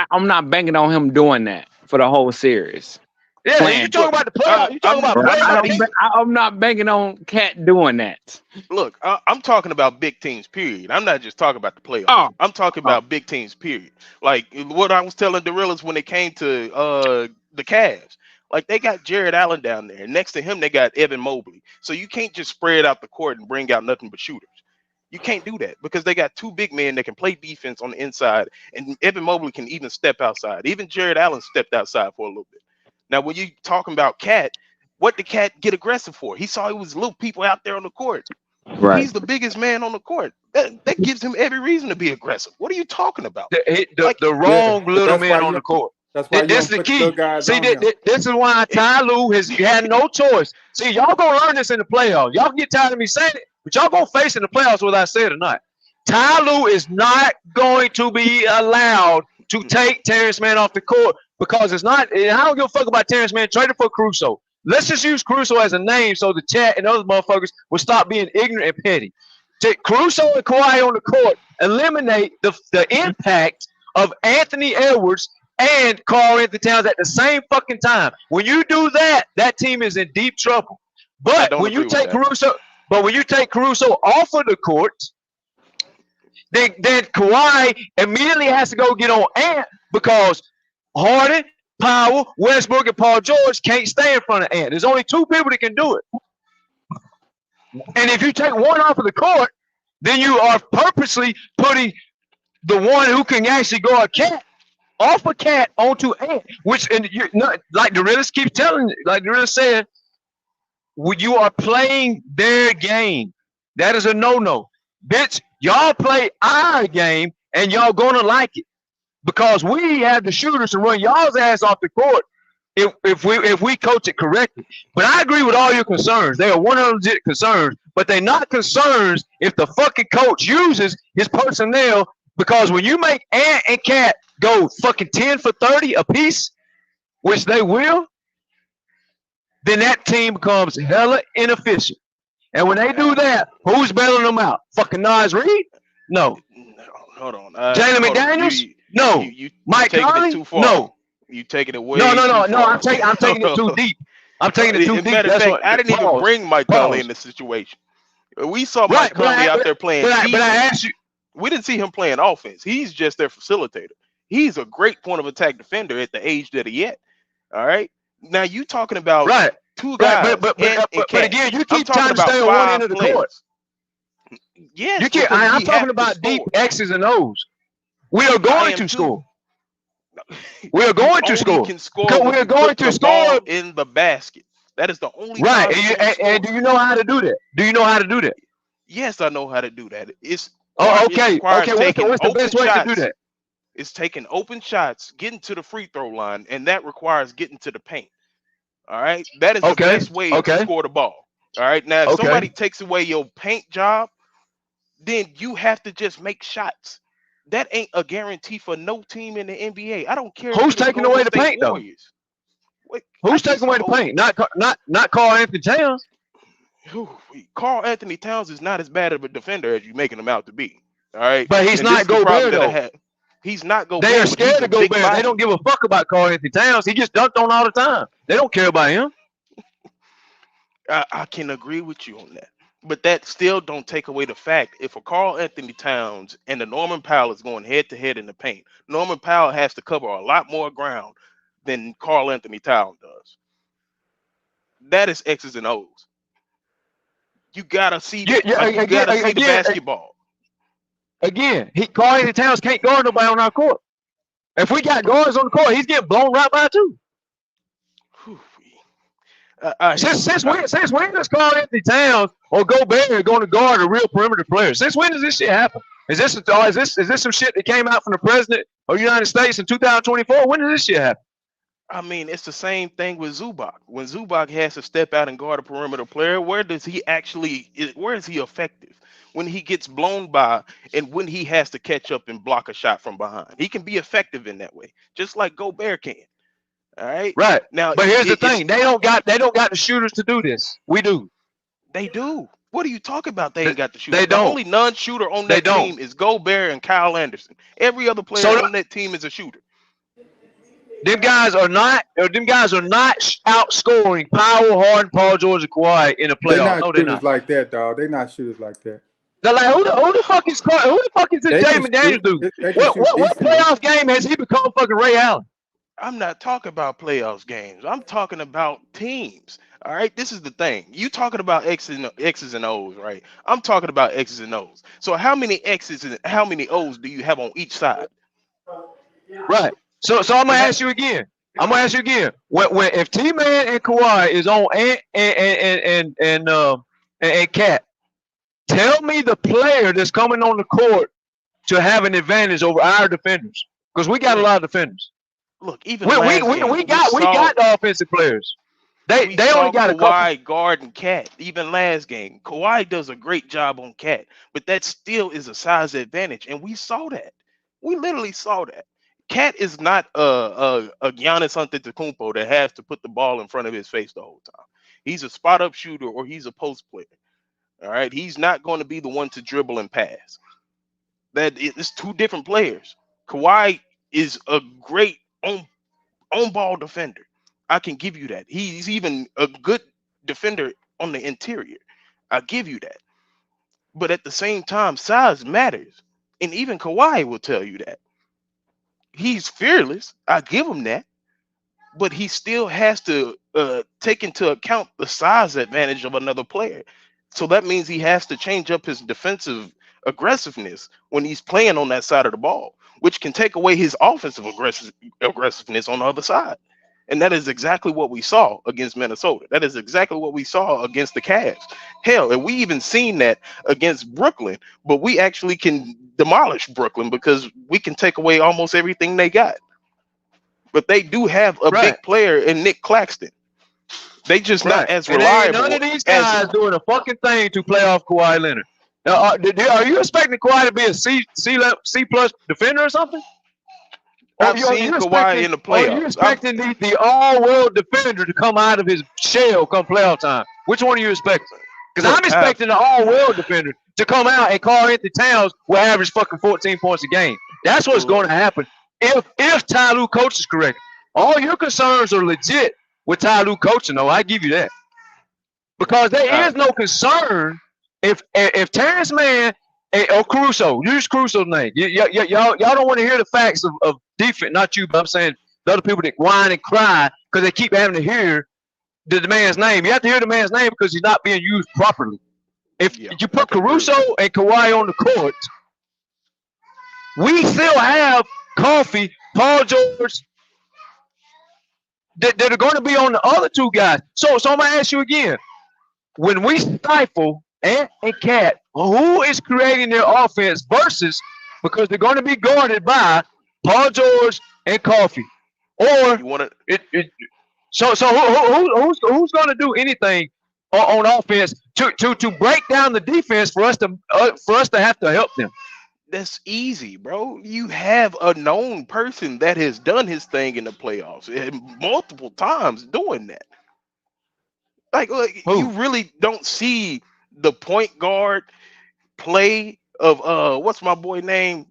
I'm not banking on him doing that for the whole series. Yeah, you talking about the playoff. You talking about playoff. I'm not banking on Cat doing that. Look, I'm talking about big teams, period. I'm not just talking about the playoffs. I'm talking about big teams, period. Like what I was telling Derillas when it came to the Cavs. Like they got Jared Allen down there. Next to him, they got Evan Mobley. So you can't just spread out the court and bring out nothing but shooters. You can't do that because they got two big men that can play defense on the inside, and Evan Mobley can even step outside. Even Jared Allen stepped outside for a little bit. Now, when you talking about Cat, what did Cat get aggressive for? He saw it was little people out there on the court. Right. He's the biggest man on the court. That gives him every reason to be aggressive. What are you talking about? The wrong little man on the court. That's why this is the key. See, this is why Ty Lue has had no choice. See, y'all gonna learn this in the playoffs. Y'all get tired of me saying it, but y'all gonna face in the playoffs whether I say it or not. Ty Lue is not going to be allowed to take Terrence Mann off the court because it's not. I don't give a fuck about Terrence Mann. Trade it for Caruso. Let's just use Caruso as a name so the chat and other motherfuckers will stop being ignorant and petty. Take Caruso and Kawhi on the court, eliminate the impact of Anthony Edwards and Karl-Anthony Towns at the same fucking time. When you do that, that team is in deep trouble. But when you take Caruso, off of the court, then Kawhi immediately has to go get on Ant because Harden, Powell, Westbrook, and Paul George can't stay in front of Ant. There's only two people that can do it. And if you take one off of the court, then you are purposely putting the one who can actually guard Cat off a Cat onto Ant, which, and you're not, like the realist keeps telling, like the realist said, you are playing their game. That is a no-no. Bitch, y'all play our game and y'all gonna like it because we have the shooters to run y'all's ass off the court if we coach it correctly. But I agree with all your concerns. They are 100% concerns, but they're not concerns if the fucking coach uses his personnel, because when you make Ant and Cat go fucking 10 for 30 a piece, which they will, then that team becomes hella inefficient. And when they do that, who's bailing them out? Fucking Nas Reed? No. Hold on. Jalen McDaniels? No. You Mike Conley? too far. No. You taking it way No. too far. I'm taking it too deep. I'm taking it too deep. Matter of fact, I didn't even bring Mike Conley in this situation. We saw Mike Conley out there playing defense. But I asked you. We didn't see him playing offense. He's just their facilitator. He's a great point of attack defender at the age that he at. All right. Now you talking about two guys. But again, you keep trying to stay on one end of the court. Yes. I'm talking about deep X's and O's. We are going to score. We are going to score. We are going to score in the basket. That is the only right. And do you know how to do that? Do you know how to do that? Yes, I know how to do that. It's okay. What's the best way to do that? It's taking open shots, getting to the free throw line, and that requires getting to the paint. All right, that is the best way to score the ball. All right, now if somebody takes away your paint job, then you have to just make shots. That ain't a guarantee for no team in the NBA. I don't care. Who's taking away the paint though? Who's taking away the paint? Not Karl Anthony Towns. Karl Anthony Towns is not as bad of a defender as you making him out to be. All right, but he's not Gobert though. He's not Gobert. They are scared of Gobert. They don't give a fuck about Karl Anthony Towns. He gets dunked on all the time. They don't care about him. I can agree with you on that. But that still don't take away the fact if a Karl Anthony Towns and the Norman Powell is going head to head in the paint, Norman Powell has to cover a lot more ground than Karl Anthony Towns does. That is X's and O's. You gotta see the basketball. Again, Karl Anthony Towns can't guard nobody on our court. If we got guards on the court, he's getting blown right by too. Since when does Karl Anthony Towns or Gobert going to guard a real perimeter player? Since when does this shit happen? Is this some shit that came out from the president of the United States in 2024? When did this shit happen? I mean, it's the same thing with Zubac. When Zubac has to step out and guard a perimeter player, where is he effective? When he gets blown by and when he has to catch up and block a shot from behind. He can be effective in that way, just like Gobert can. All right. Right. Now, but here's the thing: they don't got the shooters to do this. We do. They do. What are you talking about? They ain't got the shooters. They don't. The only non-shooter on that team is Gobert and Kyle Anderson. Every other player on that team is a shooter. Them guys are not outscoring Powell, Harden, Paul George, and Kawhi in the playoffs. They're not shooters like that, dog. They're not shooters like that. They're like, who the fuck is this Jaden Daniels dude? What playoff game has he become fucking Ray Allen? I'm not talking about playoffs games. I'm talking about teams. All right. This is the thing. You talking about X's and O's, right? I'm talking about X's and O's. So how many X's and how many O's do you have on each side? Right. So I'm gonna ask you again. When if T-Man and Kawhi is on and Cat, tell me the player that's coming on the court to have an advantage over our defenders, because we got a lot of defenders. Look, even we got the offensive players. They only got a couple. Kawhi guarding Cat. Even last game, Kawhi does a great job on Cat, but that still is a size advantage, and we saw that. We literally saw that. Cat is not a Giannis Antetokounmpo that has to put the ball in front of his face the whole time. He's a spot up shooter or he's a post player. All right, he's not going to be the one to dribble and pass. It's two different players. Kawhi is a great on ball defender. I can give you that. He's even a good defender on the interior. I give you that. But at the same time, size matters, and even Kawhi will tell you that. He's fearless. I give him that, but he still has to take into account the size advantage of another player. So that means he has to change up his defensive aggressiveness when he's playing on that side of the ball, which can take away his offensive aggressiveness on the other side. And that is exactly what we saw against Minnesota. That is exactly what we saw against the Cavs. Hell, and we even seen that against Brooklyn, but we actually can demolish Brooklyn because we can take away almost everything they got. But they do have a big player in Nick Claxton. They just not as reliable. None of these guys doing a fucking thing to play off Kawhi Leonard. Now, are you expecting Kawhi to be a C plus defender or something? I've seen Kawhi in the playoffs. Are you expecting the all-world defender to come out of his shell come playoff time? Which one are you expecting? Because I'm expecting the all-world defender to come out and Karl Anthony Towns will average fucking 14 points a game. That's what's going to happen if Ty Lue coach is correct. All your concerns are legit with Ty Lue coaching, though. I give you that. Because there is no concern if Terrence Mann or Caruso, use Caruso's name. Y'all don't want to hear the facts of defense, not you, but I'm saying the other people that whine and cry because they keep having to hear the man's name. You have to hear the man's name because he's not being used properly. If you put Caruso and Kawhi on the court, we still have Coffee, Paul George, that are going to be on the other two guys. So I'm going to ask you again. When we stifle Ant and Cat, who is creating their offense versus, because they're going to be guarded by Paul George and Coffee? Or you want so who's going to do anything on offense to break down the defense for us to have to help them? That's easy, bro. You have a known person that has done his thing in the playoffs and multiple times doing that. Like you really don't see the point guard play of what's my boy name,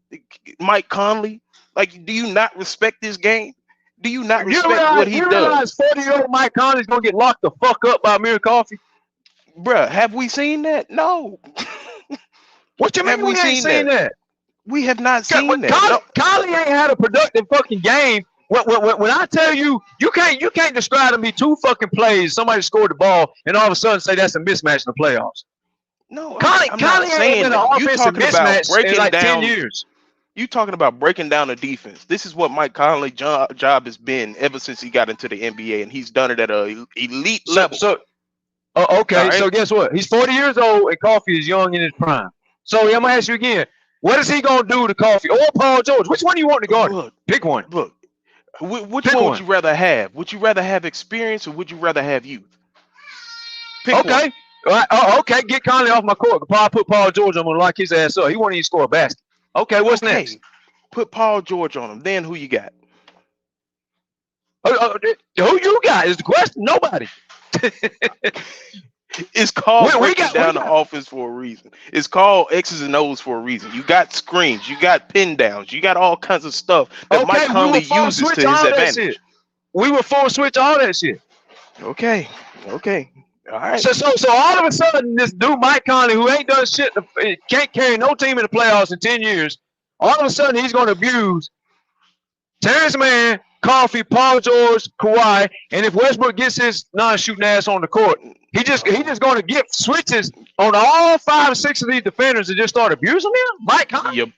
Mike Conley. Like, do you not respect this game? Do you not respect what he does? You realize 40-year-old Mike Conley's gonna get locked the fuck up by Amir Coffee? Bruh, have we seen that? No. What you mean we ain't seen that? We have not seen that. Conley ain't had a productive fucking game. When I tell you, you can't describe to me two fucking plays, somebody scored the ball, and all of a sudden say that's a mismatch in the playoffs. No, Conley ain't been an offensive mismatch in like 10 years. You talking about breaking down the defense. This is what Mike Conley's job has been ever since he got into the NBA, and he's done it at an elite level. Okay, right. So guess what? He's 40 years old, and Coffee is young in his prime. So I'm going to ask you again, what is he going to do to Coffee or Paul George? Which one do you want to guard? Pick one. Look, which one would you rather have? Would you rather have experience or would you rather have youth? Pick one. Okay, get Conley off my court. I put Paul George, I'm going to lock his ass up. He won't even score a basket. Okay, what's next? Put Paul George on him. Then who you got? Who you got is the question. Nobody. It's called breaking down the offense for a reason. It's called X's and O's for a reason. You got screens, you got pin downs, you got all kinds of stuff that Mike Conley uses to his advantage. We were full switch all that shit. Okay. All right. So all of a sudden, this dude Mike Conley, who ain't done shit, can't carry no team in the playoffs in 10 years, all of a sudden he's going to abuse Terrence Mann, Coffee, Paul George, Kawhi, and if Westbrook gets his non-shooting ass on the court, he just going to get switches on all 5 or 6 of these defenders and just start abusing them. Mike Conley,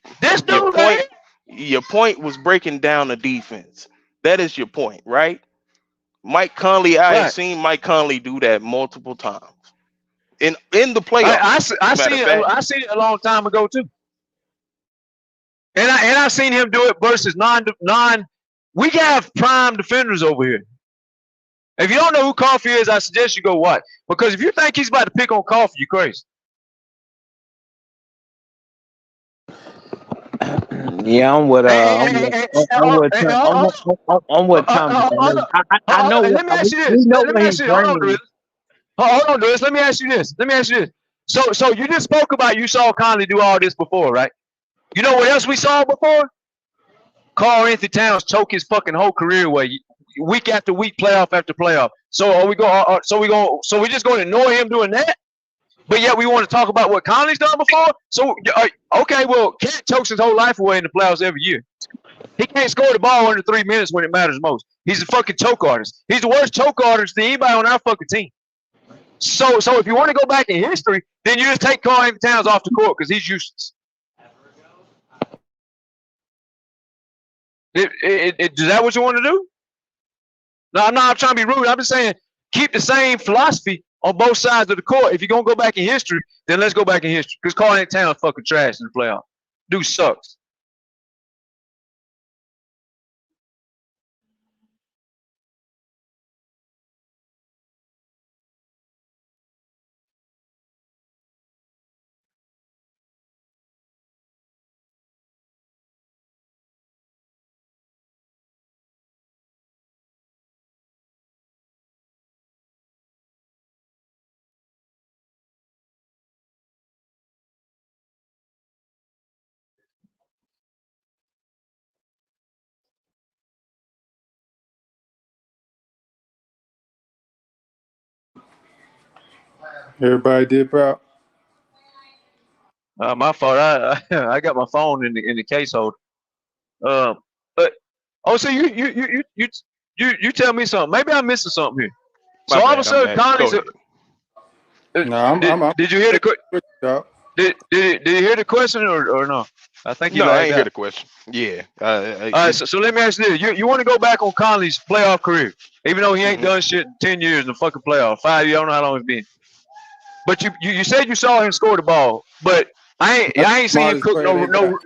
your point was breaking down the defense. That is your point, right? Mike Conley, I have seen Mike Conley do that multiple times in the playoffs. I seen it a long time ago too. And I seen him do it versus non. We have prime defenders over here. If you don't know who Coffee is, I suggest you go watch. Because if you think he's about to pick on Coffee, you're crazy. Yeah, I'm with Tom. I know. Let me ask you this. Hold on, Lewis. Let me ask you this. So you just spoke about you saw Conley do all this before, right? You know what else we saw before? Karl Anthony Towns choke his fucking whole career away, week after week, playoff after playoff. So we just going to ignore him doing that? But yet we want to talk about what Conley's done before? So okay, well, Cat chokes his whole life away in the playoffs every year. He can't score the ball under 3 minutes when it matters most. He's a fucking choke artist. He's the worst choke artist than anybody on our fucking team. So if you want to go back in history, then you just take Karl Anthony Towns off the court because he's useless. Is that what you want to do? No, I'm not trying to be rude. I'm just saying keep the same philosophy on both sides of the court. If you're going to go back in history, then let's go back in history. Because Karl Anthony Towns fucking trash in the playoffs. Dude sucks. Everybody did proud. My fault. I got my phone in the case holder. But so you tell me something. Maybe I'm missing something here. So all of a sudden, Conley's. Did you hear the question? Did you hear the question or no? I think you. No, I ain't hear the question. Yeah. All right. So let me ask you this: you want to go back on Conley's playoff career, even though he ain't done shit in 10 years in the fucking playoff, 5 years. I don't know how long it's been. But you said you saw him score the ball, but I ain't seen him cook no.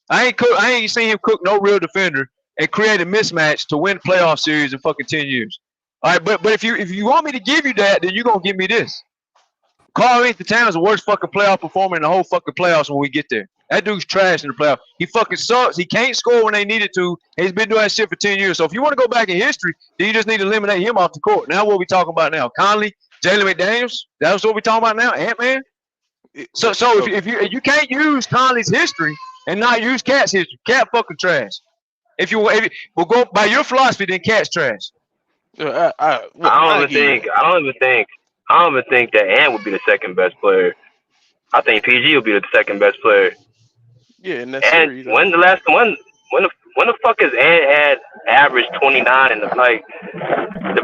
I ain't seen him cook no real defender and create a mismatch to win playoff series in fucking 10 years. All right, but if you want me to give you that, then you're gonna give me this. Karl-Anthony Towns is the worst fucking playoff performer in the whole fucking playoffs when we get there. That dude's trash in the playoffs. He fucking sucks. He can't score when they needed to. He's been doing that shit for 10 years. So if you want to go back in history, then you just need to eliminate him off the court. Now what we talking about now? Conley, Jalen McDaniels? That's what we talking about now? Ant-Man? So if you can't use Conley's history and not use Cat's history, Cat fucking trash. If we'll go by your philosophy, then Cat's trash. I don't even think that Ant would be the second best player. I think PG will be the second best player. Yeah, and that's when the fuck has Ant had averaged 29 in the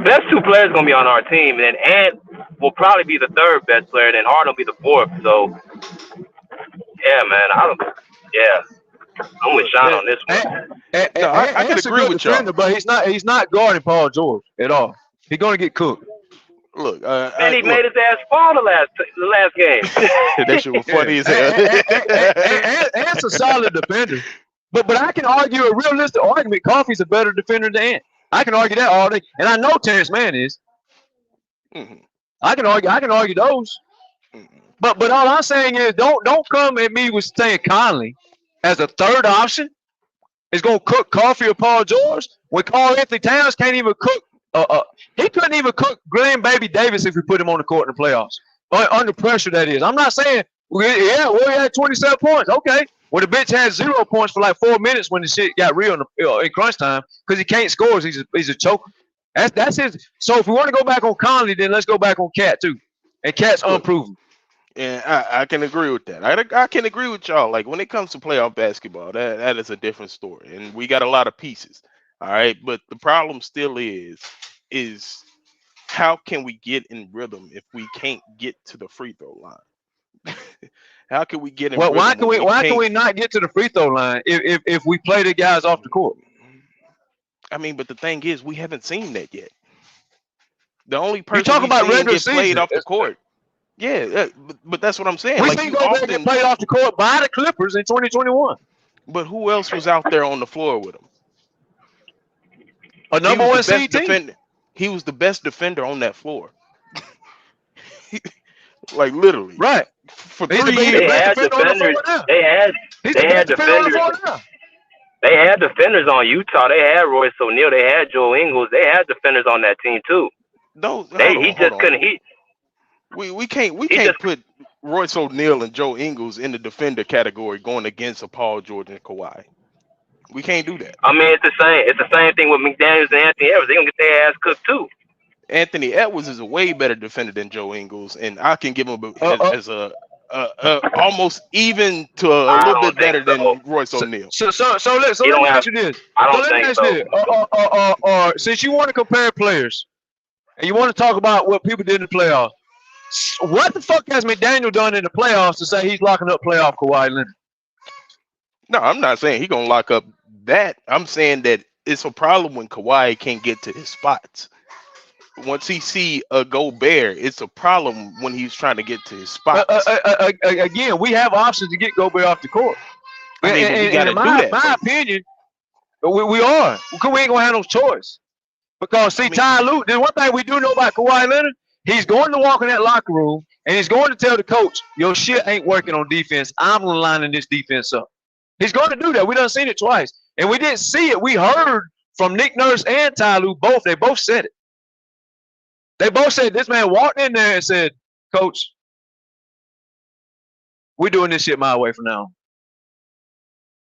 best two players gonna be on our team, and then Ant will probably be the third best player, then Harden will be the fourth. So yeah, man, I'm with Sean on this one. I can agree with y'all, but he's not guarding Paul George at all. He's gonna get cooked. Look, and he made his ass fall the last game. That shit was funny as hell. Ant's a solid defender, but I can argue a realistic argument. Coffey's a better defender than Ant. I can argue that all day, and I know Terrence Mann is. Mm-hmm. I can argue those. Mm-hmm. But all I'm saying is don't come at me with saying Conley as a third option is gonna cook Coffey or Paul George when Karl-Anthony Towns can't even cook. He couldn't even cook Glenn Baby Davis if we put him on the court in the playoffs. Under pressure, that is. I'm not saying, he had 27 points. Okay. Well, the bitch had 0 points for like 4 minutes when the shit got real in crunch time because he can't score. He's a choker. That's his. So if we want to go back on Conley, then let's go back on Cat too. And Cat's unproven. Yeah, I can agree with that. I can agree with y'all. Like when it comes to playoff basketball, that is a different story, and we got a lot of pieces. All right, but the problem still is how can we get in rhythm if we can't get to the free throw line? How can we get in rhythm? Why can we not get to the free throw line if we play the guys off the court? I mean, but the thing is, we haven't seen that yet. The only person you talk about regular get played off the court. Yeah, but that's what I'm saying. We seen Gobert get played off the court by the Clippers in 2021. But who else was out there on the floor with him? A number one seed team. He was the best defender on that floor. Like literally. Right. For 3 years. They had defenders. They had defenders on Utah. They had Royce O'Neal. They had Joe Ingles. They had defenders on that team too. We can't put Royce O'Neal and Joe Ingles in the defender category going against a Paul George and Kawhi. We can't do that. I mean, it's the same thing with McDaniels and Anthony Edwards. They're gonna get their ass cooked too. Anthony Edwards is a way better defender than Joe Ingles, and I can give him as a almost even to a little bit better than Royce O'Neal. So let me ask you this. Since you want to compare players and you want to talk about what people did in the playoffs, what the fuck has McDaniel done in the playoffs to say he's locking up playoff Kawhi Leonard? No, I'm not saying he's gonna lock up that. I'm saying that it's a problem when Kawhi can't get to his spots. Once he see a Gobert, it's a problem when he's trying to get to his spots. Again, we have options to get Gobert off the court. I mean, we got to do that. In my opinion, we are. Because we ain't gonna have no choice. Because Ty Lue, there's one thing we do know about Kawhi Leonard. He's going to walk in that locker room and he's going to tell the coach, your shit ain't working on defense. I'm lining this defense up. He's going to do that. We done seen it twice. And we didn't see it. We heard from Nick Nurse and Ty Lue both. They both said it. They both said this man walked in there and said, Coach, we're doing this shit my way from now on.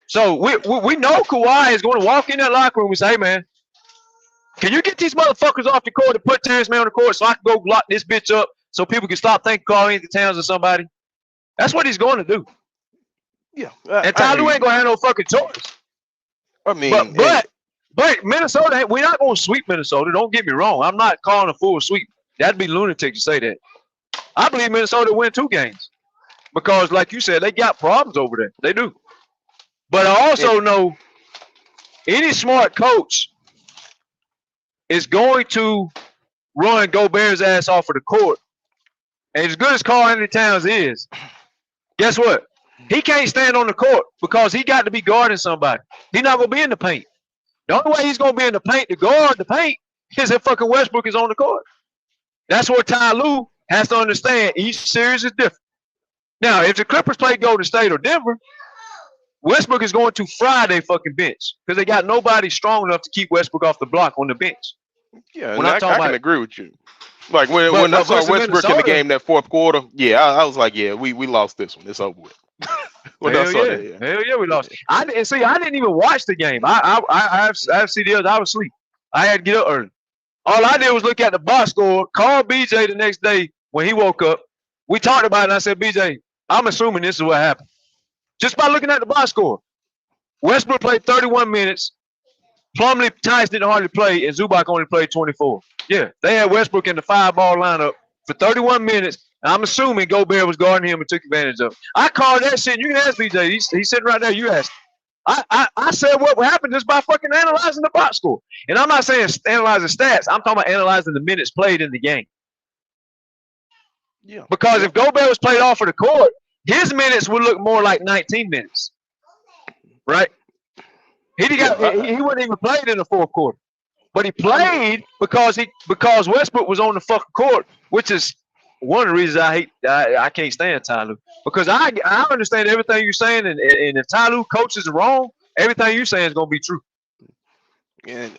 So we know Kawhi is going to walk in that locker room and say, hey, man, can you get these motherfuckers off the court and put Terrence Mann on the court so I can go lock this bitch up so people can stop thinking Karl-Anthony Towns or somebody. That's what he's going to do. Yeah, and Ty Lue ain't gonna have no fucking choice. I mean, but Minnesota, we're not gonna sweep Minnesota. Don't get me wrong. I'm not calling a full sweep. That'd be lunatic to say that. I believe Minnesota win 2 games because, like you said, they got problems over there. They do. But I also know any smart coach is going to run Gobert's ass off of the court. And as good as Karl-Anthony Towns is, guess what? He can't stand on the court because he got to be guarding somebody. He's not going to be in the paint. The only way he's going to be in the paint to guard the paint is if fucking Westbrook is on the court. That's what Ty Lue has to understand. Each series is different. Now, if the Clippers play Golden State or Denver, Westbrook is going to fry their fucking bench because they got nobody strong enough to keep Westbrook off the block on the bench. Yeah, I can agree with you. Like when I saw Westbrook in the game that fourth quarter, I was like, we lost this one. It's over with. Hell yeah, we lost. I didn't even watch the game. I have CDLs. I was asleep. I had to get up early. All I did was look at the box score, call BJ the next day when he woke up. We talked about it, and I said, BJ, I'm assuming this is what happened. Just by looking at the box score. Westbrook played 31 minutes. Plumlee, Tice didn't hardly play, and Zubac only played 24. Yeah, they had Westbrook in the 5-ball lineup for 31 minutes. I'm assuming Gobert was guarding him and took advantage of it. I called that shit. You can ask BJ. He's sitting right there. You asked. I said what happened just by fucking analyzing the box score. And I'm not saying analyzing stats. I'm talking about analyzing the minutes played in the game. Yeah. Because if Gobert was played off of the court, his minutes would look more like 19 minutes. Right? He wasn't even played in the fourth quarter. But he played because Westbrook was on the fucking court, which is one of the reasons I can't stand Ty Lue. Because I understand everything you're saying, and if Ty Lue coaches wrong, everything you're saying is gonna be true. And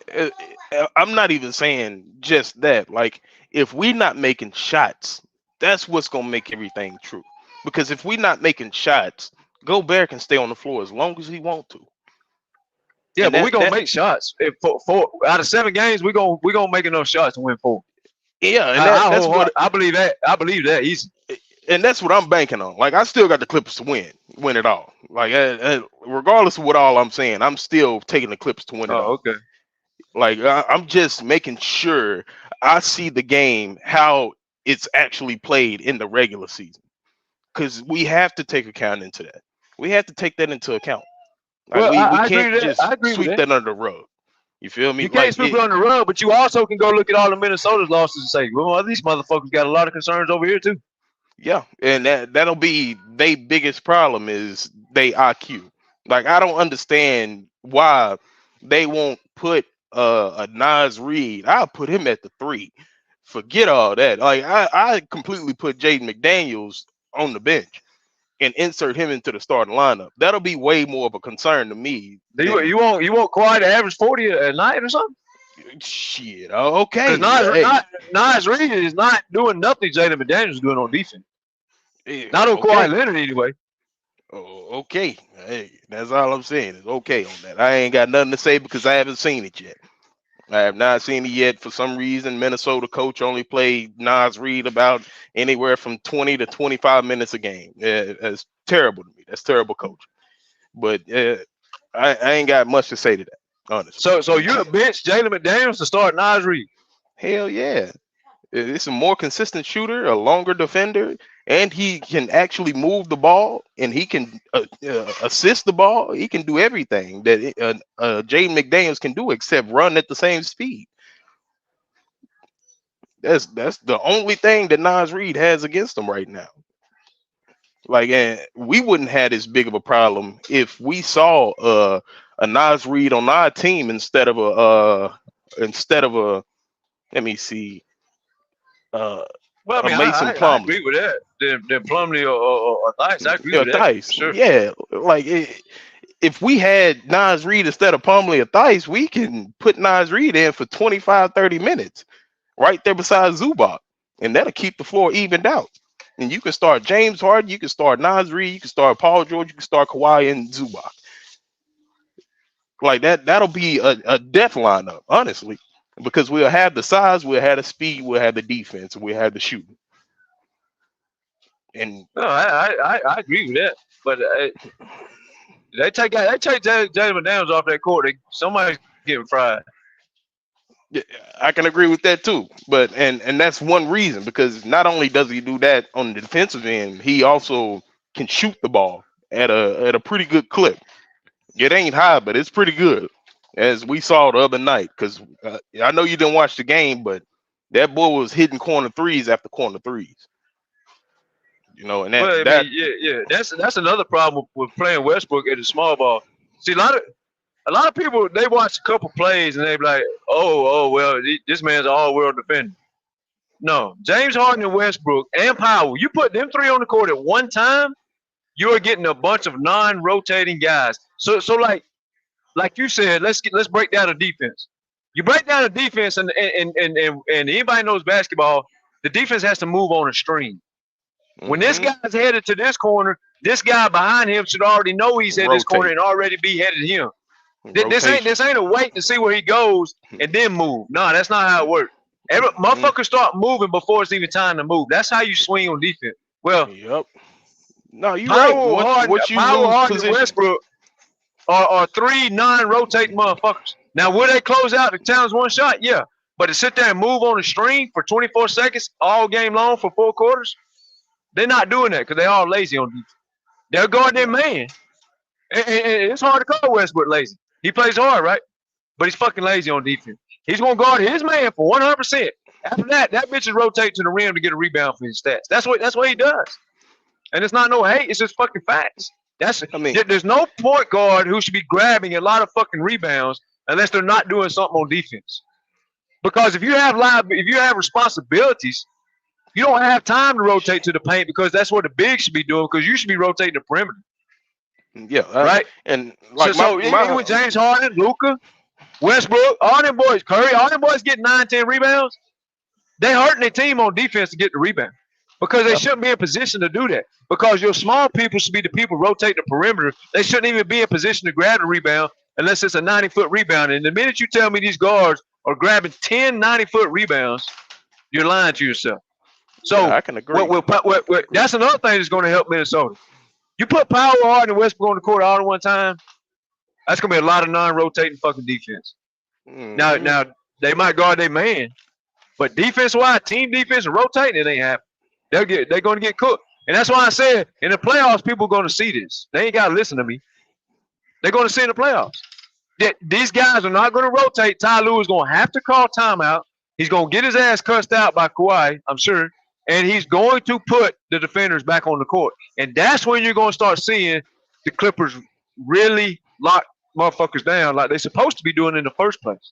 I'm not even saying just that. Like, if we're not making shots, that's what's gonna make everything true. Because if we're not making shots, Gobert can stay on the floor as long as he wants to. Yeah, but we're gonna make shots. If four out of 7 games, we're gonna make enough shots to win 4. Yeah, and that's what I believe that. I believe that easy. And that's what I'm banking on. Like, I still got the Clippers to win it all. Like, regardless of what all I'm saying, I'm still taking the Clippers to win it all. Okay. Like, I'm just making sure I see the game how it's actually played in the regular season, because we have to take account into that. We have to take that into account. Like, well, we can't just sweep that under the rug. You feel me? You can't sweep it under the rug, but you also can go look at all the Minnesota's losses and say, well, these motherfuckers got a lot of concerns over here too. Yeah, and that'll be their biggest problem is they IQ. Like, I don't understand why they won't put a Naz Reid. I'll put him at the 3. Forget all that. Like, I completely put Jaden McDaniels on the bench and insert him into the starting lineup. That'll be way more of a concern to me. You want Kawhi to average 40 a night or something? Shit. Okay. Naz Reid is not doing nothing Jaden McDaniels is doing on defense. Not on Kawhi Leonard anyway. Oh, okay. Hey, that's all I'm saying. It's okay on that. I ain't got nothing to say because I haven't seen it yet. I have not seen it yet. For some reason, Minnesota coach only played Naz Reid about anywhere from 20 to 25 minutes a game. That's terrible to me. That's terrible coach. But I ain't got much to say to that, honestly. So you're a bench Jalen McDaniels to start Naz Reid? Hell yeah. It's a more consistent shooter, a longer defender, and he can actually move the ball, and he can assist the ball. He can do everything that Jaden McDaniels can do except run at the same speed. That's the only thing that Naz Reid has against him right now. Like, and we wouldn't have this big of a problem if we saw a Naz Reid on our team instead of a let me see. Well, I mean, Mason Plumlee. I agree with that. Then Plumlee or Tice, I agree with that. Tice, sure. Yeah, like if we had Naz Reid instead of Plumlee or Tice, we can put Naz Reid in for 25, 30 minutes right there beside Zubac, and that'll keep the floor evened out. And you can start James Harden, you can start Naz Reid, you can start Paul George, you can start Kawhi and Zubac. Like that'll be a death lineup, honestly. Because we'll have the size, we'll have the speed, we'll have the defense, and we'll have the shooting. And no, I agree with that. But they take Jalen McDaniels off that court. Somebody's getting fried. yeah, I can agree with that too. But and that's one reason, because not only does he do that on the defensive end, he also can shoot the ball at a pretty good clip. It ain't high, but it's pretty good, as we saw the other night. Because I know you didn't watch the game, but that boy was hitting corner threes after corner threes. You know, and Well, I mean, yeah. That's another problem with playing Westbrook at the small ball. See, a lot of people, they watch a couple plays and they be like, oh, well, this man's an all-world defender. No, James Harden and Westbrook and Powell, you put them three on the court at one time, you are getting a bunch of non-rotating guys. So like you said, let's break down the defense. You break down the defense, and anybody knows basketball, the defense has to move on a string. When this guy's headed to this corner, this guy behind him should already know he's at this corner and already be headed to him. This ain't a wait to see where he goes and then move. No, that's not how it works. Motherfuckers start moving before it's even time to move. That's how you swing on defense. Well, yep. No, you're right. What you Harden and Westbrook are three non-rotating motherfuckers. Now, will they close out the challenge one shot? Yeah. But to sit there and move on a string for 24 seconds all game long for 4 quarters, they're not doing that because they're all lazy on defense. They'll guard their man. And it's hard to call Westbrook lazy. He plays hard, right? But he's fucking lazy on defense. He's going to guard his man for 100%. After that bitch is rotate to the rim to get a rebound for his stats. That's what he does. And it's not no hate. It's just fucking facts. There's no point guard who should be grabbing a lot of fucking rebounds unless they're not doing something on defense. Because if you have responsibilities, you don't have time to rotate to the paint because that's what the big should be doing, because you should be rotating the perimeter. Yeah. Right? And like even with James Harden, Luka, Westbrook, all them boys, Curry, all them boys getting 9-10 rebounds, they hurting their team on defense to get the rebound. Because they shouldn't be in position to do that. Because your small people should be the people rotating the perimeter. They shouldn't even be in position to grab the rebound unless it's a 90-foot rebound. And the minute you tell me these guards are grabbing 10 90-foot rebounds, you're lying to yourself. So I can agree. That's another thing that's going to help Minnesota. You put Powell, Harden, and Westbrook on the court all at one time, that's going to be a lot of non-rotating fucking defense. Now they might guard their man, but defense-wise, team defense and rotating, it ain't happening. They're going to get cooked. And that's why I said in the playoffs, people are going to see this. They ain't got to listen to me. They're going to see in the playoffs that these guys are not going to rotate. Ty Lue is going to have to call timeout. He's going to get his ass cussed out by Kawhi, I'm sure. And he's going to put the defenders back on the court. And that's when you're going to start seeing the Clippers really lock motherfuckers down like they're supposed to be doing in the first place.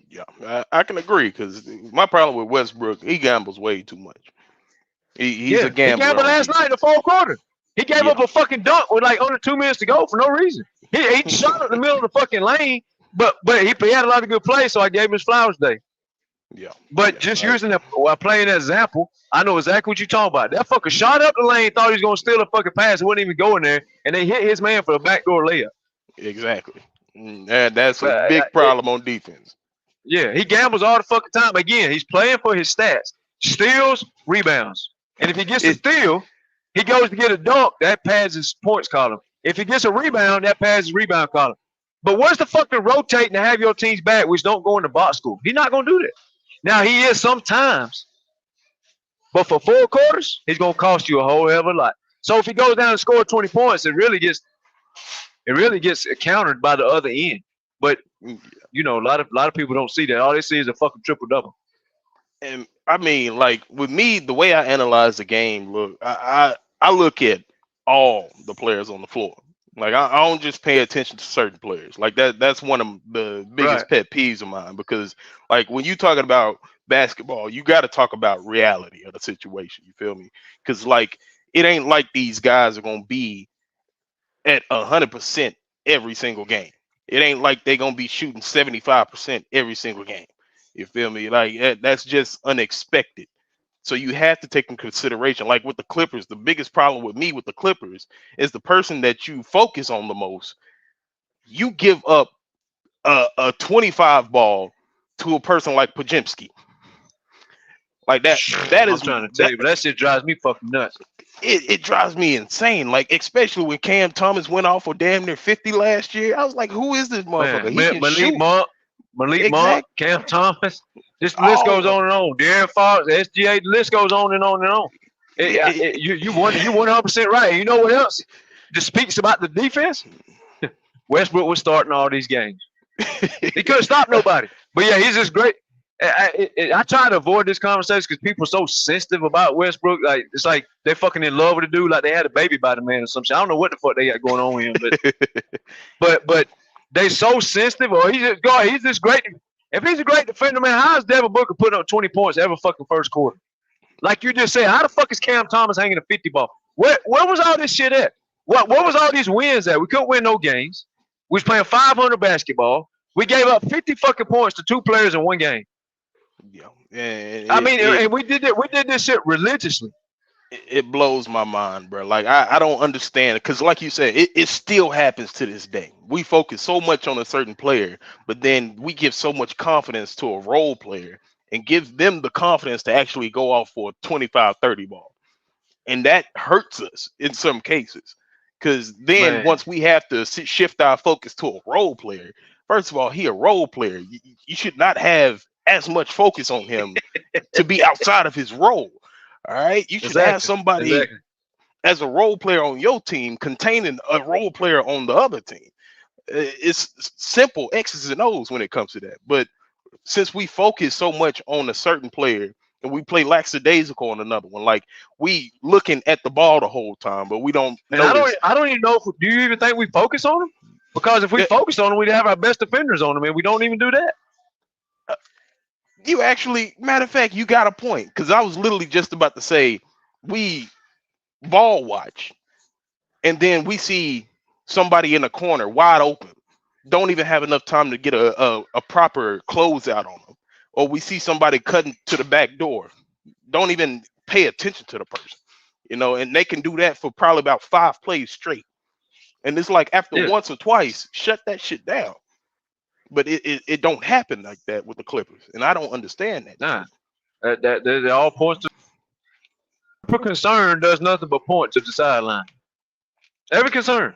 Yeah, I can agree, because my problem with Westbrook, he gambles way too much. He's a gambler. He gambled last night in the fourth quarter. He gave up a fucking dunk with like under 2 minutes to go for no reason. He shot up the middle of the fucking lane, but he had a lot of good plays, so I gave him his flowers day. Yeah. But using that while playing that example, I know exactly what you're talking about. That fucker shot up the lane, thought he was going to steal a fucking pass, and wouldn't even go in there, and they hit his man for a backdoor layup. Exactly. That's a big problem on defense. Yeah, he gambles all the fucking time. Again, he's playing for his stats. Steals, rebounds. And if he gets a steal, he goes to get a dunk, that pads his points column. If he gets a rebound, that pads his rebound column. But what's the fucking rotating to have your teams back, which don't go into box score? He's not going to do that. Now, he is sometimes. But for 4 quarters, he's going to cost you a whole hell of a lot. So if he goes down and scores 20 points, it really gets countered by the other end. But, you know, a lot of people don't see that. All they see is a fucking triple-double. And I mean, like with me, the way I analyze the game, look, I look at all the players on the floor. Like I don't just pay attention to certain players. Like that's one of the biggest pet peeves of mine, because like when you talking about basketball, you got to talk about reality of the situation. You feel me? Because like it ain't like these guys are gonna be at 100% every single game. It ain't like they're gonna be shooting 75% every single game. You feel me? Like that's just unexpected. So you have to take in consideration, like with the Clippers, the biggest problem with me with the Clippers is the person that you focus on the most. You give up a 25 ball to a person like Podziemski. Like that is I'm trying to tell you, but that shit drives me fucking nuts. It drives me insane. Like, especially when Cam Thomas went off for damn near 50 last year. I was like, who is this motherfucker? Man, He can shoot. Malik Monk, Cam Thomas. This list goes on and on. Darren Fox, SGA, the list goes on and on and on. You 100% right. You know what else just speaks about the defense? Westbrook was starting all these games. He couldn't stop nobody. But yeah, he's just great. I try to avoid this conversation because people are so sensitive about Westbrook. Like, it's like they're fucking in love with the dude, like they had a baby by the man or some shit. I don't know what the fuck they got going on with him, but they so sensitive. Or he's this great. If he's a great defender, man, how is Devin Booker putting up 20 points every fucking first quarter? Like you just said, how the fuck is Cam Thomas hanging a 50 ball? Where was all this shit at? What was all these wins at? We couldn't win no games. We was playing 500 basketball. We gave up 50 fucking points to 2 players in one game. Yeah, and we did it. We did this shit religiously. It blows my mind, bro. Like, I don't understand, because like you said, it still happens to this day. We focus so much on a certain player, but then we give so much confidence to a role player and give them the confidence to actually go off for a 25-30 ball. And that hurts us in some cases, because then once we have to shift our focus to a role player, first of all, he a role player. You should not have as much focus on him to be outside of his role. All right, you should have somebody as a role player on your team containing a role player on the other team. It's simple X's and O's when it comes to that. But since we focus so much on a certain player and we play lackadaisical on another one, like we looking at the ball the whole time, but we don't. I don't even know. Do you even think we focus on him? Because if we focus on him, we'd have our best defenders on him, and we don't even do that. You actually, matter of fact, you got a point, because I was literally just about to say we ball watch, and then we see somebody in the corner wide open, don't even have enough time to get a proper closeout on them, or we see somebody cutting to the back door, don't even pay attention to the person, and they can do that for probably about 5 plays straight, and it's like after once or twice, shut that shit down. But it don't happen like that with the Clippers, and I don't understand that. Nah, that all points to concern does nothing but point to the sideline. Every concern.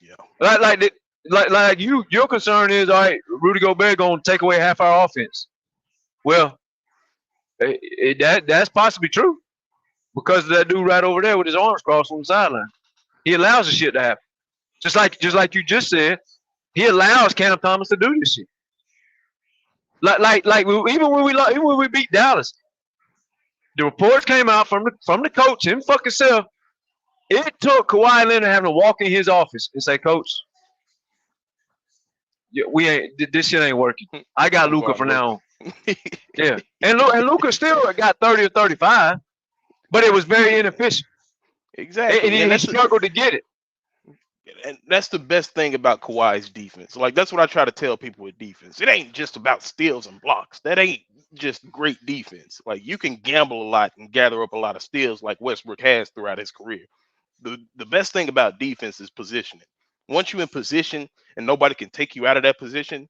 Yeah. Like your concern is, all right, Rudy Gobert gonna take away half our offense. Well, that's possibly true because of that dude right over there with his arms crossed on the sideline. He allows the shit to happen. Just like you just said. He allows Cam Thomas to do this shit. Like even when we beat Dallas, the reports came out from the coach him fucking self. It took Kawhi Leonard having to walk in his office and say, "Coach, this shit ain't working. I got Luka for now on." Yeah, and Luka still got 30 or 35, but it was very inefficient. Exactly, and he struggled to get it. And that's the best thing about Kawhi's defense. Like, that's what I try to tell people with defense. It ain't just about steals and blocks. That ain't just great defense. Like, you can gamble a lot and gather up a lot of steals like Westbrook has throughout his career. The best thing about defense is positioning. Once you're in position and nobody can take you out of that position,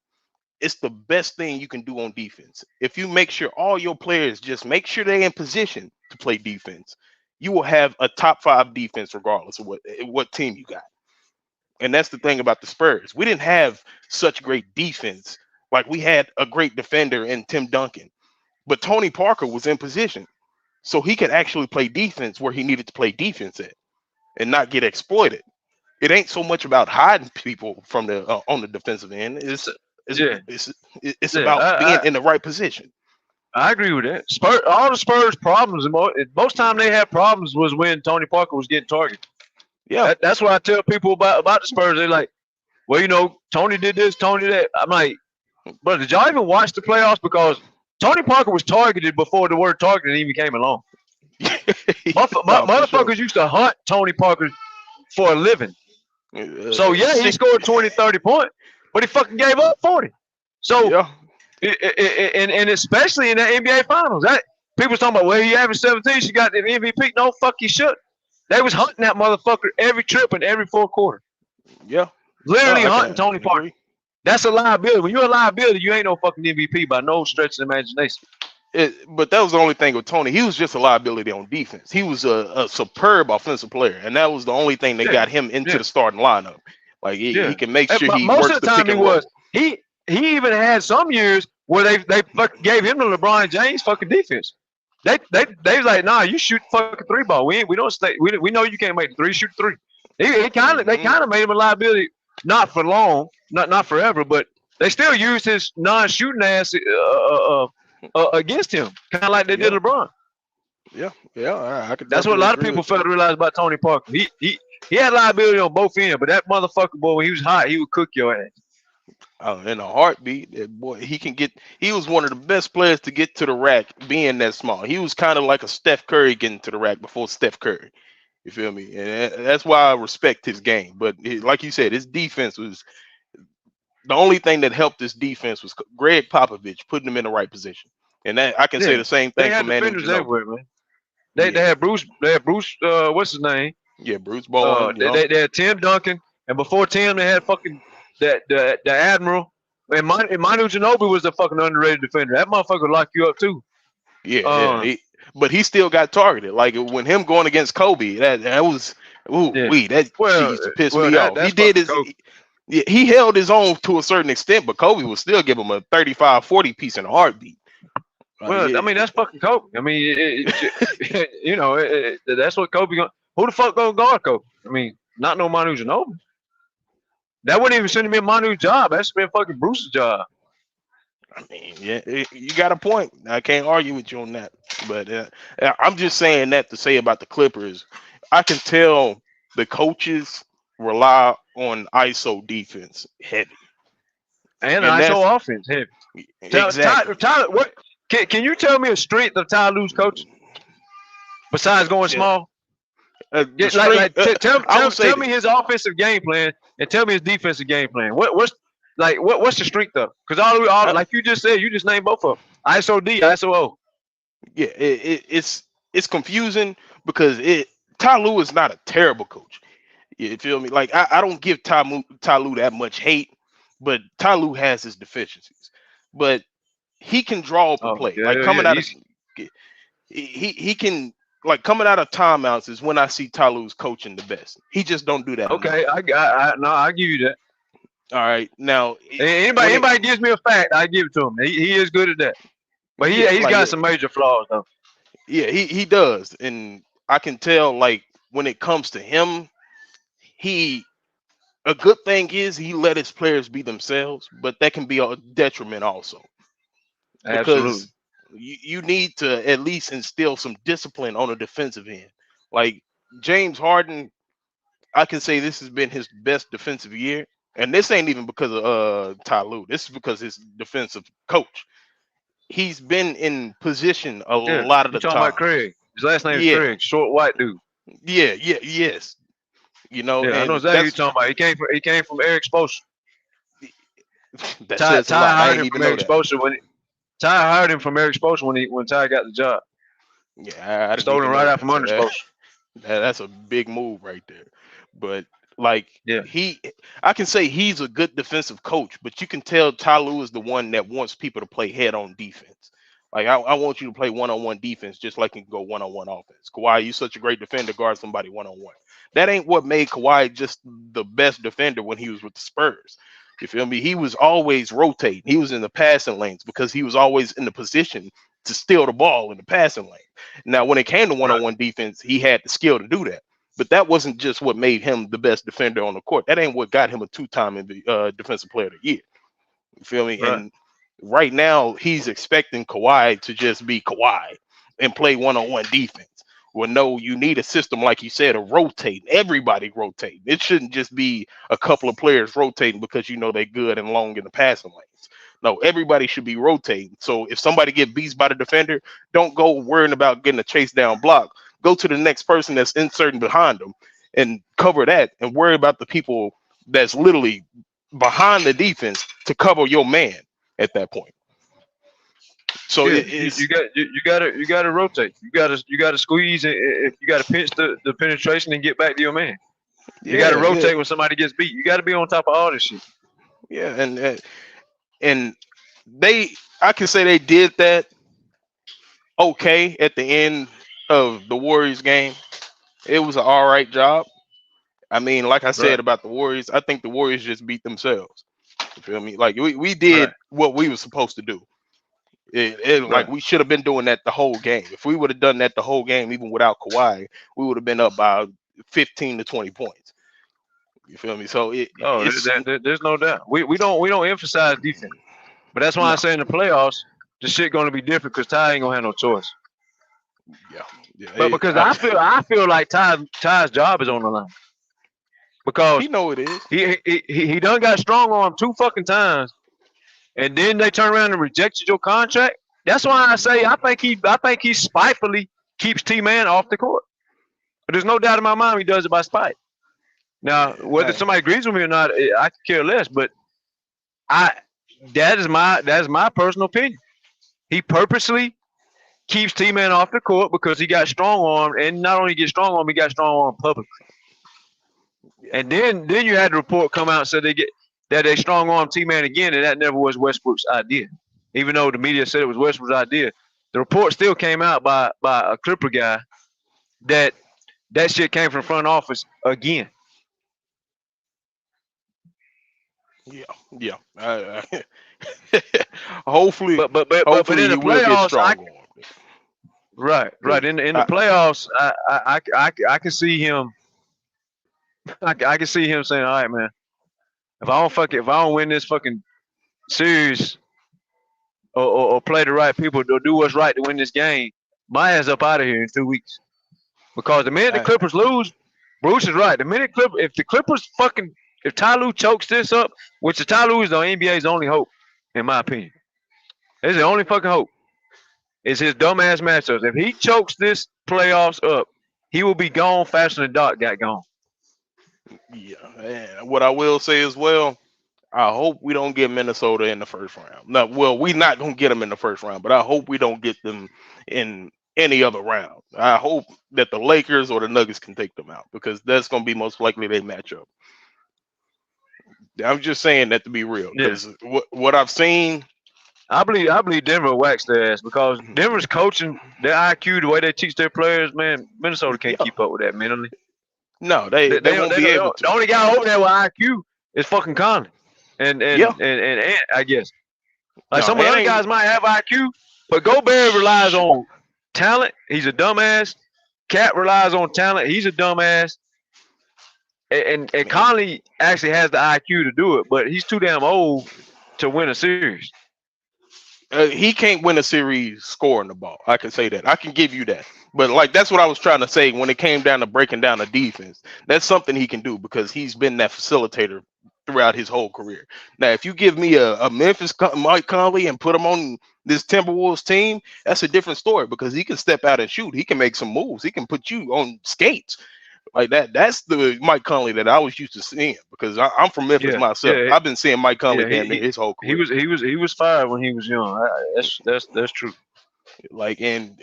it's the best thing you can do on defense. If you make sure all your players just make sure they're in position to play defense, you will have a top 5 defense regardless of what team you got. And that's the thing about the Spurs. We didn't have such great defense. Like, we had a great defender in Tim Duncan, but Tony Parker was in position, so he could actually play defense where he needed to play defense at and not get exploited. It ain't so much about hiding people from the on the defensive end. It's about being in the right position. I agree with that. All the Spurs problems, most time they had problems was when Tony Parker was getting targeted. Yeah, that's what I tell people about the Spurs. They're like, well, Tony did this, Tony that. I'm like, but did y'all even watch the playoffs? Because Tony Parker was targeted before the word targeted even came along. Motherfuckers used to hunt Tony Parker for a living. So, he scored 20, 30 points, but he fucking gave up 40. So, and especially in the NBA Finals, people talking about, well, he averaged 17, she got the MVP. No, fuck, he should. They was hunting that motherfucker every trip and every 4th quarter. Yeah. Literally hunting Tony Parker. That's a liability. When you're a liability, you ain't no fucking MVP by no stretch of the imagination. But that was the only thing with Tony. He was just a liability on defense. He was a superb offensive player, and that was the only thing that got him into the starting lineup. Like he can make sure he most works of the the time pick and roll. he even had some years where they fucking gave him the LeBron James fucking defense. They was like, nah, you shoot fucking 3 ball. We don't stay. We know you can't make the 3. Shoot 3. They kind of made him a liability, not for long, not forever, but they still used his non-shooting ass against him, kind of like they did LeBron. I could. That's what a lot of people fail to realize about Tony Parker. He had liability on both ends, but that motherfucker, boy, when he was hot, he would cook your ass. In a heartbeat, that boy, he was one of the best players to get to the rack being that small. He was kind of like a Steph Curry getting to the rack before Steph Curry. You feel me? And that's why I respect his game. But like you said, his defense was the only thing that helped his defense was Greg Popovich putting him in the right position. And that I can say the same thing for Manu Ginobili. Man. They had Bruce. They had Bruce. What's his name? Yeah, Bruce Bowen. They had Tim Duncan, and before Tim, they had fucking the Admiral. And Manu Ginobili was the fucking underrated defender. That motherfucker would lock you up too. But he still got targeted. Like when him going against Kobe, that was used to piss me off. He did he held his own to a certain extent, but Kobe would still give him a 35-40 piece in a heartbeat. Well, I mean, that's fucking Kobe. I mean, that's what Kobe. Who the fuck gonna guard Kobe? I mean, not no Manu Ginobili. That wouldn't even send him in Manu's job. That's been fucking Bruce's job. I mean, you got a point. I can't argue with you on that. But I'm just saying that to say about the Clippers, I can tell the coaches rely on ISO defense heavy. And ISO offense heavy. Exactly. Tyler, what can you tell me a strength of Ty Lue's coaching besides going small? Tell me his offensive game plan and tell me his defensive game plan. What's the strength of? Because all like you just said, you just named both of them. ISO D, ISO O. Yeah, it's confusing because Ty Lue is not a terrible coach. You feel me? Like I don't give Ty Lue that much hate, but Ty Lue has his deficiencies. But he can draw up a play. Like coming out of he can. Like coming out of timeouts is when I see Ty Lue's coaching the best. He just don't do that. Okay, I give you that. All right, now anybody gives me a fact, I give it to him. He is good at that, but he's got some major flaws though. Yeah, he does, and I can tell like when it comes to him, a good thing is he let his players be themselves, but that can be a detriment also. Absolutely. You need to at least instill some discipline on the defensive end. Like James Harden, I can say this has been his best defensive year. And this ain't even because of Ty Lue. This is because his defensive coach. He's been in position a lot of the time. Talking about Craig. His last name is Craig, short white dude. Yes. You know, I know exactly what you're talking about. He came from Eric Spoelstra. Ty hired him from Eric Spoelstra Ty hired him from Eric Spoelstra when Ty got the job. Yeah, I stole him right out from under Spoelstra. That's a big move right there. But like, I can say he's a good defensive coach, but you can tell Ty Lue is the one that wants people to play head-on defense. Like, I want you to play one-on-one defense just like you can go one-on-one offense. Kawhi, you're such a great defender, guard somebody one-on-one. That ain't what made Kawhi just the best defender when he was with the Spurs. You feel me? He was always rotating. He was in the passing lanes because he was always in the position to steal the ball in the passing lane. Now, when it came to one-on-one defense, he had the skill to do that. But that wasn't just what made him the best defender on the court. That ain't what got him a 2-time defensive player of the year. You feel me? Right. And right now, he's expecting Kawhi to just be Kawhi and play one-on-one defense. Well, no, you need a system, like you said, of rotating. Everybody rotating. It shouldn't just be a couple of players rotating because you know they're good and long in the passing lanes. No, everybody should be rotating. So if somebody get beat by the defender, don't go worrying about getting a chase down block. Go to the next person that's inserting behind them and cover that and worry about the people that's literally behind the defense to cover your man at that point. So you gotta rotate. You gotta squeeze. If you gotta pinch the penetration and get back to your man. You gotta rotate when somebody gets beat. You gotta be on top of all this shit. Yeah, and I can say they did that okay at the end of the Warriors game. It was an all right job. I mean, like I said Right. about the Warriors, I think the Warriors just beat themselves. You feel me? Like we Right. did what we were supposed to do. Like Right. we should have been doing that the whole game. If we would have done that the whole game, even without Kawhi, we would have been up by 15 to 20 points. You feel me? So it's There's no doubt. We don't emphasize defense, but that's why no, I say in the playoffs, the shit gonna be different because Ty ain't gonna have no choice. yeah. But because I feel like Ty's job is on the line because He know it is. he done got strong arm 2 fucking times, and then they turn around and rejected your contract. That's why I say I think he spitefully keeps T-Man off the court. But there's no doubt in my mind he does it by spite. Now, whether somebody agrees with me or not, I could care less. But that is my personal opinion. He purposely keeps T-Man off the court because he got strong arm, and not only get strong arm, he got strong arm publicly. And then you had the report come out and said they strong arm T-Man again, and that never was Westbrook's idea. Even though the media said it was Westbrook's idea, the report still came out by a Clipper guy that shit came from front office again. Yeah. Hopefully, but hopefully in the he will get playoffs, strong. right. In the playoffs, I can see him. I can see him saying, "All right, man, if I don't win this fucking series, or play the right people, or do what's right to win this game, my ass up out of here in 2 weeks." Because the minute the Clippers lose, Bruce is right. The minute if Ty Lue chokes this up, which the Ty Lue is the NBA's only hope, in my opinion. It's the only fucking hope. It's his dumbass matchups. If he chokes this playoffs up, he will be gone faster than Doc got gone. Yeah, and what I will say as well, I hope we don't get Minnesota in the first round. No, well, we're not gonna get them in the first round, but I hope we don't get them in any other round. I hope that the Lakers or the Nuggets can take them out because that's gonna be most likely their matchup. I'm just saying that to be real because what I've seen. I believe Denver waxed their ass because Denver's coaching, their IQ, the way they teach their players, man, Minnesota can't keep up with that mentally. No, they won't be able to. The only guy over there with IQ is fucking Conley and Ant, I guess. Like some of the other guys might have IQ, but Gobert relies on talent. He's a dumbass. Cat relies on talent. He's a dumbass. And Conley actually has the IQ to do it, but he's too damn old to win a series. He can't win a series scoring the ball. I can say that. I can give you that. But like that's what I was trying to say when it came down to breaking down the defense. That's something he can do because he's been that facilitator throughout his whole career. Now, if you give me a Memphis Mike Conley and put him on this Timberwolves team, that's a different story because he can step out and shoot. He can make some moves. He can put you on skates. Like that. That's the Mike Conley that I was used to seeing because I'm from Memphis myself. Yeah, I've been seeing Mike Conley his whole career. He was fired when he was young. That's true. Like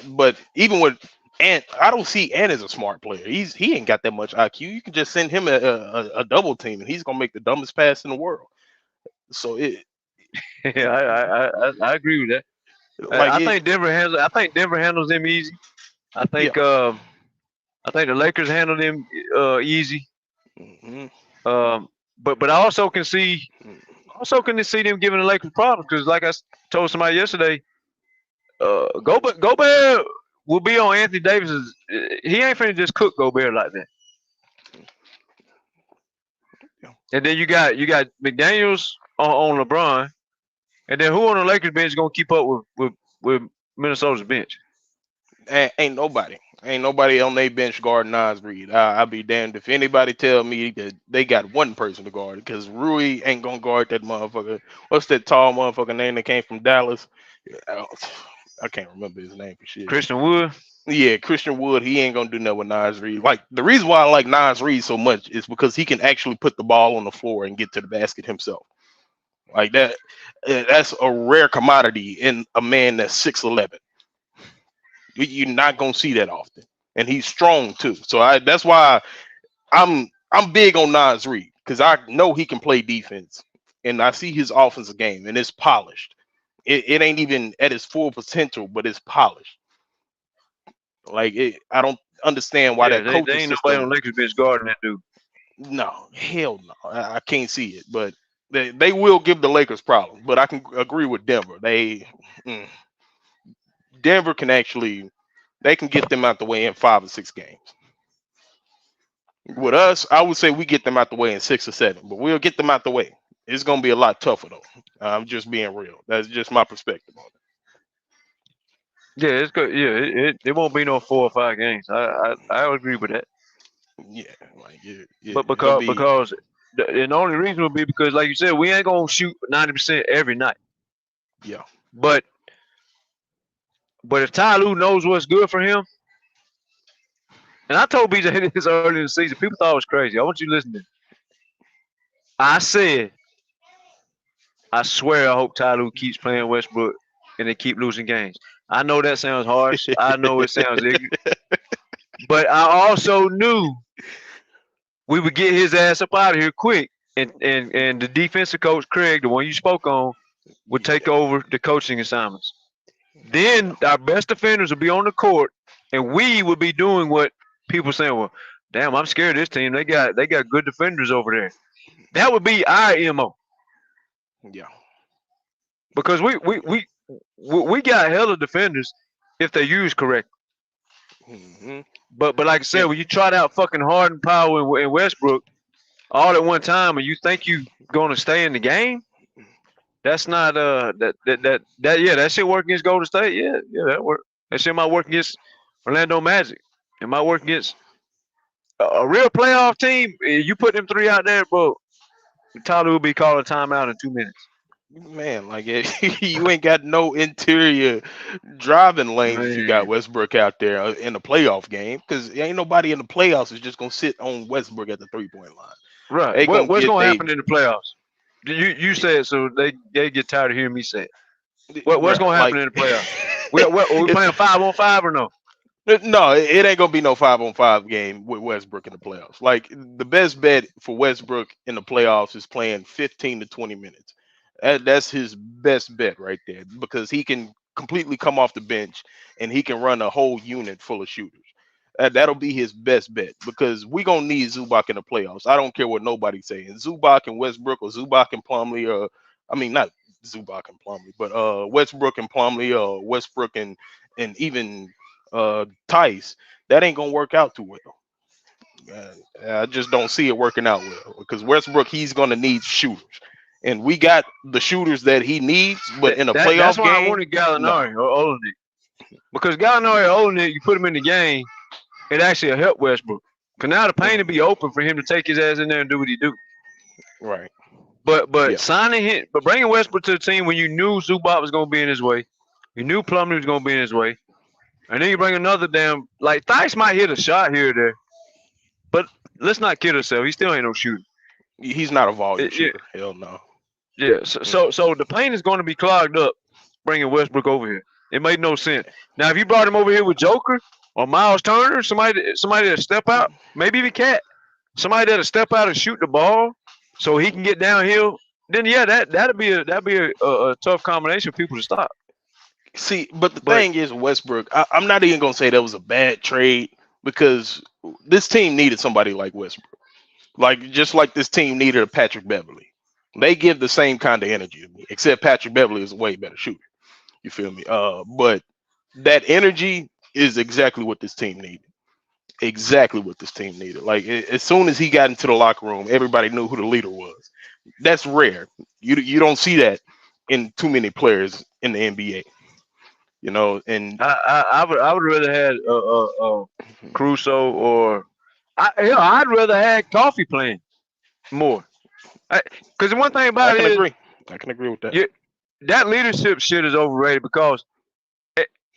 but even with Ant, I don't see Ant as a smart player. He ain't got that much IQ. You can just send him a double team and he's gonna make the dumbest pass in the world. So I agree with that. Like I think Denver handles them easy. I think the Lakers handle them easy. Mm-hmm. But I also can see them giving the Lakers problems because, like I told somebody yesterday, Gobert will be on Anthony Davis's. He ain't finna just cook Gobert like that. And then you got McDaniels on LeBron, and then who on the Lakers bench is gonna keep up with Minnesota's bench? Ain't nobody. Ain't nobody on their bench guarding Nas Reed. I'll be damned if anybody tell me that they got one person to guard because Rui ain't gonna guard that motherfucker. What's that tall motherfucker name that came from Dallas? I can't remember his name for shit. Christian Wood. Yeah, Christian Wood. He ain't gonna do nothing with Nas Reed. Like the reason why I like Nas Reed so much is because he can actually put the ball on the floor and get to the basket himself. Like that. That's a rare commodity in a man that's 6'11". You're not gonna see that often, and he's strong too. So that's why I'm big on Nas Reed because I know he can play defense, and I see his offensive game, and it's polished. It ain't even at its full potential, but it's polished. Like I don't understand why that they coaching ain't nobody on system. Lakers bench guarding that dude. No, hell no. I can't see it. But they will give the Lakers problems. But I can agree with Denver. Denver can actually they can get them out the way in 5 or 6 games. With us, I would say we get them out the way in 6 or 7, but we'll get them out the way. It's gonna be a lot tougher though. I'm just being real. That's just my perspective on it. Yeah, it's good. Yeah, it won't be no 4 or 5 games. I agree with that. Yeah, like But it'll be and the only reason would be because, like you said, we ain't gonna shoot 90% every night. yeah. But if Ty Lue knows what's good for him, and I told BJ this early in the season, people thought it was crazy. I want you to listen to this. I said, I swear I hope Ty Lue keeps playing Westbrook and they keep losing games. I know that sounds harsh. I know it sounds ignorant. But I also knew we would get his ass up out of here quick. And the defensive coach, Craig, the one you spoke on, would take over the coaching assignments. Then our best defenders would be on the court, and we would be doing what people saying, well, damn, I'm scared of this team. They got good defenders over there. That would be our MO. Yeah. Because we got hella defenders if they use correct. Mm-hmm. But like I said, when you trot out fucking Harden, Powell, and Westbrook all at one time, and you think you gonna stay in the game, that's not that shit work against Golden State. Yeah, that work. That shit might work against Orlando Magic. It might work against a real playoff team. You put them 3 out there, bro. Tyler will be calling timeout in 2 minutes. Man, like you ain't got no interior driving lanes if you got Westbrook out there in the playoff game, because ain't nobody in the playoffs is just gonna sit on Westbrook at the 3-point line. Right. What's gonna happen in the playoffs? You said so they get tired of hearing me say it. What's gonna happen in the playoffs? Are we playing 5-on-5 or no? No, it ain't gonna be no 5-on-5 game with Westbrook in the playoffs. Like the best bet for Westbrook in the playoffs is playing 15 to 20 minutes. That's his best bet right there, because he can completely come off the bench and he can run a whole unit full of shooters. That'll be his best bet, because we're going to need Zubac in the playoffs. I don't care what nobody's saying. Zubac and Westbrook, or Zubac and Plumlee, not Zubac and Plumlee, but Westbrook and Plumlee, or Westbrook and even Tice, that ain't going to work out too well. I just don't see it working out well, because Westbrook, he's going to need shooters. And we got the shooters that he needs, but in a playoff game, that's why I wanted Gallinari or Olenek. Because Gallinari or Olenek, you put him in the game, it actually will help Westbrook. Because now the paint will be open for him to take his ass in there and do what he do. Right. But signing him, but bringing Westbrook to the team when you knew Zubac was going to be in his way, you knew Plumlee was going to be in his way, and then you bring another like Theis might hit a shot here or there, but let's not kid ourselves. He still ain't no shooter. He's not a volume shooter. Hell no. Yeah, so the paint is going to be clogged up bringing Westbrook over here. It made no sense. Now, if you brought him over here with Joker or Miles Turner, somebody that'll step out, maybe even Cat, somebody that'll step out and shoot the ball so he can get downhill, then that'd be a tough combination for people to stop. See, but the thing is, Westbrook, I'm not even gonna say that was a bad trade, because this team needed somebody like Westbrook, just like this team needed a Patrick Beverly. They give the same kind of energy to me, except Patrick Beverly is a way better shooter. You feel me? But that energy is exactly what this team needed. Exactly what this team needed. Like as soon as he got into the locker room, everybody knew who the leader was. That's rare. You don't see that in too many players in the NBA. You know, and I would rather had Caruso or I'd rather had Coffee playing more. Because the one thing about it is, I can agree with that. That leadership shit is overrated, because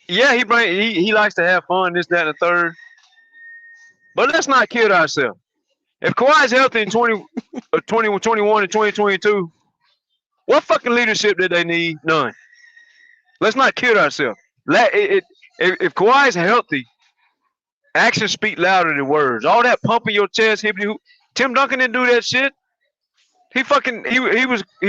he likes to have fun, this, that, and the third. But let's not kid ourselves. If Kawhi's healthy in 2021 and 2022, what fucking leadership did they need? None. Let's not kid ourselves. If Kawhi's healthy, actions speak louder than words. All that pumping your chest, Tim Duncan didn't do that shit. He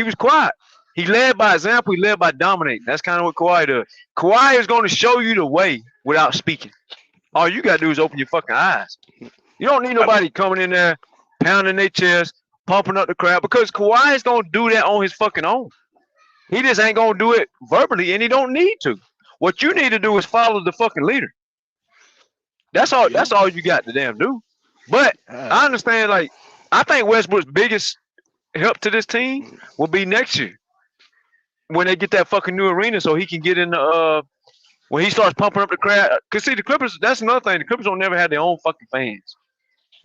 was quiet. He led by example. He led by dominating. That's kind of what Kawhi does. Kawhi is going to show you the way without speaking. All you gotta do is open your fucking eyes. You don't need nobody coming in there, pounding their chest, pumping up the crowd, because Kawhi is gonna do that on his fucking own. He just ain't gonna do it verbally, and he don't need to. What you need to do is follow the fucking leader. That's all. That's all you got to damn do. But I understand. Like, I think Westbrook's biggest help to this team will be next year when they get that fucking new arena, so he can get in the when he starts pumping up the crowd. Cause see, the Clippers. That's another thing. The Clippers don't never have their own fucking fans.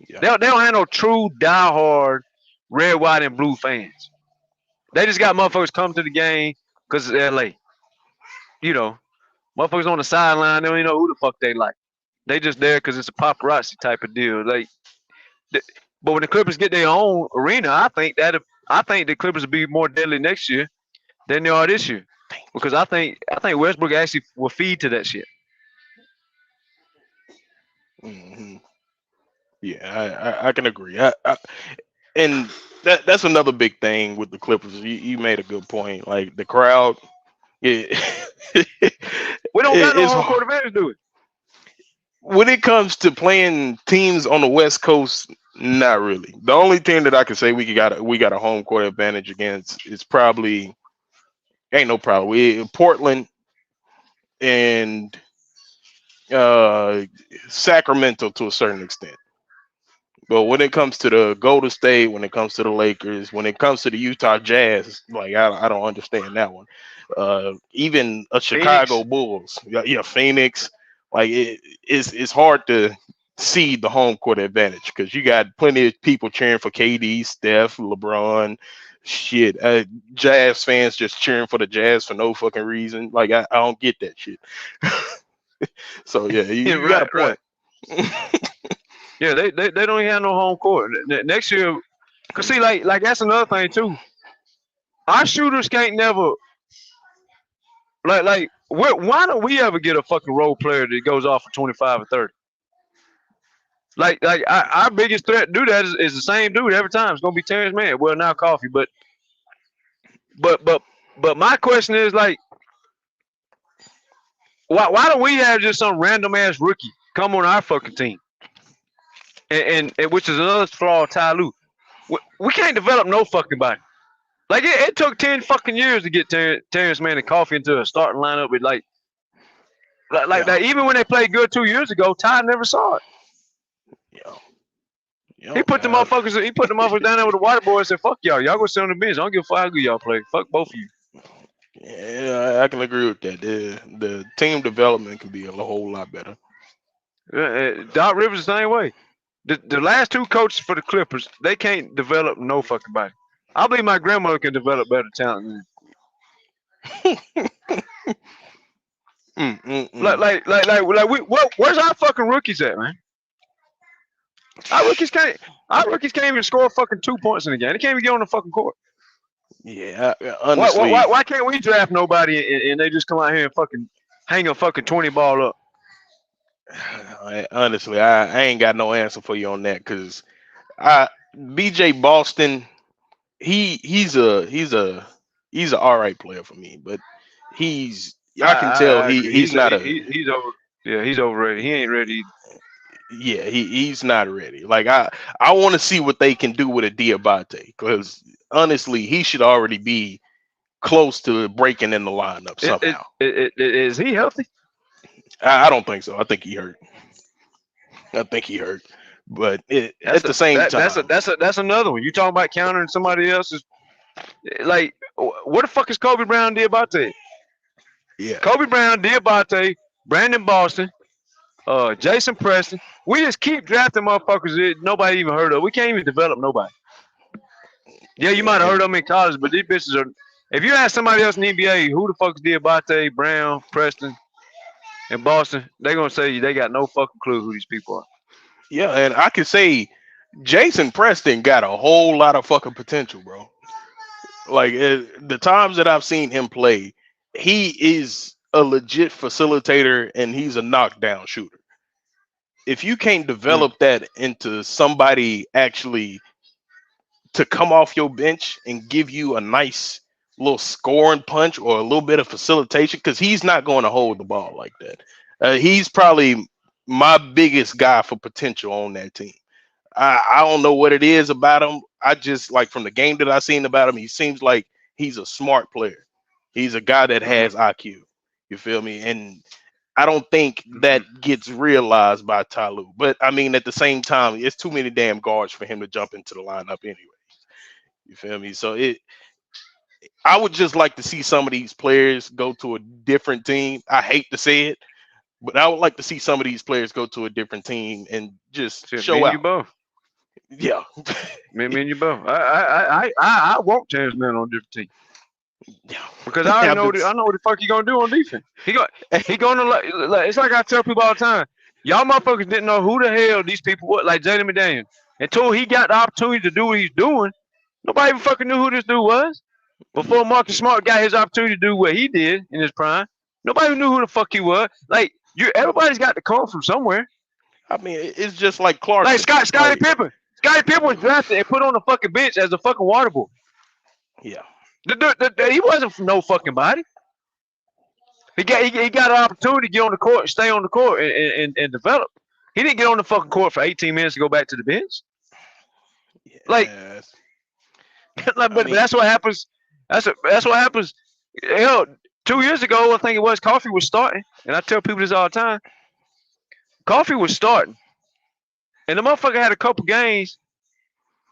Yeah. They don't have no true diehard red, white, and blue fans. They just got motherfuckers come to the game because it's LA. You know, motherfuckers on the sideline, they don't even know who the fuck they like. They just there because it's a paparazzi type of deal. Like, but when the Clippers get their own arena, I think the Clippers will be more deadly next year than they are this year. Because I think Westbrook actually will feed to that shit. Mm-hmm. Yeah, I can agree. And that's another big thing with the Clippers. You made a good point. Like the crowd, we don't got no home court advantage, do it. When it comes to playing teams on the West Coast, not really. The only team that I can say we got a home court advantage against is probably ain't no problem. Portland and Sacramento to a certain extent. But when it comes to the Golden State, when it comes to the Lakers, when it comes to the Utah Jazz, like I don't understand that one. Even a Chicago Bulls, yeah, Phoenix, like it's hard to see the home court advantage because you got plenty of people cheering for KD, Steph, LeBron, shit. Jazz fans just cheering for the Jazz for no fucking reason. Like I don't get that shit. So yeah, you got a point. Right. Yeah, they don't even have no home court next year. Cause see, like that's another thing too. Our shooters can't never like. Why don't we ever get a fucking role player that goes off for 25 or 30? Like our biggest threat to do that is the same dude every time. It's gonna be Terrence Mann. Well, now Coffee, but my question is like, why don't we have just some random ass rookie come on our fucking team? And which is another flaw of Ty Lue. We can't develop no fucking body. Like it took 10 fucking years to get Terrence Mann and Coffee into a starting lineup with like that. Even when they played good 2 years ago, Ty never saw it. He put the motherfuckers down there with the water boy and said, "Fuck y'all go sit on the bench. I don't give a fuck how good y'all play. Fuck both of you." Yeah, I can agree with that. The team development can be a whole lot better. Doc Rivers the same way. The last two coaches for the Clippers, they can't develop no fucking body. I believe my grandmother can develop better talent than where's our fucking rookies at, man? Our rookies can't even score fucking 2 points in the game. They can't even get on the fucking court. Yeah, honestly. Why can't we draft nobody and they just come out here and fucking hang a fucking 20 ball up? Honestly, I ain't got no answer for you on that because BJ Boston, he's an all right player for me, but I can tell he's overrated. He ain't ready. Yeah, he's not ready. Like I want to see what they can do with a Diabate because honestly, he should already be close to breaking in the lineup somehow. Is he healthy? I don't think so. I think he hurt. But at the same time, that's another one. You talking about countering somebody else's? Like, what the fuck is Kobe Brown, Diabate? Yeah, Kobe Brown, Diabate, Brandon Boston, Jason Preston. We just keep drafting motherfuckers that nobody even heard of. We can't even develop nobody. Yeah, you might have heard of them in college, but these bitches are. If you ask somebody else in the NBA, who the fuck is Diabate, Brown, Preston, and Boston, they're gonna say they got no fucking clue who these people are. Yeah, and I can say Jason Preston got a whole lot of fucking potential, bro. Like the times that I've seen him play, he is a legit facilitator and he's a knockdown shooter. If you can't develop that into somebody actually to come off your bench and give you a nice little scoring punch or a little bit of facilitation, because he's not going to hold the ball like that. He's probably my biggest guy for potential on that team. I don't know what it is about him. I just like from the game that I seen about him, he seems like he's a smart player. He's a guy that has IQ. You feel me? And I don't think that gets realized by Ty Lue. But I mean, at the same time, it's too many damn guards for him to jump into the lineup anyway. You feel me? So I would just like to see some of these players go to a different team. I hate to say it, but I would like to see some of these players go to a different team and just show out. You both. Yeah, me and you both. I want Terrence Mann on a different team. Yeah, because I know what the fuck he gonna do on defense. He gonna like it's like I tell people all the time. Y'all motherfuckers didn't know who the hell these people were, like Jaden McDaniels. Until he got the opportunity to do what he's doing, nobody even fucking knew who this dude was. Before Marcus Smart got his opportunity to do what he did in his prime, nobody knew who the fuck he was. Like everybody's got to come from somewhere. I mean, it's just like Clark. Like Scottie Pippen. Scottie Pippen was drafted and put on the fucking bench as a fucking water boy. Yeah. He wasn't from no fucking body. He got an opportunity to get on the court and stay on the court and develop. He didn't get on the fucking court for 18 minutes to go back to the bench. Yes. But that's what happens. That's what happens. Hell, 2 years ago, I think it was, Coffee was starting, and I tell people this all the time. Coffee was starting, and the motherfucker had a couple games,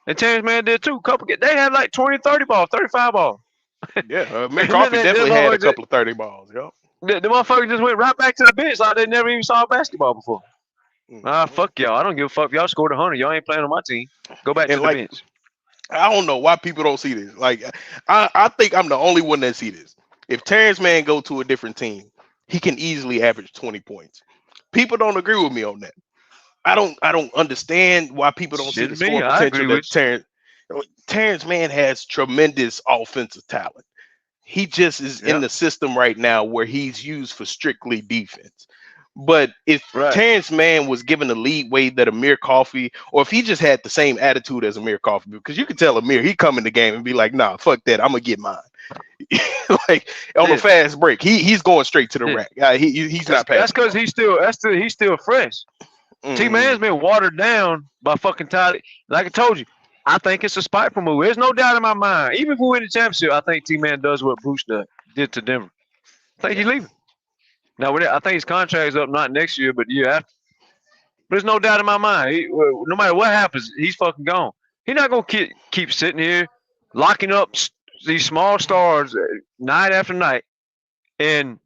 and Terrence Mann did too. They had like 20, 30 balls, 35 balls. Yeah, Mick Coffee definitely had a couple of 30 balls. Yep. The motherfucker just went right back to the bench like they never even saw basketball before. Fuck y'all. I don't give a fuck if y'all scored 100. Y'all ain't playing on my team. Go back to the bench. I don't know why people don't see this. Like, I think I'm the only one that see this. If Terrence Mann go to a different team, he can easily average 20 points. People don't agree with me on that. I don't understand why people don't see the scoring potential that Terrence Mann has tremendous offensive talent. He just is in the system right now where he's used for strictly defense. But if Terrence Mann was given the lead weight that Amir Coffey, or if he just had the same attitude as Amir Coffey, because you can tell Amir, he come in the game and be like, nah, fuck that, I'm gonna get mine. Like on a fast break, he's going straight to the rack. He's not passing. That's because he's still fresh. T-Man's been watered down by fucking Tyler. Like I told you, I think it's a spiteful move. There's no doubt in my mind. Even if we win the championship, I think T-Man does what Bruce did to Denver. I think he's leaving. Now, I think his contract is up not next year, but the year after. But there's no doubt in my mind. No matter what happens, he's fucking gone. He's not going to keep sitting here locking up these small stars night after night and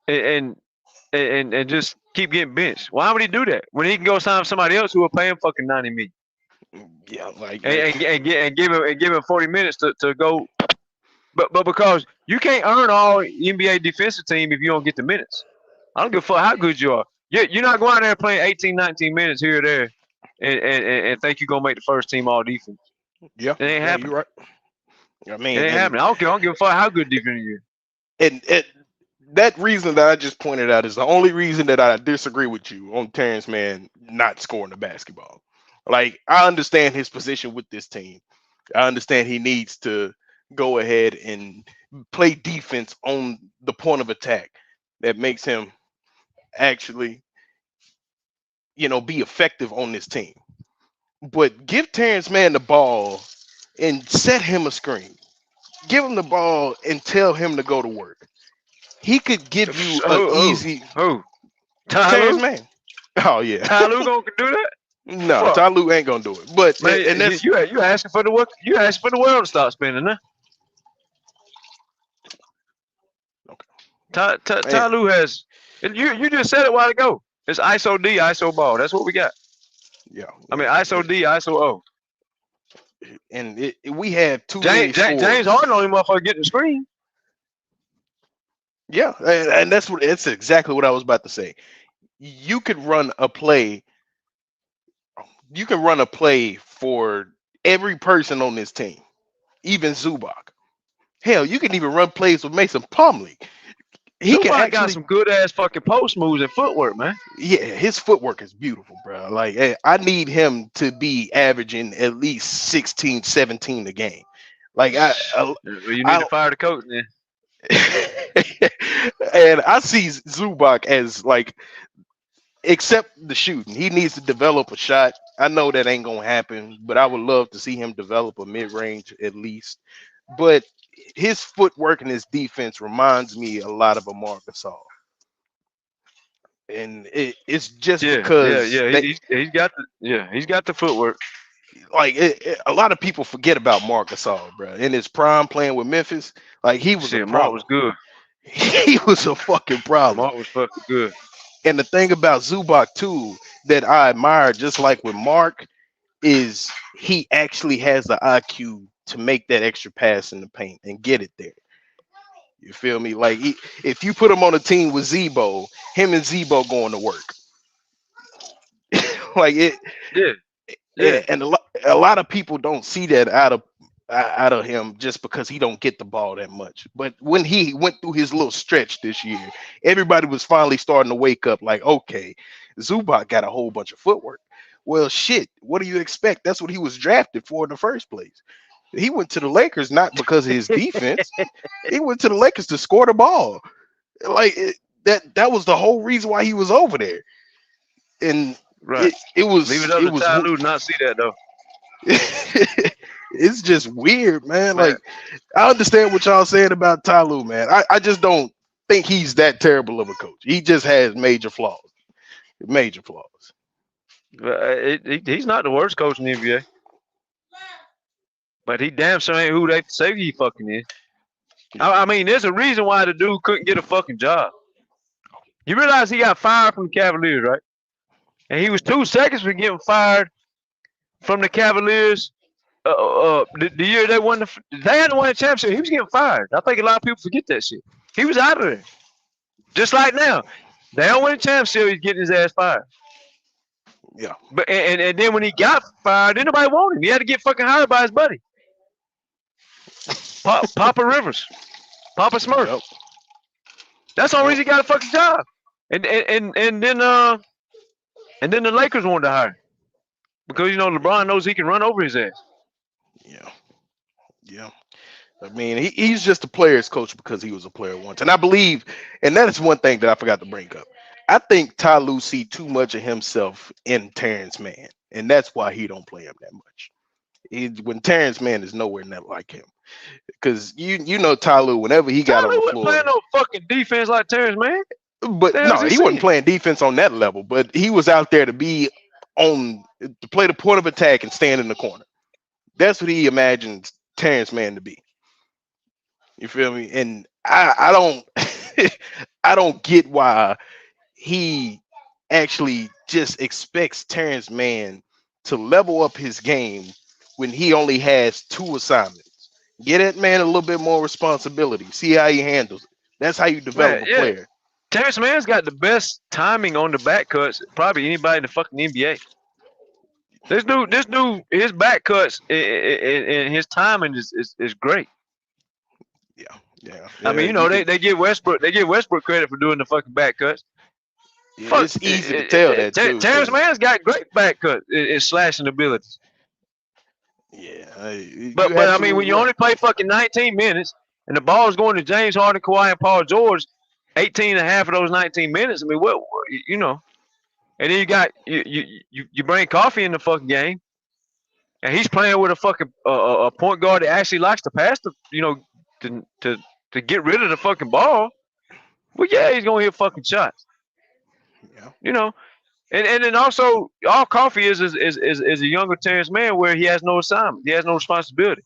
just keep getting benched. Why would he do that when he can go sign somebody else who will pay him fucking $90 million? Yeah, like and give him 40 minutes to go. But because you can't earn all NBA defensive team if you don't get the minutes. I don't give a fuck how good you are. You're not going out there playing 18, 19 minutes here or there and think you're going to make the first team all defense. Yeah. It ain't happening. You're right. I mean, it ain't happening. I don't give a fuck how good defense you are. And that reason that I just pointed out is the only reason that I disagree with you on Terrence Mann not scoring the basketball. Like, I understand his position with this team. I understand he needs to go ahead and play defense on the point of attack that makes him actually, be effective on this team. But give Terrence Mann the ball and set him a screen. Give him the ball and tell him to go to work. He could give you an easy. Terrence Mann. Oh yeah. Ty Lue gonna do that? No, Ty Lue ain't gonna do it. But man, and that's you asking for the work. You asking for the world to stop spending, huh? Okay. Ty Lue has. You just said it a while ago. It's ISO D, ISO ball. That's what we got. Yeah. I mean ISO D, ISO O. And we have two. James Harden only motherfucker getting the screen. Yeah, and it's exactly what I was about to say. You could run a play. You can run a play for every person on this team, even Zubac. Hell, you can even run plays with Mason Plumlee. Zubac got some good ass fucking post moves and footwork, man. Yeah, his footwork is beautiful, bro. Like, I need him to be averaging at least 16, 17 a game. Like, you need to fire the coach, then. And I see Zubac as like except the shooting. He needs to develop a shot. I know that ain't gonna happen, but I would love to see him develop a mid-range at least. But his footwork and his defense reminds me a lot of Amar Gasol. And it's just because he's got the footwork. Like a lot of people forget about Marc Gasol, bro. In his prime playing with Memphis, like he was a problem. Mark was good. He was a fucking problem. Mark was fucking good. And the thing about Zubac too that I admire, just like with Mark, is he actually has the IQ to make that extra pass in the paint and get it there. You feel me? Like if you put him on a team with Zebo, him and Zebo going to work. Like it. Yeah. And a lot of people don't see that out of him just because he don't get the ball that much. But when he went through his little stretch this year, everybody was finally starting to wake up like, okay, Zubac got a whole bunch of footwork. Well, shit, what do you expect? That's what he was drafted for in the first place. He went to the Lakers not because of his defense. He went to the Lakers to score the ball. Like that was the whole reason why he was over there. And right, it was. Leave it up to Ty Lue to not see that though. It's just weird, man. Like I understand what y'all saying about Ty Lue, man. I just don't think he's that terrible of a coach. He just has major flaws. Major flaws. He's not the worst coach in the NBA. But he damn sure ain't who they say he fucking is. I mean, there's a reason why the dude couldn't get a fucking job. You realize he got fired from the Cavaliers, right? And he was 2 seconds from getting fired from the Cavaliers. The year they won they hadn't won a championship. He was getting fired. I think a lot of people forget that shit. He was out of there. Just like now. They don't win a championship, he's getting his ass fired. Yeah. But and then when he got fired, then nobody wanted him. He had to get fucking hired by his buddy. Papa Rivers. Papa Smurf. Yep. That's the only reason he got a fucking job. And then the Lakers wanted to hire him. Because LeBron knows he can run over his ass. Yeah. I mean, he's just a player's coach because he was a player once. And I believe, and that is one thing that I forgot to bring up. I think Ty Lue see too much of himself in Terrence Mann. And that's why he don't play him that much. When Terrence Mann is nowhere near like him. Because you know Ty Lue, whenever he got on the floor. Playing no fucking defense like Terrence Mann. But no, he wasn't playing defense on that level. But he was out there to play the point of attack and stand in the corner. That's what he imagines Terrence Mann to be. You feel me? And I don't I don't get why he actually just expects Terrence Mann to level up his game when he only has 2 assignments. Get that man a little bit more responsibility. See how he handles it. That's how you develop a player. Terrence Mann's got the best timing on the back cuts, probably anybody in the fucking NBA. This dude, his back cuts and his timing is great. Yeah. I mean, they give Westbrook credit for doing the fucking back cuts. Yeah, it's easy to tell that too. Terrence Mann's got great back cut. It's slashing abilities. Yeah, but I mean, when you only play fucking 19 minutes and the ball is going to James Harden, Kawhi, and Paul George, 18 and a half of those 19 minutes. I mean, what and then you got you bring Coffee in the fucking game, and he's playing with a fucking a point guard that actually likes to pass to get rid of the fucking ball. Well, yeah, he's gonna hit fucking shots. Yeah. And then also all Coffee is a younger Terrence Mann where he has no assignment, he has no responsibility.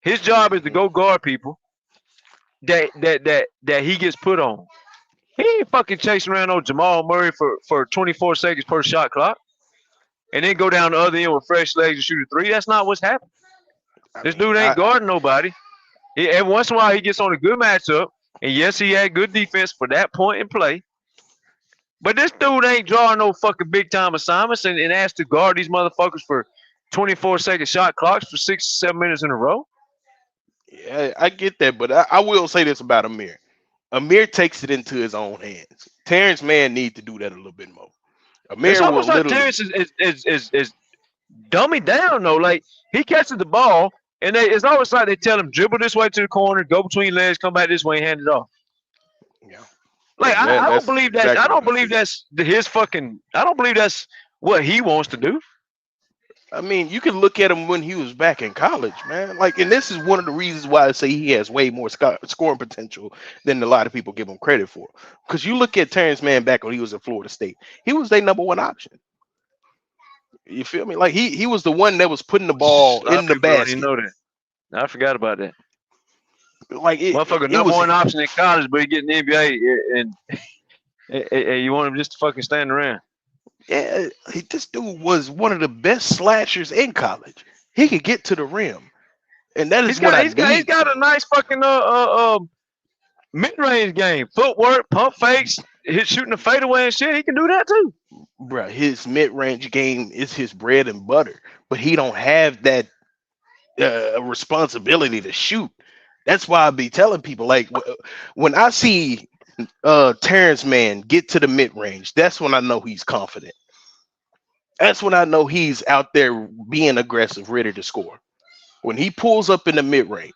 His job is to go guard people that he gets put on. He ain't fucking chasing around on Jamal Murray for 24 seconds per shot clock, and then go down the other end with fresh legs and shoot a 3. That's not what's happening. This dude ain't guarding nobody. Every once in a while he gets on a good matchup, and yes, he had good defense for that point in play. But this dude ain't drawing no fucking big time assignments and asked to guard these motherfuckers for 24-second shot clocks for 6-7 minutes in a row. Yeah, I get that, but I will say this about Amir. Amir takes it into his own hands. Terrence Mann needs to do that a little bit more. Amir it's almost like Terrence is dumbing down though. Like he catches the ball and it's almost like they tell him dribble this way to the corner, go between legs, come back this way, and hand it off. Yeah. Like I don't believe that. exactly I don't believe that's his fucking. I don't believe that's what he wants to do. I mean, you can look at him when he was back in college, man. Like, and this is one of the reasons why I say he has way more scoring potential than a lot of people give him credit for. Because you look at Terrence Mann back when he was at Florida State, he was their number one option. You feel me? Like he was the one that was putting the ball in the basket. You know that. I forgot about that. Like motherfucker, number one option in college, but he getting the NBA, and you want him just to fucking stand around. Yeah, this dude was one of the best slashers in college. He could get to the rim, and that is he's got a nice fucking mid-range game, footwork, pump fakes, shooting the fadeaway and shit. He can do that too. Bro, his mid-range game is his bread and butter, but he don't have that responsibility to shoot. That's why I be telling people, like, when I see Terrence Mann get to the mid-range, that's when I know he's confident. That's when I know he's out there being aggressive, ready to score. When he pulls up in the mid-range,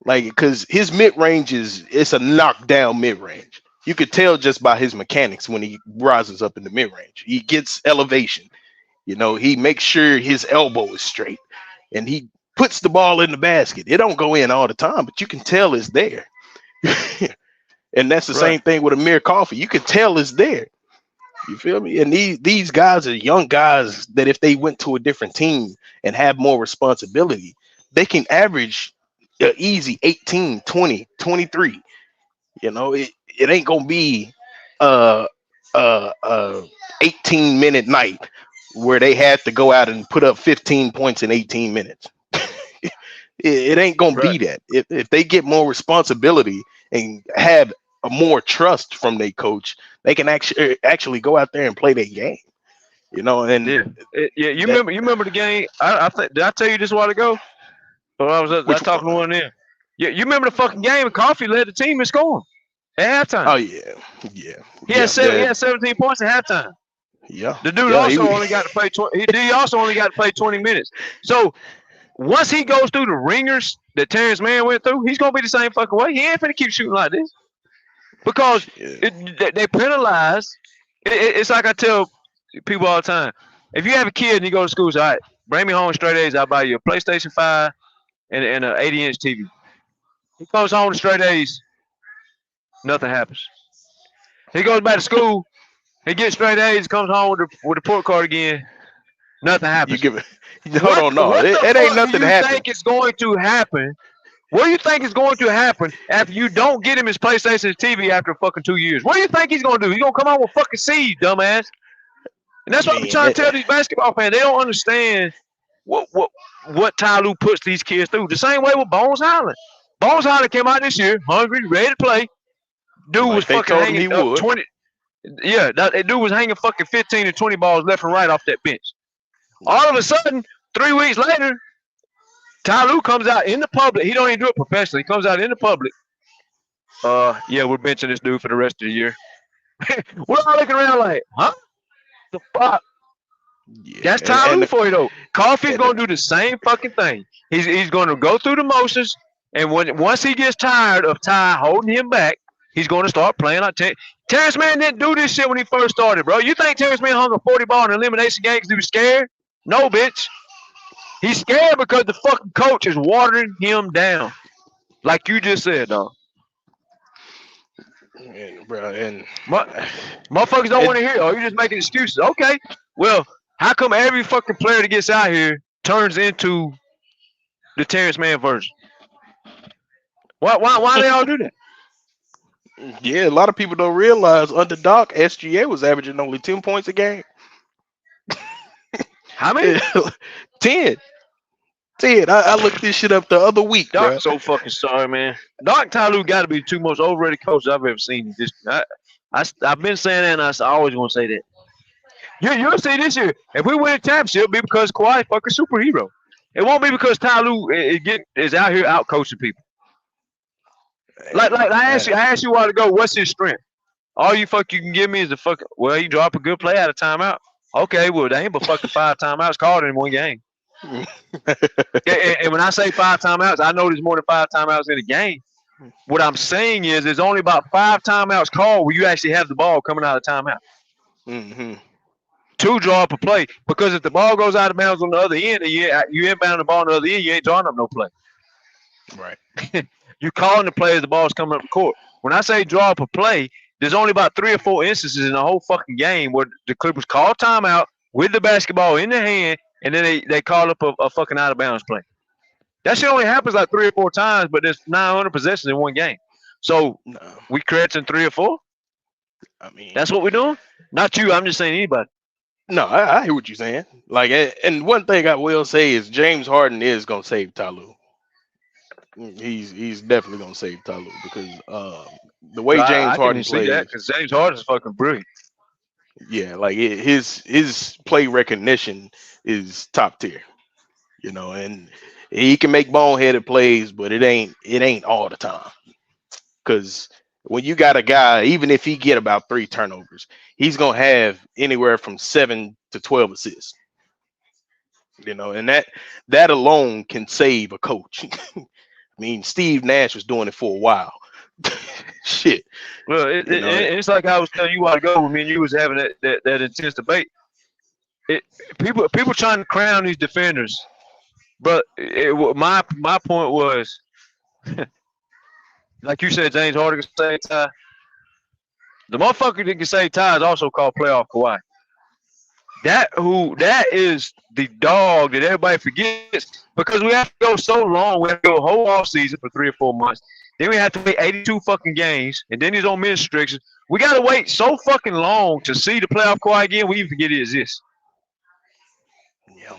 like, because his mid-range it's a knockdown mid-range. You could tell just by his mechanics when he rises up in the mid-range. He gets elevation. You know, he makes sure his elbow is straight, and he puts the ball in the basket. It don't go in all the time, but you can tell it's there. And that's the same thing with Amir Coffey. You can tell it's there. You feel me? And these guys are young guys that if they went to a different team and have more responsibility, they can average easy 18, 20, 23. You know, it ain't gonna be 18-minute night where they had to go out and put up 15 points in 18 minutes. It ain't gonna be that. If they get more responsibility and have a more trust from their coach, they can actually go out there and play their game. You know, and you remember the game? I think, did I tell you this a while ago? Or I was talking to one there. Yeah, you remember the fucking game and Coffey led the team in scoring at halftime. Oh yeah. He had 17 points at halftime. Yeah. The dude only got to play 20. He also only got to play 20 minutes. So once he goes through the ringers that Terrence Mann went through, he's gonna be the same fucking way. He ain't finna keep shooting like this because they penalize. It's like I tell people all the time: if you have a kid and you go to school, say, all right, bring me home straight A's, I'll buy you a PlayStation 5 and an 80-inch TV. He comes home to straight A's, nothing happens. He goes back to school, he gets straight A's, comes home with the report card again, nothing happens. You give it. Hold on, no, it ain't nothing happening. What do you think is going to happen? What do you think is going to happen after you don't get him his PlayStation and TV after fucking 2 years? What do you think he's gonna do? He's gonna come out with fucking seed, dumbass. And that's what I'm trying to tell these basketball fans. They don't understand what Ty Lue puts these kids through. The same way with Bones Highland. Bones Highland came out this year, hungry, ready to play. Dude was fucking hanging up 20. Yeah, that dude was hanging fucking 15 and 20 balls left and right off that bench. All of a sudden, 3 weeks later, Ty Lue comes out in the public. He don't even do it professionally. He comes out in the public. Yeah, we're benching this dude for the rest of the year. We're all looking around like, huh? The fuck? Yeah, that's Ty Lue for you though. Coffey's gonna do the same fucking thing. He's gonna go through the motions, and once he gets tired of Ty holding him back, he's gonna start playing like Terrence Mann didn't do this shit when he first started, bro. You think Terrence Mann hung a 40 ball in an elimination game because he was scared? No, bitch. He's scared because the fucking coach is watering him down, like you just said, dog. And motherfuckers don't want to hear it. Oh, you're just making excuses. Okay. Well, how come every fucking player that gets out here turns into the Terrence Mann version? Why they all do that? Yeah, a lot of people don't realize under Doc, SGA was averaging only 10 points a game. How many? 10. I looked this shit up the other week. Doc's so fucking sorry, man. Doc Ty Lue got to be the two most overrated coaches I've ever seen. I've been saying that, and I always want to say that. You'll see this year. If we win a championship, it'll be because Kawhi fucking superhero. It won't be because Ty Lue is out here out coaching people. Like I asked you a while ago, what's his strength? All you can give me is the fucking you drop a good play out of timeout. Okay, well, they ain't but fucking 5 timeouts called in one game. and when I say 5 timeouts, I know there's more than 5 timeouts in a game. What I'm saying is there's only about 5 timeouts called where you actually have the ball coming out of timeout. Mm-hmm. 2 draw up a play. Because if the ball goes out of bounds on the other end, and you inbound the ball on the other end, you ain't drawing up no play. Right. You're calling the play as the ball's coming up the court. When I say draw up a play, there's only about 3 or 4 instances in the whole fucking game where the Clippers call timeout with the basketball in their hand, and then they call up a fucking out of bounds play. That shit only happens like 3 or 4 times, but there's 900 possessions in one game. So we correcting 3 or 4. I mean, that's what we're doing. Not you. I'm just saying anybody. No, I hear what you're saying. Like, and one thing I will say is James Harden is gonna save Tyloo. He's definitely gonna save Tyloo because the way James Harden plays, because James Harden's fucking brilliant. Yeah, like his play recognition is top tier, you know, and he can make boneheaded plays, but it ain't all the time. Because when you got a guy, even if he get about 3 turnovers, he's gonna have anywhere from 7 to 12 assists. You know, and that alone can save a coach. I mean, Steve Nash was doing it for a while. Shit. Well, it's like I was telling you a while ago when me and you was having that intense debate. People trying to crown these defenders, but my point was, like you said, James Harden can save Ty. The motherfucker that can save Ty is also called playoff Kawhi. That is the dog that everybody forgets because we have to go so long. We have to go a whole off season for 3 or 4 months. Then we have to wait 82 fucking games, and then he's on minute restrictions. We got to wait so fucking long to see the playoff Kawhi again. We even forget he exists.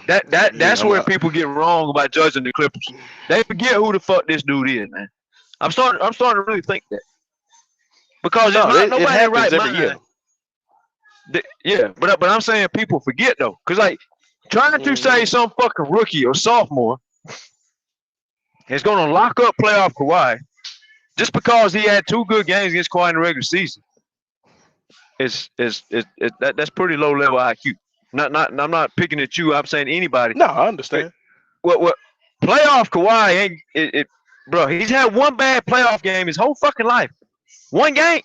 That's where people get wrong about judging the Clippers. They forget who the fuck this dude is, man. I'm starting to really think that because nobody right every year. Yeah, but I'm saying people forget though, because like trying to say some fucking rookie or sophomore is going to lock up playoff Kawhi just because he had 2 good games against Kawhi in the regular season that's pretty low level IQ. I'm not picking at you. I'm saying anybody. No, I understand. What playoff Kawhi ain't bro? He's had 1 bad playoff game his whole fucking life. 1 game.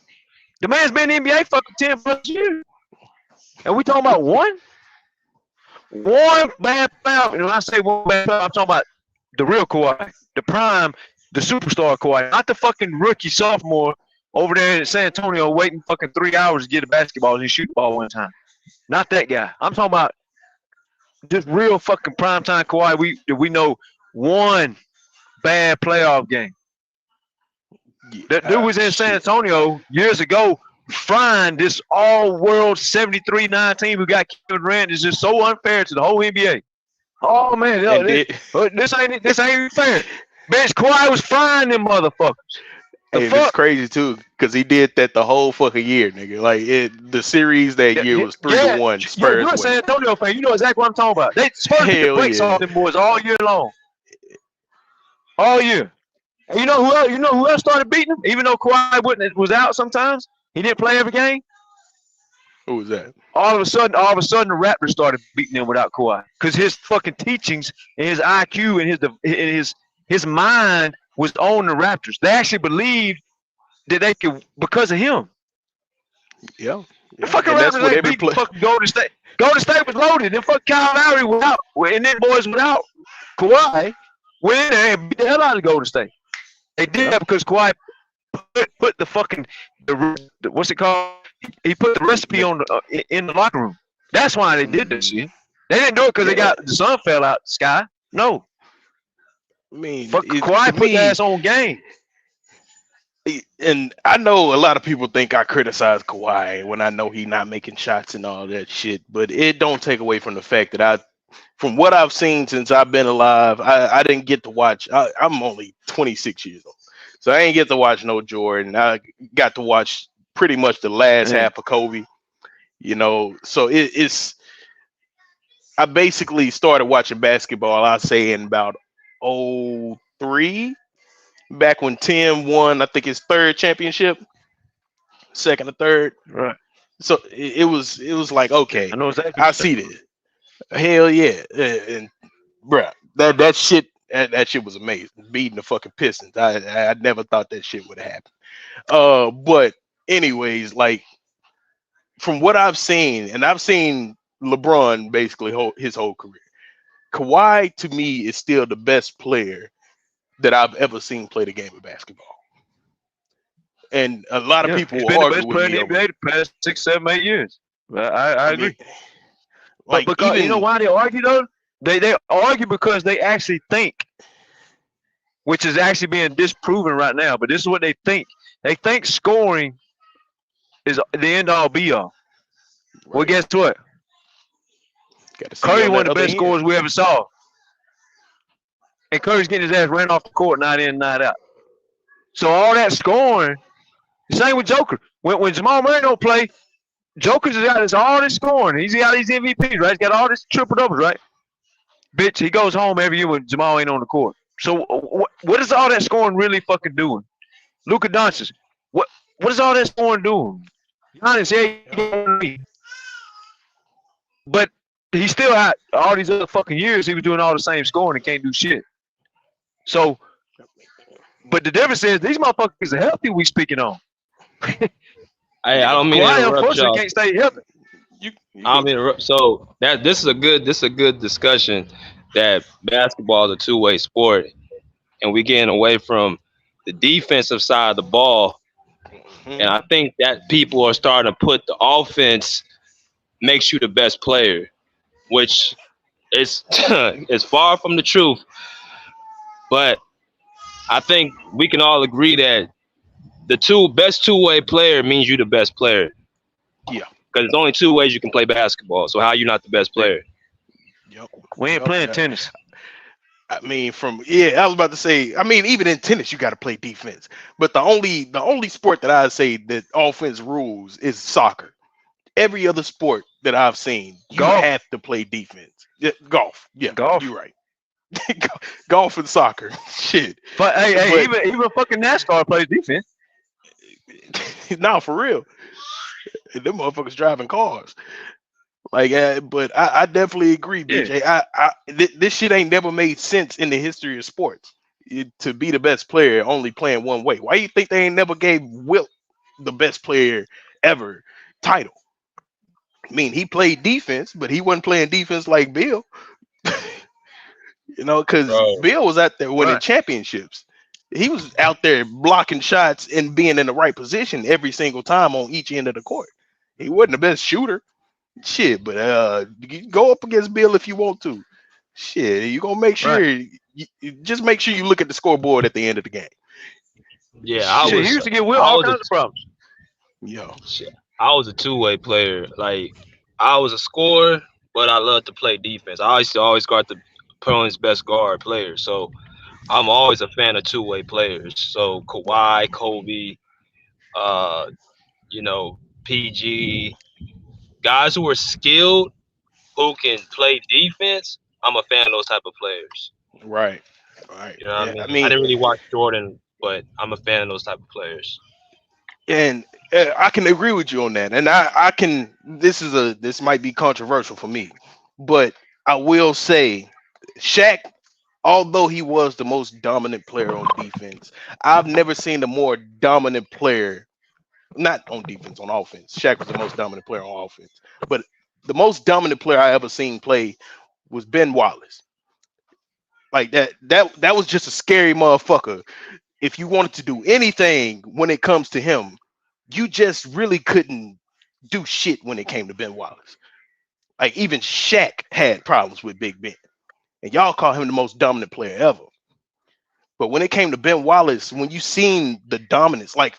The man's been in the NBA fucking 10 plus years. And we talking about one bad playoff. And when I say 1 bad playoff, I'm talking about the real Kawhi, the prime, the superstar Kawhi, not the fucking rookie sophomore over there in San Antonio waiting fucking 3 hours to get a basketball and he shoot the ball 1 time. Not that guy. I'm talking about just real fucking primetime Kawhi. We know 1 bad playoff game. That dude was in San Antonio years ago. Frying this all-world 73-9 team who got Kevin Durant is just so unfair to the whole NBA. Oh man, this ain't fair. Bitch, Kawhi was frying them motherfuckers. It's crazy too, because he did that the whole fucking year, nigga. Like the series that year was 3-1. Spurs. You're a San Antonio fan. You know exactly what I'm talking about. They Spurs get the breaks off them boys all year long. All year. And you know who else started beating them? Even though Kawhi was out sometimes. He didn't play every game. Who was that? All of a sudden, the Raptors started beating them without Kawhi because his fucking teachings and his IQ and his mind was on the Raptors. They actually believed that they could because of him. Yeah. The fucking Raptors ain't beating fucking Golden State. Golden State was loaded. Then fucking Kyle Lowry was out, and then boys without Kawhi went in there and beat the hell out of Golden State. They did that because Kawhi put the fucking what's it called? He put the recipe on in the locker room. That's why they did this shit. They didn't do it because the sun fell out the sky. No. I mean, Kawhi put the ass on game. And I know a lot of people think I criticize Kawhi when I know he's not making shots and all that shit, but it don't take away from the fact that from what I've seen since I've been alive, I didn't get to watch. I'm only 26 years old. So I ain't get to watch no Jordan. I got to watch pretty much the last half of Kobe, you know. So I basically started watching basketball, I say in about 2003, back when Tim won, I think his 3rd championship, 2nd or 3rd. Right. So it was like, okay, I know exactly. I see this. Hell yeah. And bruh, that shit That shit was amazing. Beating the fucking Pistons. I never thought that shit would happen. But anyways, like from what I've seen, and I've seen LeBron basically his whole career. Kawhi to me is still the best player that I've ever seen play the game of basketball. And a lot of people he's will been the argue best with player me in the NBA the past 6, 7, 8 years. I agree. mean, like But because even, you know why they argue though? They argue because they actually think, which is actually being disproven right now. But this is what they think. They think scoring is the end all be all. Well, guess what? Curry one of the best scorers we ever saw. And Curry's getting his ass ran off the court night in, night out. So all that scoring, the same with Joker. When Jamal Murray don't play, Joker's got all this scoring. He's got these MVPs, right? He's got all this triple doubles, right? Bitch, he goes home every year when Jamal ain't on the court. So what is all that scoring really fucking doing? Luka Doncic, what is all that scoring doing? Giannis, but he still had all these other fucking years. He was doing all the same scoring and can't do shit. So, but the difference is these motherfuckers are healthy. We speaking on. Hey, I don't mean to interrupt y'all. Can't stay healthy. I don't mean to interrupt. So this is a good discussion that basketball is a two-way sport, and we're getting away from the defensive side of the ball. And I think that people are starting to put the offense makes you the best player, which is is far from the truth. But I think we can all agree that the best two-way player means you the best player. Yeah. Because there's only two ways you can play basketball. So how are you not the best player? Yep. We ain't playing tennis. I mean, I was about to say, I mean, even in tennis, you got to play defense. But the only sport that I say that offense rules is soccer. Every other sport that I've seen, you have to play defense. Yeah, golf. Yeah, golf. You're right. Golf and soccer. Shit. But even fucking NASCAR plays defense. Nah, for real. Them motherfuckers driving cars. Like, but I definitely agree, BJ. Yeah. This shit ain't never made sense in the history of sports. To be the best player only playing one way. Why you think they ain't never gave Wilt the best player ever title? I mean, he played defense, but he wasn't playing defense like Bill. You know, because Bill was out there winning championships. He was out there blocking shots and being in the right position every single time on each end of the court. He wasn't the best shooter. Shit, but you go up against Bill if you want to. Shit, you gonna make sure you just make sure you look at the scoreboard at the end of the game. Yeah, he used to get Will all kinds of problems. Yo, shit. I was a two-way player. Like I was a scorer, but I loved to play defense. I used to always guard the opponent's best guard player. So I'm always a fan of two-way players. So Kawhi, Kobe, PG, guys who are skilled, who can play defense. I'm a fan of those type of players. Right. You know what I mean? I didn't really watch Jordan, but I'm a fan of those type of players. And I can agree with you on that. And I can. This might be controversial for me, but I will say, Shaq, although he was the most dominant player on defense, I've never seen a more dominant player. Not on defense, on offense. Shaq was the most dominant player on offense. But the most dominant player I ever seen play was Ben Wallace. Like that was just a scary motherfucker. If you wanted to do anything when it comes to him, you just really couldn't do shit when it came to Ben Wallace. Like even Shaq had problems with Big Ben. And y'all call him the most dominant player ever. But when it came to Ben Wallace, when you seen the dominance, like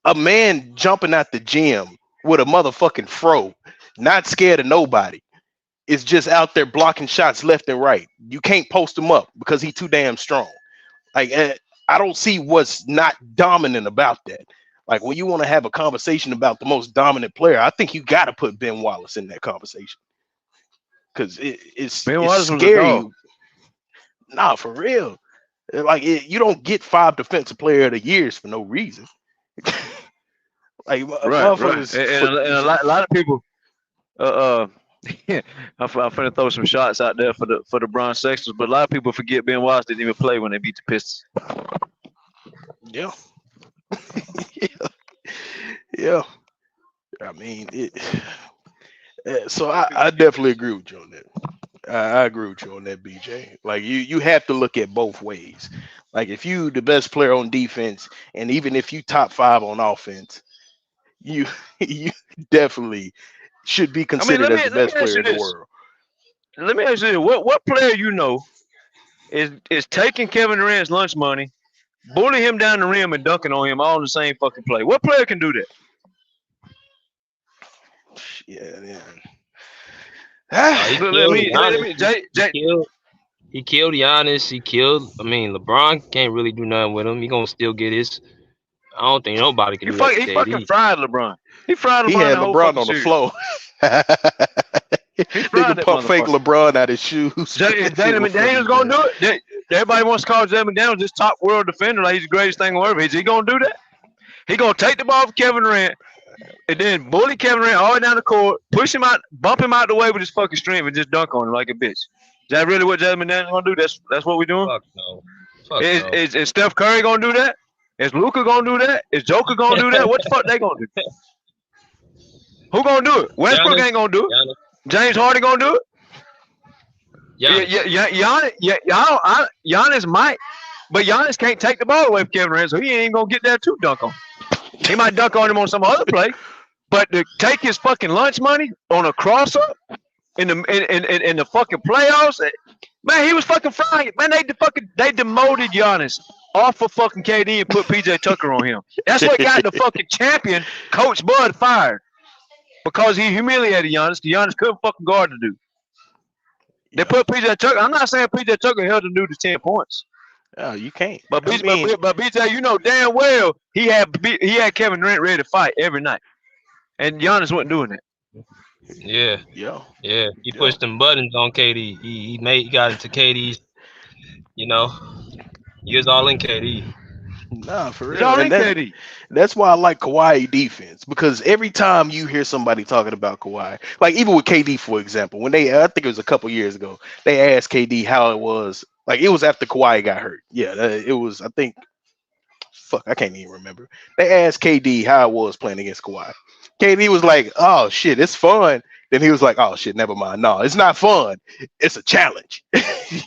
a man jumping out the gym with a motherfucking fro, not scared of nobody, is just out there blocking shots left and right. You can't post him up because he's too damn strong. Like, I don't see what's not dominant about that. Like, when you want to have a conversation about the most dominant player, I think you got to put Ben Wallace in that conversation. Because it's scary. Nah, for real. Like, you don't get 5 defensive player of the years for no reason. Like, right. And a lot of people, I'm finna throw some shots out there for the Bron Sextons, but a lot of people forget Ben Wallace didn't even play when they beat the Pistons. Yeah. Yeah. I mean, so I definitely agree with you on that. I agree with you on that, BJ. Like you have to look at both ways. Like if you the best player on defense, and even if you top 5 on offense, you definitely should be considered as the best player in the world. Let me ask you this: what player you know is taking Kevin Durant's lunch money, bullying him down the rim, and dunking on him all in the same fucking play? What player can do that? Yeah. He killed Giannis. He killed. I mean, LeBron can't really do nothing with him. He gonna still get his. I don't think nobody can do that. He fucking fried LeBron. He fried LeBron. He had LeBron on the floor. Nigga pump fake LeBron out his shoes. Jalen McDaniels gonna do it. Everybody wants to call Jalen McDaniels this top world defender, like he's the greatest thing on earth. Is he gonna do that? He gonna take the ball from Kevin Durant and then bully Kevin Durant all the way down the court, push him out, bump him out the way with his fucking strength, and just dunk on him like a bitch. Is that really what Jalen McDaniels gonna do? That's what we doing? Fuck no. Is Steph Curry gonna do that? Is Luka gonna do that? Is Joker gonna do that? What the fuck they gonna do? Who gonna do it? Westbrook ain't gonna do it. Giannis. James Harden gonna do it. Giannis might, but Giannis can't take the ball away from Kevin Durant, so he ain't gonna get that to dunk on. He might dunk on him on some other play, but to take his fucking lunch money on a cross up in the fucking playoffs, man, he was fucking frying. Man, they demoted Giannis off of fucking KD and put PJ Tucker on him. That's what got the fucking champion, Coach Bud, fired. Because he humiliated Giannis. Giannis couldn't fucking guard the dude. They put PJ Tucker. I'm not saying PJ Tucker held the dude to 10 points. Oh, you can't. But BJ, you know damn well he had Kevin Durant ready to fight every night, and Giannis wasn't doing that. Yeah. He pushed them buttons on KD. He got into KD's. You know, he was all in KD. Nah, for real. And that's why I like Kawhi defense, because every time you hear somebody talking about Kawhi, like even with KD, for example, when I think it was a couple years ago, they asked KD how it was. Like it was after Kawhi got hurt. Yeah, it was. I think. Fuck, I can't even remember. They asked KD how it was playing against Kawhi. KD was like, "Oh shit, it's fun." Then he was like, "Oh shit, never mind. No, it's not fun. It's a challenge."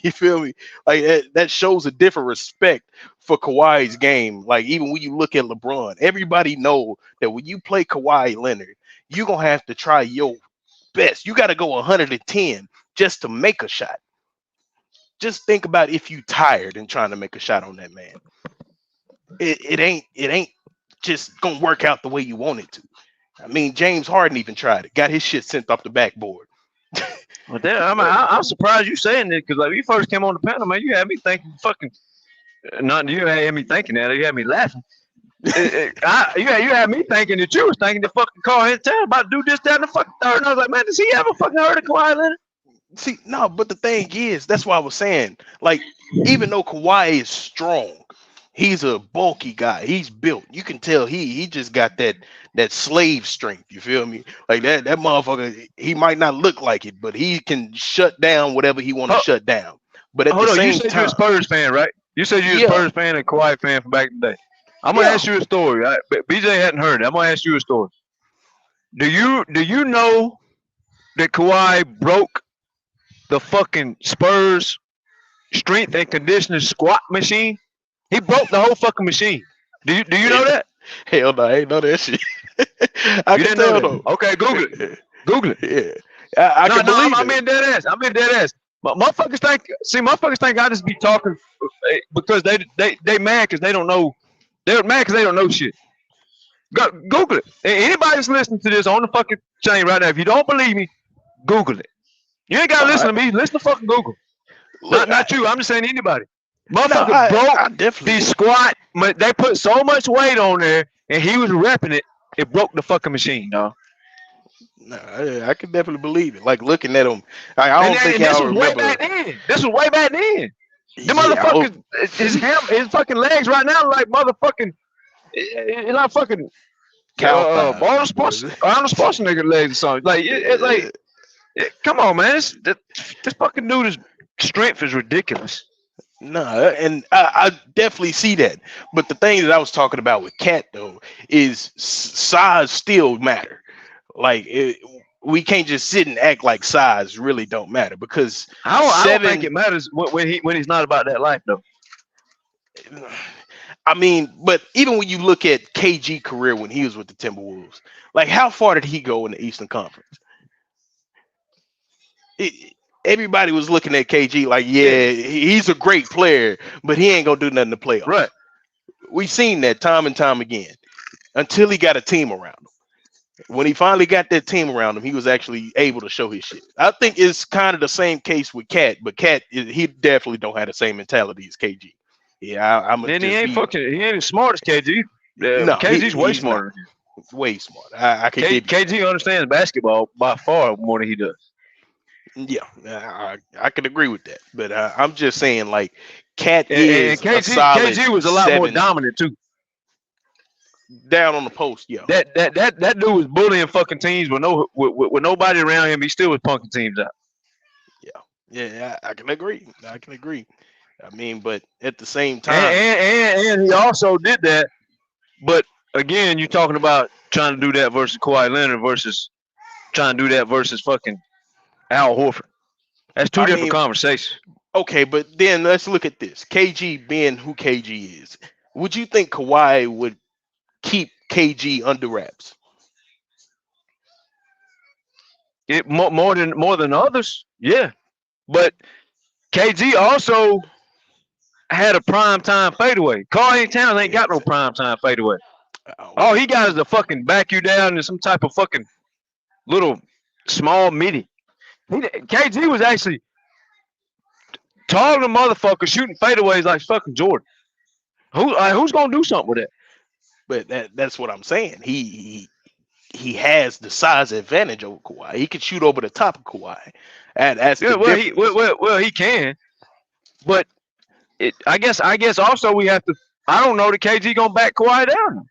You feel me? Like that shows a different respect for Kawhi's game. Like even when you look at LeBron, everybody know that when you play Kawhi Leonard, you're gonna have to try your best. You got to go 110 just to make a shot. Just think about if you tired and trying to make a shot on that man. It ain't just gonna work out the way you want it to. I mean, James Harden even tried it. Got his shit sent off the backboard. Well, damn, I'm surprised you saying this, because like when you first came on the panel, man, you had me thinking fucking. Not you had me thinking that. You had me laughing. You had me thinking that you was thinking the fucking Carl Anthony about to do this, that, and the fucking third. And I was like, man, does he ever fucking heard of Kawhi Leonard? See, no, but the thing is, that's why I was saying, like, even though Kawhi is strong, he's a bulky guy. He's built. You can tell he just got that slave strength. You feel me? Like that motherfucker. He might not look like it, but he can shut down whatever he want to shut down. But at the same you said time, you're a Spurs fan, right? You said you're a Spurs fan and Kawhi fan from back in the day. I'm gonna ask you a story. Right? BJ hadn't heard it. I'm gonna ask you a story. Do you know that Kawhi broke the fucking Spurs strength and conditioning squat machine? He broke the whole fucking machine. Do you know that? Hell no, I ain't know that shit. I can tell though. Okay, Google it. Google it. Yeah, I can believe it. I'm in dead ass. But motherfuckers think I just be talking because they mad because they don't know. They're mad because they don't know shit. Google it. Anybody that's listening to this on the fucking chain right now, if you don't believe me, Google it. You ain't gotta listen to me. Listen to fucking Google. Not you. I'm just saying anybody. Motherfucker broke the squat. They put so much weight on there, and he was repping it. It broke the fucking machine, dog. No, I can definitely believe it. Like looking at him, I don't think y'all remember. This was way back then. The motherfuckers, his fucking legs right now like motherfucking, it's like fucking Arnold Schwarzenegger legs or something. Like it's like Come on, man. This fucking dude's strength is ridiculous. No, and I definitely see that. But the thing that I was talking about with Cat though is size still matter. Like we can't just sit and act like size really don't matter because I don't think it matters when he's not about that life though. I mean, but even when you look at KG career when he was with the Timberwolves, like how far did he go in the Eastern Conference? Everybody was looking at KG like, yeah, he's a great player, but he ain't gonna do nothing to play off. Right. We've seen that time and time again until he got a team around him. When he finally got that team around him, he was actually able to show his shit. I think it's kind of the same case with Cat, but Cat, he definitely don't have the same mentality as KG. Yeah, and he ain't as smart as KG. No, KG's way smarter. Way smart. I can give KG understands basketball by far more than he does. Yeah, I can agree with that. But I'm just saying, like, Cat is a solid KG was a lot more dominant too. Down on the post, yeah. That dude was bullying fucking teams with nobody around him. He still was punking teams out. Yeah, I can agree. I mean, but at the same time, and he also did that. But again, you're talking about trying to do that versus Kawhi Leonard versus trying to do that versus fucking Al Horford. That's two different conversations. Okay, but then let's look at this. KG being who KG is, would you think Kawhi would keep KG under wraps? More than others, yeah. But KG also had a prime time fadeaway. Karl Towns ain't got no prime time fadeaway. All he got is to fucking back you down in some type of fucking little small midi. KG was actually taller than motherfucker shooting fadeaways like fucking Jordan. Who's gonna do something with that? But that's what I'm saying. He has the size advantage over Kawhi. He can shoot over the top of Kawhi. He can. But I guess also we have to. I don't know that KG gonna back Kawhi down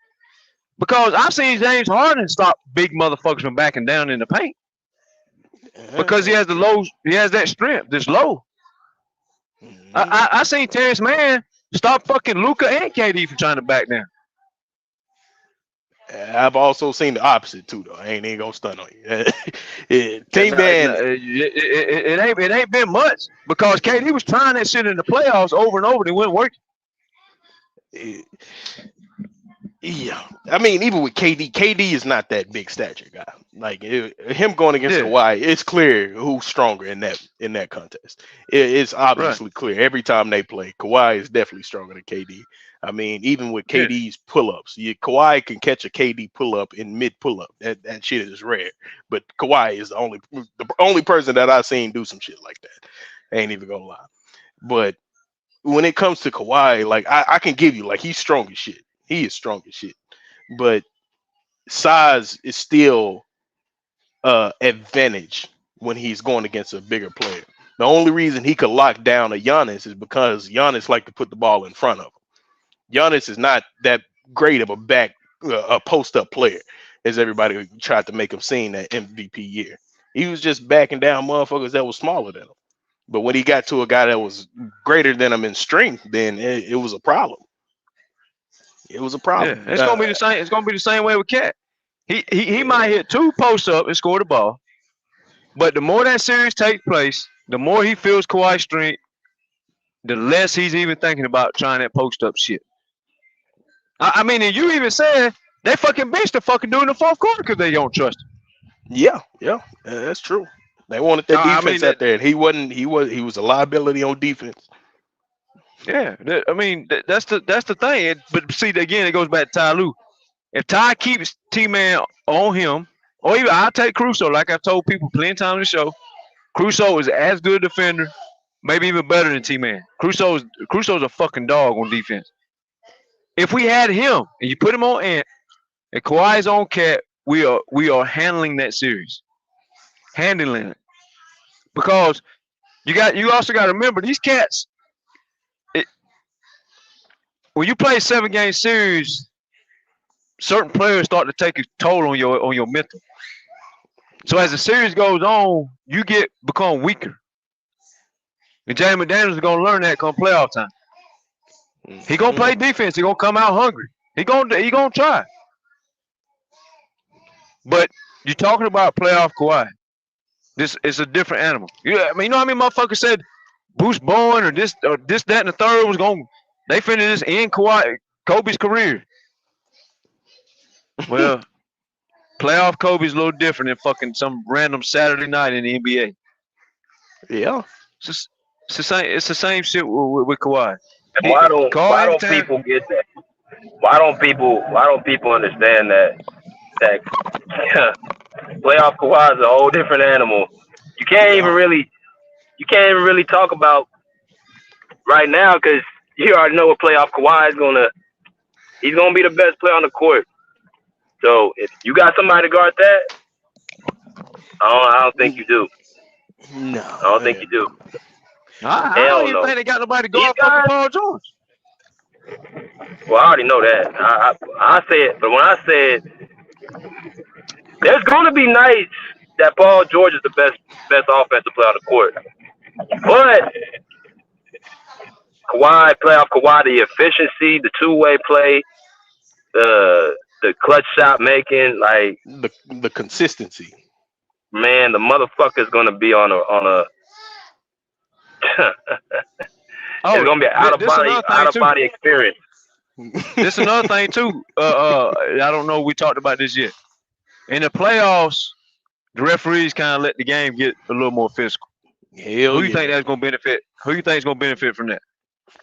because I've seen James Harden stop big motherfuckers from backing down in the paint because he has that strength that's low. I seen Terrence Mann stop fucking Luka and KD from trying to back down. I've also seen the opposite too, though. I ain't even gonna stun on you. Team Man, it ain't been much because KD was trying that shit in the playoffs over and over, and it wasn't working. Yeah, I mean, even with KD is not that big stature guy. Like him going against Kawhi, it's clear who's stronger in that contest. It's obviously clear every time they play. Kawhi is definitely stronger than KD. I mean, even with KD's pull-ups, Kawhi can catch a KD pull-up in mid pull-up. That shit is rare. But Kawhi is the only person that I've seen do some shit like that. I ain't even gonna lie. But when it comes to Kawhi, like I can give you, like, he's strong as shit. He is strong as shit. But size is still advantage when he's going against a bigger player. The only reason he could lock down a Giannis is because Giannis like to put the ball in front of him. Giannis is not that great of a post-up player as everybody tried to make him seem that MVP year. He was just backing down motherfuckers that was smaller than him. But when he got to a guy that was greater than him in strength, then it was a problem. It was a problem. Yeah, it's gonna be the same. It's gonna be the same way with Cat. He might hit 2 post-up and score the ball, but the more that series takes place, the more he feels Kawhi's strength, the less he's even thinking about trying that post-up shit. I mean, and you even said they fucking benched the fucking dude in the fourth quarter because they don't trust him. Yeah, that's true. They wanted that defense out there, and he was a liability on defense. Yeah, I mean that's the thing. But see, again, it goes back to Ty Lue. If Ty keeps T-Man on him, or even I'll take Crusoe, like I've told people plenty of times on the show, Crusoe is as good a defender, maybe even better than T-Man. Crusoe's a fucking dog on defense. If we had him and you put him on Ant and Kawhi's on Cat, we are handling that series. Handling it. Because you also got to remember these cats. When you play a 7-game series, certain players start to take a toll on your mental. So as the series goes on, you become weaker. And James McDaniels is gonna learn that come playoff time. He gonna play defense. He gonna come out hungry. He gonna try. But you're talking about playoff Kawhi. This is a different animal. I mean, you know how many motherfuckers said Bruce Bowen or this, that, and the third was going. They finished this in Kobe's career. Well, playoff Kobe's a little different than fucking some random Saturday night in the NBA. Yeah, it's the same shit with Kawhi. And why don't people get that? Why don't people understand that playoff Kawhi is a whole different animal? You can't even really talk about right now because you already know what playoff Kawhi is he's gonna be the best player on the court. So if you got somebody to guard that, I don't think you do. No, I don't think you do. I don't even think they got nobody to guard fucking Paul George. Well, I already know that. I said, but when I said there's gonna be nights that Paul George is the best offensive player on the court, but playoff Kawhi, the efficiency, the two-way play, the clutch shot making, like the consistency. Man, the motherfucker's gonna be on a. It's gonna be an out of body experience. This is another thing too. I don't know. We talked about this yet. In the playoffs, the referees kind of let the game get a little more physical. Who you think that's gonna benefit? Who you think is gonna benefit from that?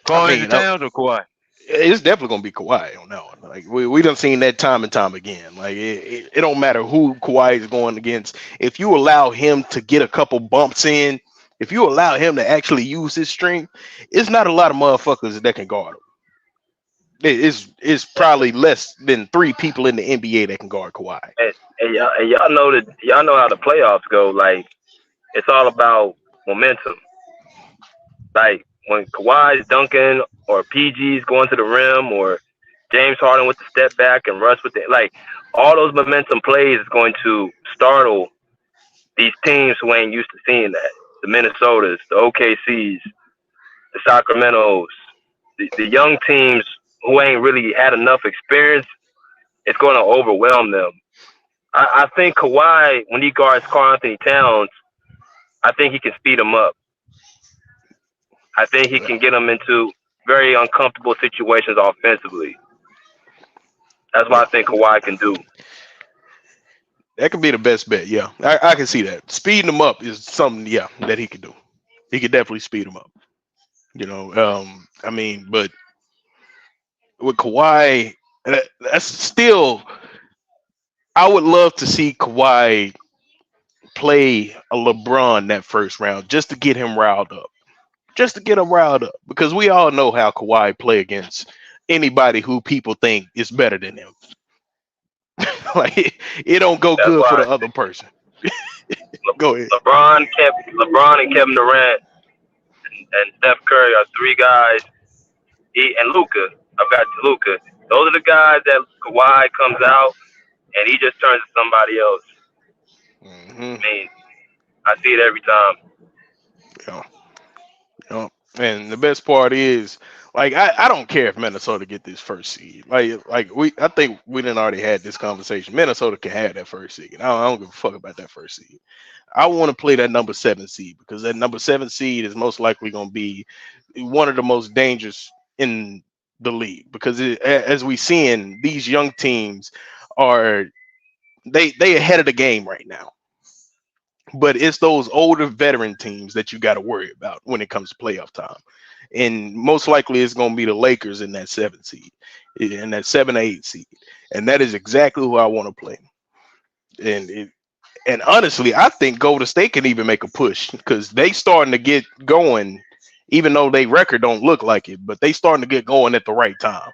Karl-Anthony Towns or Kawhi? It's definitely gonna be Kawhi on that one. Like we done seen that time and time again. Like it don't matter who Kawhi is going against. If you allow him to get a couple bumps in, if you allow him to actually use his strength, it's not a lot of motherfuckers that can guard him. It's probably less than 3 people in the NBA that can guard Kawhi. And y'all know how the playoffs go. Like it's all about momentum. Like when Kawhi's dunking or PG's going to the rim or James Harden with the step back and Russ with all those momentum plays is going to startle these teams who ain't used to seeing that. The Minnesotas, the OKCs, the Sacramentos, the young teams who ain't really had enough experience, it's going to overwhelm them. I think Kawhi, when he guards Karl-Anthony Towns, I think he can speed him up. I think he can get him into very uncomfortable situations offensively. That's what I think Kawhi can do. That could be the best bet. Yeah, I can see that. Speeding him up is something, that he could do. He could definitely speed him up. I mean, but with Kawhi, that's still. I would love to see Kawhi play a LeBron that first round just to get him riled up. Because we all know how Kawhi play against anybody who people think is better than him. Like it don't go That's good for the other person. Go ahead. LeBron and Kevin Durant and Steph Curry are 3 guys. And Luka. I've got Luka. Those are the guys that Kawhi comes out and he just turns to somebody else. Mm-hmm. I mean, I see it every time. Yeah. And the best part is, like, I don't care if Minnesota get this first seed. I think we done already had this conversation. Minnesota can have that first seed. I don't give a fuck about that first seed. I want to play that number 7 seed because that number 7 seed is most likely going to be one of the most dangerous in the league because as we seeing, these young teams are they ahead of the game right now. But it's those older veteran teams that you got to worry about when it comes to playoff time. And most likely it's going to be the Lakers in that 7 seed, in that 7 or 8 seed. And that is exactly who I want to play. And honestly, I think Golden State can even make a push because they starting to get going, even though their record don't look like it, but they starting to get going at the right time.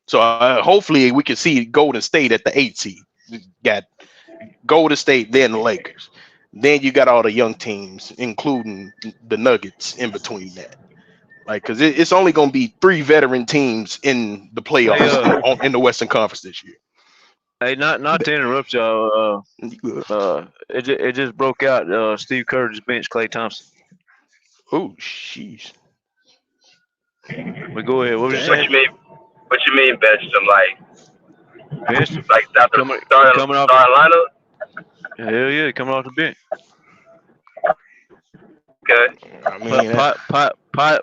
So hopefully we can see Golden State at the 8 seed. Got Golden State, then the Lakers. Then you got all the young teams, including the Nuggets in between that. Like, because it's only going to be 3 veteran teams in the playoffs in the Western Conference this year. Hey, not to interrupt y'all. It just broke out. Steve Kerr just benched Klay Thompson. Oh, jeez. But go ahead. What was you What saying? you mean? What you mean bench him? Benched him. Like after Coming off. starting lineup? Hell yeah, coming off the bench. Okay. I mean,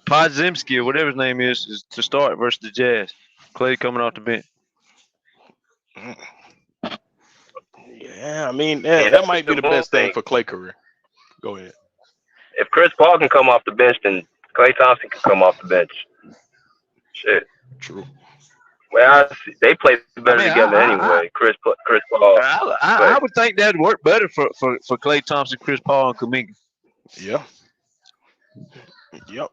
Podzimski or whatever his name is to start versus the Jazz. Klay coming off the bench. yeah, I mean that might be the best thing for Klay career. Go ahead. If Chris Paul can come off the bench, then Klay Thompson can come off the bench. Shit. True. Well, they play better together anyway. Chris Paul. I would think that'd work better for Klay Thompson, Chris Paul, and Kuminga. Yeah. Yep.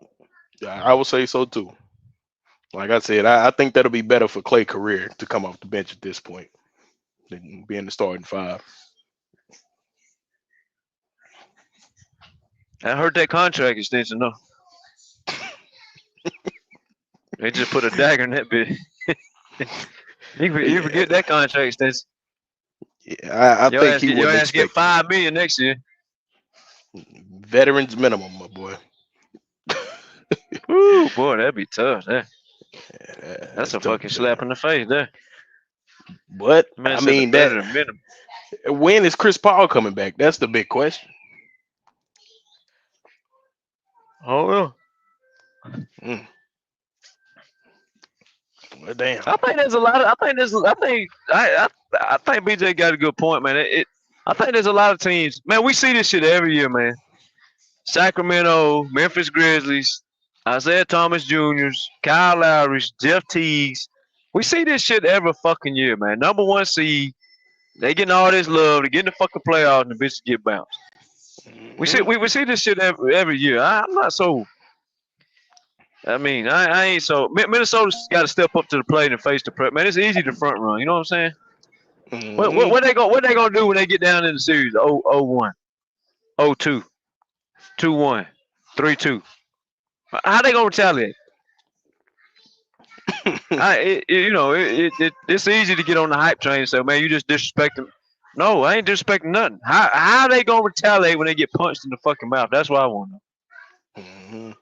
I would say so too. Like I said, I think that'll be better for Klay career to come off the bench at this point than being the starting five. I heard that contract extension though. They just put a dagger in that bitch. you forget that contract extension. Yeah, I think he would get $5 million next year. Veterans minimum, my boy. Ooh, boy, that'd be tough. That's a fucking slap in the face there. But Man, I mean that. Minimum. When is Chris Paul coming back? That's the big question. Oh well. Well, damn. I think there's a lot of. I think BJ got a good point, man. I think there's a lot of teams. Man, we see this shit every year, man. Sacramento, Memphis Grizzlies, Isaiah Thomas Jr.'s, Kyle Lowry's, Jeff Teague's. We see this shit every fucking year, man. Number 1 seed, they getting all this love, they getting the fucking playoffs, and the bitches get bounced. We see this shit every year. I'm not so. I mean, I ain't so. Minnesota's got to step up to the plate and face the prep. Man, it's easy to front run. You know what I'm saying? What they gonna do when they get down in the series? 0-1, 0-2, 2-1, 3-2. How they gonna retaliate? It's easy to get on the hype train and say, man, you just disrespecting. No, I ain't disrespecting nothing. How they gonna retaliate when they get punched in the fucking mouth? That's what I want to know.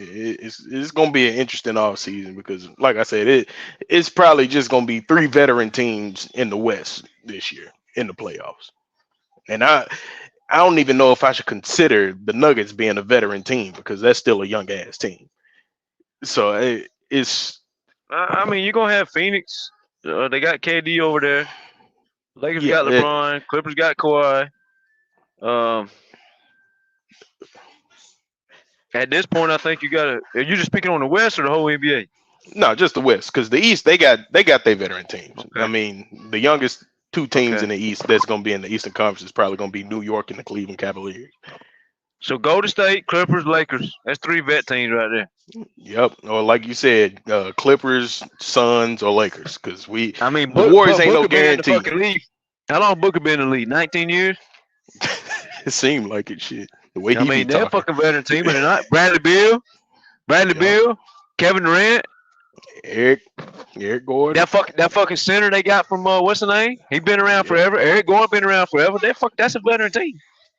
It's gonna be an interesting off season because, like I said, it's probably just gonna be 3 veteran teams in the West this year in the playoffs, and I don't even know if I should consider the Nuggets being a veteran team because that's still a young ass team. So it's. I mean, you're gonna have Phoenix. They got KD over there. Lakers got LeBron. Clippers got Kawhi. At this point, I think you gotta. Are you just speaking on the West or the whole NBA? No, just the West, because the East they got their veteran teams. Okay. I mean, the youngest 2 teams in the East that's gonna be in the Eastern Conference is probably gonna be New York and the Cleveland Cavaliers. So Golden State, Clippers, Lakers. That's 3 vet teams right there. Yep, or like you said, Clippers, Suns, or Lakers. Because the Warriors ain't no guarantee. How long Booker been in the league? 19 years. It seemed like it. Shit. The way they're a fucking veteran team, but they're not. Bradley Beal, Kevin Durant, Eric Gordon. That fucking center they got from what's the name? He been around forever. Eric Gordon been around forever. That's a veteran team.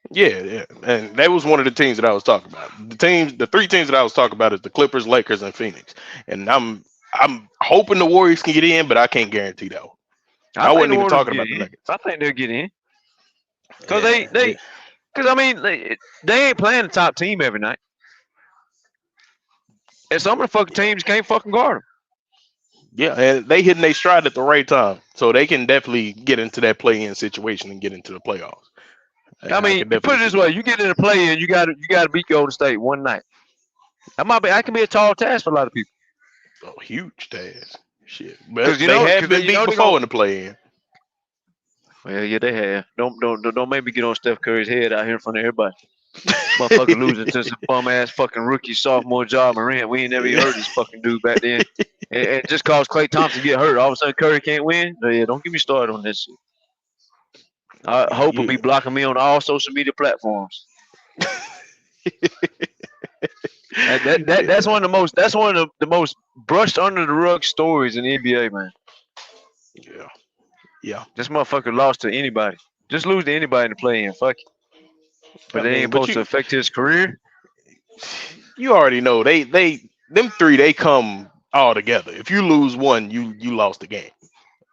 Yeah, and that was one of the teams that I was talking about. The 3 teams that I was talking about is the Clippers, Lakers, and Phoenix. And I'm hoping the Warriors can get in, but I can't guarantee that one. I wasn't even talking about the Nuggets. I think they'll get in because they ain't playing the top team every night. And some of the fucking teams can't fucking guard them. Yeah, and they hitting their stride at the right time, so they can definitely get into that play-in situation and get into the playoffs. I mean, put it this way: you get in the play-in, you got to beat Golden State one night. That can be a tall task for a lot of people. Oh, huge task, shit. But they have been beat before in the play-in. Well, yeah, they have. Don't make me get on Steph Curry's head out here in front of everybody. Motherfucker losing to some bum ass fucking rookie sophomore Ja Morant. We ain't never even heard this fucking dude back then. And just cause Klay Thompson get hurt, all of a sudden Curry can't win. No, yeah, don't get me started on this shit. I hope he'll be blocking me on all social media platforms. That's one of the most brushed under the rug stories in the NBA, man. Yeah. Yeah. This motherfucker lost to anybody. Just lose to anybody in the play-in. Fuck it. But they ain't supposed to affect his career. You already know them three they come all together. If you lose one, you lost the game.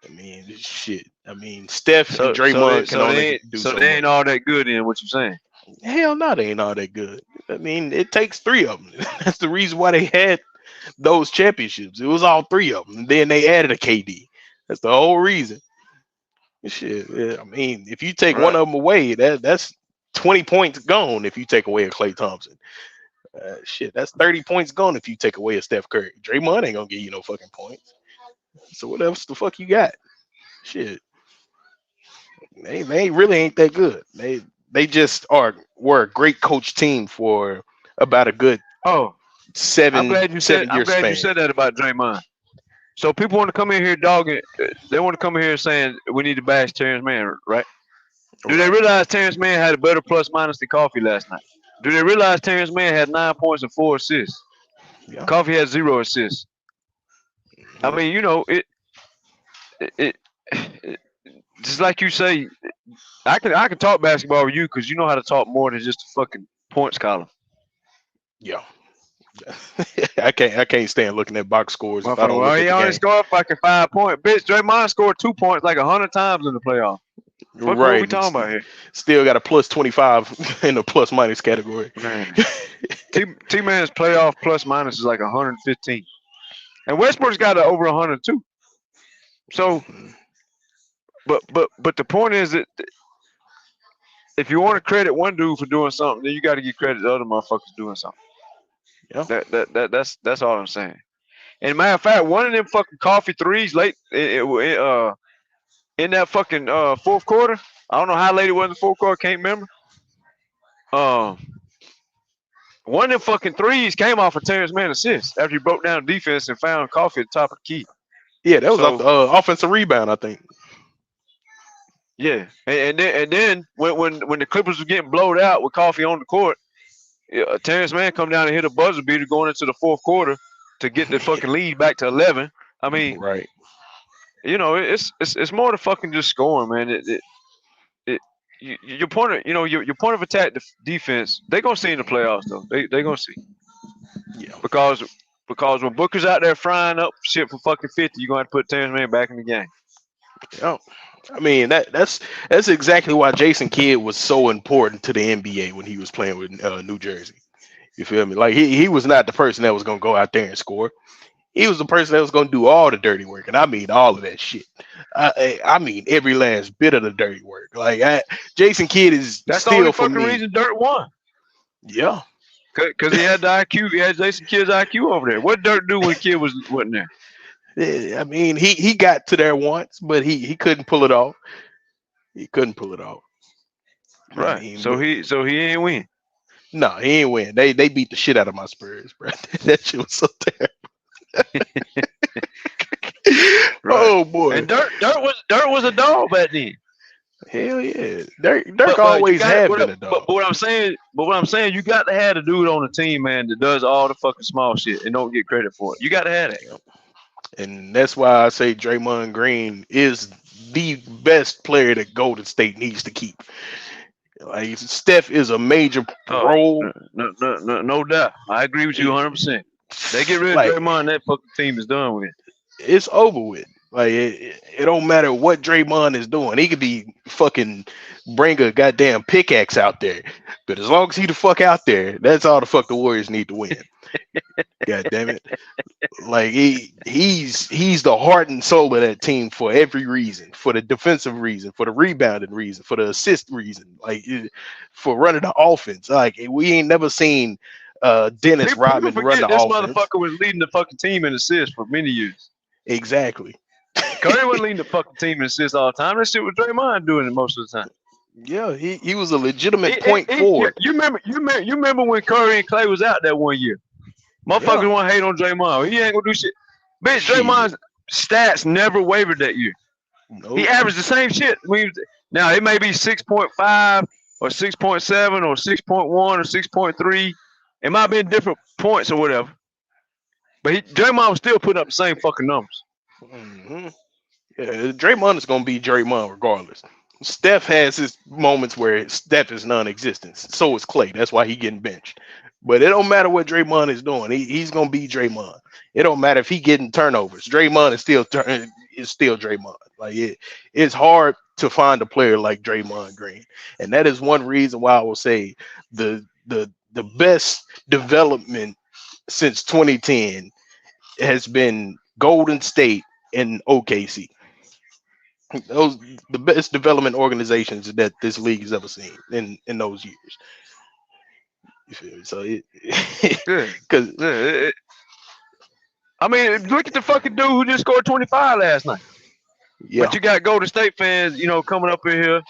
I mean, shit. I mean, Steph and Draymond can only do so much. They ain't all that good in what you're saying. Hell no, they ain't all that good. I mean, it takes three of them. That's the reason why they had those championships. It was all three of them. And then they added a KD. That's the whole reason. Shit. Yeah, I mean, if you take one of them away, that's 20 points gone if you take away a Klay Thompson. Shit, that's 30 points gone if you take away a Steph Curry. Draymond ain't gonna give you no fucking points. So what else the fuck you got? Shit. They really ain't that good. They just were a great coach team for about a good 7 I'm glad you said that about Draymond. So people want to come in here dogging. They want to come in here saying we need to bash Terrence Mann, right? Do they realize Terrence Mann had a better plus minus than Coffee last night? Do they realize Terrence Mann had 9 points and 4 assists? Yeah. Coffee had 0 assists. I mean, you know, it just like you say, I can talk basketball with you because you know how to talk more than just a fucking points column. Yeah. I can't stand looking at box scores. If I don't well, he only scored fucking 5 points. Bitch, Draymond scored 2 points like 100 times in the playoff. What are we talking about here? Still got a plus 25 in the plus minus category. T-Man's playoff plus minus is like 115. And Westbrook's got over 100 too. So, but the point is that if you want to credit one dude for doing something, then you got to give credit to other motherfuckers doing something. Yeah. That's all I'm saying. And matter of fact, one of them fucking coffee threes late in that fucking fourth quarter. I don't know how late it was in the fourth quarter. Can't remember. One of them fucking threes came off a Terrence Mann assist after he broke down the defense and found Coffee at the top of the key. Yeah, that was off the offensive rebound, I think. Yeah, and then when the Clippers were getting blowed out with Coffee on the court, Terrence Mann come down and hit a buzzer beater going into the fourth quarter to get the fucking lead back to 11. I mean, right. You know, it's more than fucking just scoring, man. Your point of your point of attack defense, they're gonna see in the playoffs though. They gonna see. Yeah. Because when Booker's out there frying up shit for fucking 50, you're gonna have to put Terrence Mann back in the game. Yeah. I mean that's exactly why Jason Kidd was so important to the NBA when he was playing with New Jersey. You feel me? Like he was not the person that was gonna go out there and score. He was the person that was going to do all the dirty work, and I mean all of that shit. I mean every last bit of the dirty work. Like Jason Kidd is that's still the only for fucking me. reason Dirt won. Yeah, because he had the IQ. He had Jason Kidd's IQ over there. What Dirt do when Kidd wasn't there? Yeah, I mean he got to there once, but he couldn't pull it off. He couldn't pull it off. Right. I mean, so he ain't win. No, he ain't win. They beat the shit out of my Spurs, bro. That shit was so terrible. Oh boy! And Dirt was a dog back then. Hell yeah, Dirk always have been a dog. But what I'm saying, you got to have a dude on the team, man, that does all the fucking small shit and don't get credit for it. You got to have that. And that's why I say Draymond Green is the best player that Golden State needs to keep. Like Steph is a major role. No doubt. I agree with you 100%. They get rid of Draymond, that fucking team is done with. It's over with. Like it don't matter what Draymond is doing. He could be fucking bring a goddamn pickaxe out there, but as long as he the fuck out there, that's all the fuck the Warriors need to win. God damn it! Like he's the heart and soul of that team for every reason, for the defensive reason, for the rebounding reason, for the assist reason, like for running the offense. Like we ain't never seen Dennis Rodman run the this offense. This motherfucker was leading the fucking team in assists for many years. Exactly. Curry wasn't leading the fucking team in assists all the time. That shit was Draymond doing it most of the time. Yeah, he was a legitimate point forward. You remember when Curry and Clay was out that one year? Motherfuckers want to hate on Draymond. He ain't gonna do shit. Bitch, Draymond's stats never wavered that year. Nope. He averaged the same shit. Now it may be 6.5 or 6.7 or 6.1 or 6.3. It might have been different points or whatever. But Draymond was still putting up the same fucking numbers. Mm-hmm. Draymond is gonna be Draymond regardless. Steph has his moments where Steph is non-existent. So is Clay. That's why he getting benched. But it don't matter what Draymond is doing. He's gonna be Draymond. It don't matter if he getting turnovers. Draymond is still Draymond. Like it's hard to find a player like Draymond Green, and that is one reason why I will say the best development since 2010 has been Golden State and OKC. Those the best development organizations that this league has ever seen in those years. You feel me? So because I mean, look at the fucking dude who just scored 25 last night. yeah, But you got Golden State fans, coming up in here.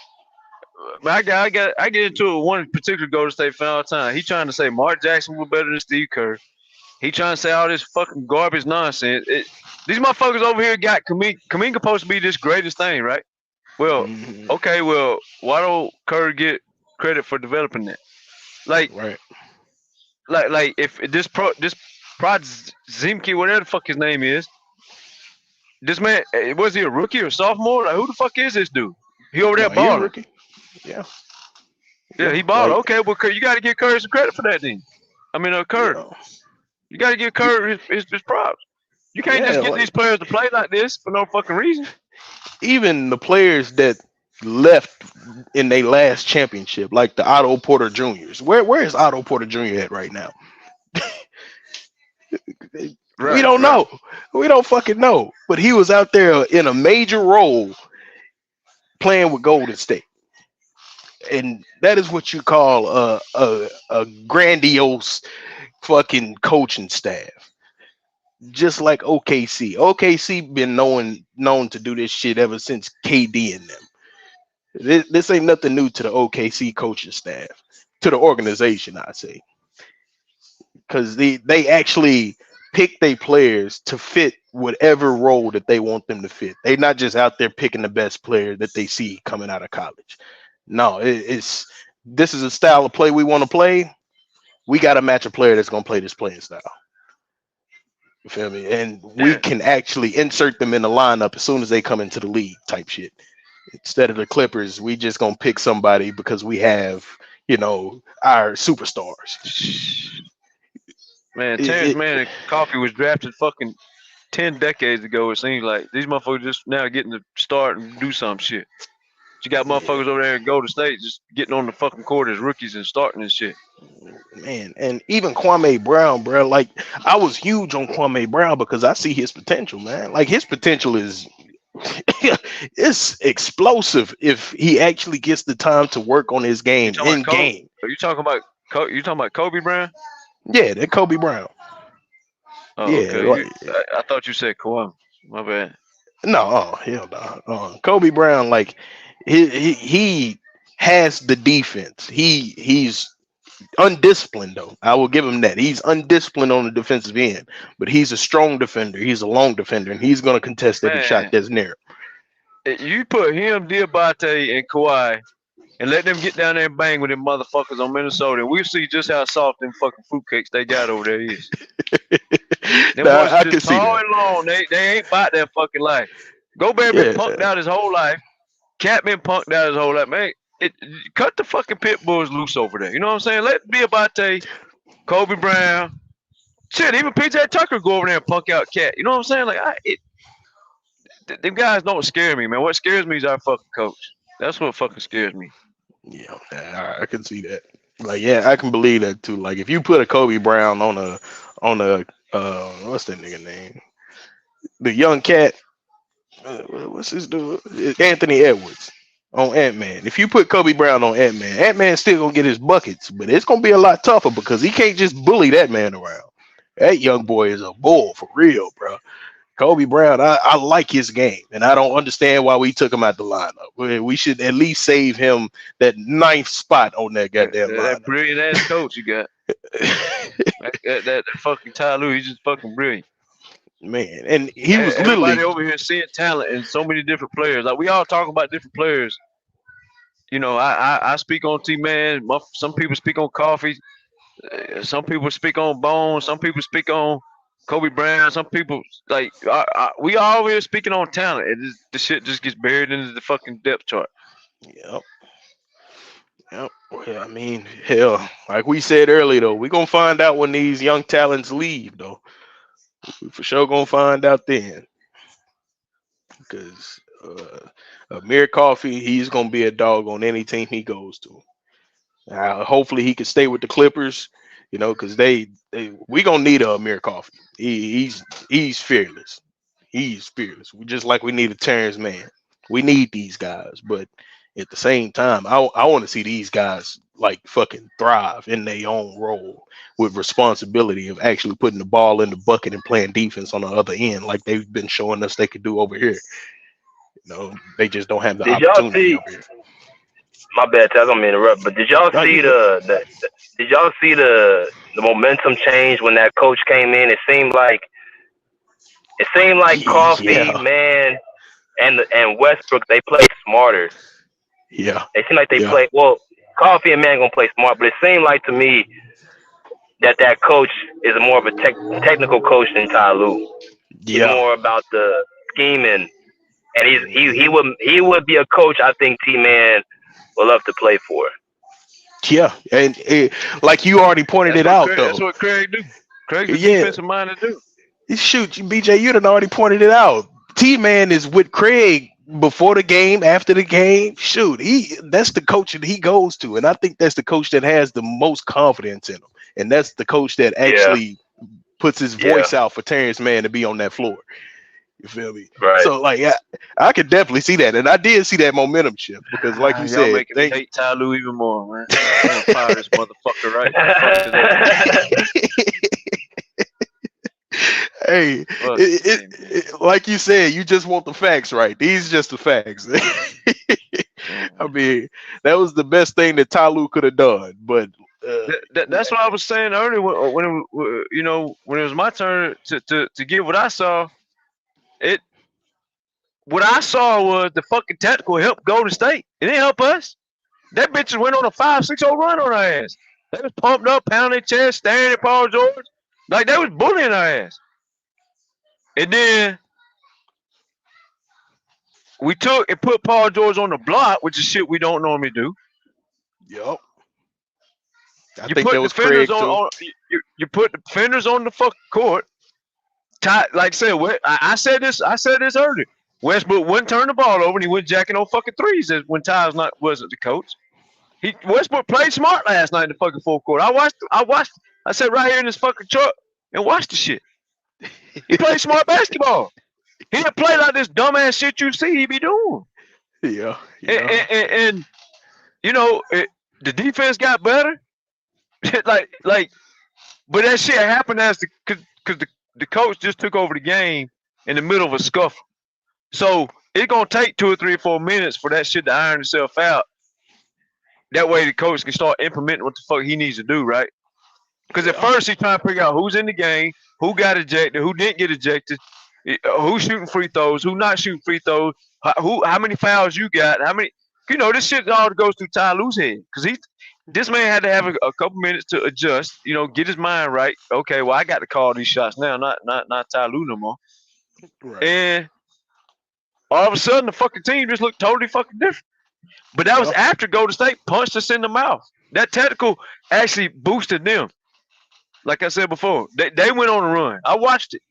I get into it with one particular Golden State fan all the time. He trying to say Mark Jackson was better than Steve Kerr. He trying to say all this fucking garbage nonsense. These motherfuckers over here got Kaminga supposed to be this greatest thing, right? Well, okay, well, why don't Kerr get credit for developing that? Like, right. Like if this Zimke, whatever the fuck his name is, this man, was he a rookie or sophomore? Like, who the fuck is this dude? He over there balling. Rookie. Yeah, he balled. Okay, well, you got to give Kerr some credit for that then. I mean, Kerr. Yeah. You got to give Kerr his props. You can't just get these players to play like this for no fucking reason. Even the players that left in their last championship, like the Otto Porter Juniors. Where is Otto Porter Jr. at right now? We don't know. We don't fucking know. But he was out there in a major role playing with Golden State. And that is what you call a grandiose fucking coaching staff. Just like OKC. OKC been known to do this shit ever since KD and them. This ain't nothing new to the OKC coaching staff, to the organization, I say, because they actually pick their players to fit whatever role that they want them to fit. They're not just out there picking the best player that they see coming out of college. No, this is a style of play we want to play. We got to match a player that's going to play this playing style. You feel me? And we can actually insert them in the lineup as soon as they come into the league type shit. Instead of the Clippers, we just going to pick somebody because we have, our superstars. Man, Terrence Mann and Coffee was drafted fucking 10 decades ago, it seems like. These motherfuckers just now getting to start and do some shit. You got motherfuckers over there in Golden State just getting on the fucking court as rookies and starting this shit. Man, and even Kwame Brown, bro. Like, I was huge on Kwame Brown because I see his potential, man. Like, his potential is it's explosive if he actually gets the time to work on his game in game. Are you talking about Kobe Brown? Yeah, that Kobe Brown. Oh, yeah, okay. I thought you said Kawhi. My bad. No, hell no. Kobe Brown, like he has the defense. He's undisciplined though. I will give him that. He's undisciplined on the defensive end, but he's a strong defender. He's a long defender, and he's gonna contest every shot that's near him. You put him, Diabate, and Kawhi, and let them get down there and bang with them motherfuckers on Minnesota, and we'll see just how soft them fucking fruitcakes they got over there is. Them boys I just tall and long. They ain't about that fucking life. Gobert been punked out his whole life. Cat been punked out his whole life, man. Cut the fucking pit bulls loose over there. You know what I'm saying? Let Diabate, Kobe Brown, shit, even PJ Tucker go over there and punk out Cat. You know what I'm saying? Like, them guys don't scare me, man. What scares me is our fucking coach. That's what fucking scares me. Yeah, I can see that. Like, yeah, I can believe that too. Like, if you put a Kobe Brown on a what's that nigga name? The young cat. What's his dude? Anthony Edwards on Ant-Man. If you put Kobe Brown on Ant-Man, Ant-Man's still gonna get his buckets, but it's gonna be a lot tougher because he can't just bully that man around. That young boy is a bull for real, bro. Kobe Brown, I like his game, and I don't understand why we took him out the lineup. We should at least save him that 9th spot on that goddamn lineup. That brilliant ass coach you got. that fucking Ty Lue, he's just fucking brilliant. Man, and he was literally over here seeing talent in so many different players. Like, we all talk about different players. I speak on T-Man. Some people speak on Coffee. Some people speak on Bone. Some people speak on Kobe Bryant. Some people like we always speaking on talent. The shit just gets buried into the fucking depth chart. Yep. Yep. Well, I mean, hell, like we said earlier, though, we're gonna find out when these young talents leave, though. We for sure gonna find out then. Because Amir Coffey, he's gonna be a dog on any team he goes to. Hopefully he can stay with the Clippers, because we gonna need a Amir Coffey. He's fearless. He's fearless. Just like we need a Terrence Mann. We need these guys, but at the same time, I want to see these guys like fucking thrive in their own role with responsibility of actually putting the ball in the bucket and playing defense on the other end, like they've been showing us they could do over here. They just don't have the opportunity over here. My bad, I don't mean to interrupt, but did y'all see the momentum change when that coach came in? It seemed like Coffey, man, and Westbrook, they played smarter. Yeah. They seem like they play well. Coffey and Man gonna play smart, but it seemed like to me that coach is more of a technical coach than Ty Lue. Yeah. He's more about the scheming, and he would be a coach I think T-Man would love to play for. Yeah, and like you already pointed it out, though. That's what Craig do. Craig's a defensive minded dude. Shoot, BJ, you done already pointed it out. T-Man is with Craig before the game, after the game. Shoot, that's the coach that he goes to, and I think that's the coach that has the most confidence in him, and that's the coach that actually puts his voice out for Terrence Mann to be on that floor. You feel me? Right. So, like, I could definitely see that, and I did see that momentum shift because, like you said, making me hate Ty Lue even more, man. I'm gonna fire this motherfucker right. Hey, like you said, you just want the facts, right? These just the facts. I mean, that was the best thing that Ty Lue could have done, but that's what I was saying earlier when it was my turn to give what I saw. What I saw was the fucking tactical help Golden State. It didn't help us. That bitch went on a 5-6-0 run on our ass. They was pumped up, pounding their chest, staring at Paul George. Like they was bullying our ass. And then we took and put Paul George on the block, which is shit we don't normally do. Yep. You put the defenders on the fucking court. Like I said, I said this earlier. Westbrook wouldn't turn the ball over, and he wouldn't jacking no fucking threes when Ty wasn't the coach. Westbrook played smart last night in the fucking full court. I watched. I sat right here in this fucking truck and watched the shit. He played smart basketball. He didn't play like this dumbass shit you see he be doing. Yeah. And the defense got better. like, but that shit happened because the coach just took over the game in the middle of a scuffle. So it's gonna take 2 or 3 or 4 minutes for that shit to iron itself out. That way the coach can start implementing what the fuck he needs to do, right? Because at first he's trying to figure out who's in the game, who got ejected, who didn't get ejected, who's shooting free throws, who not shooting free throws, how many fouls you got, how many. This shit all goes through Ty Lue's head because this man had to have a couple minutes to adjust, get his mind right. Okay, well I got to call these shots now, not Ty Lue no more. Right. And all of a sudden the fucking team just looked totally fucking different. But that was after Golden State punched us in the mouth. That tactical actually boosted them. Like I said before, they went on a run. I watched it.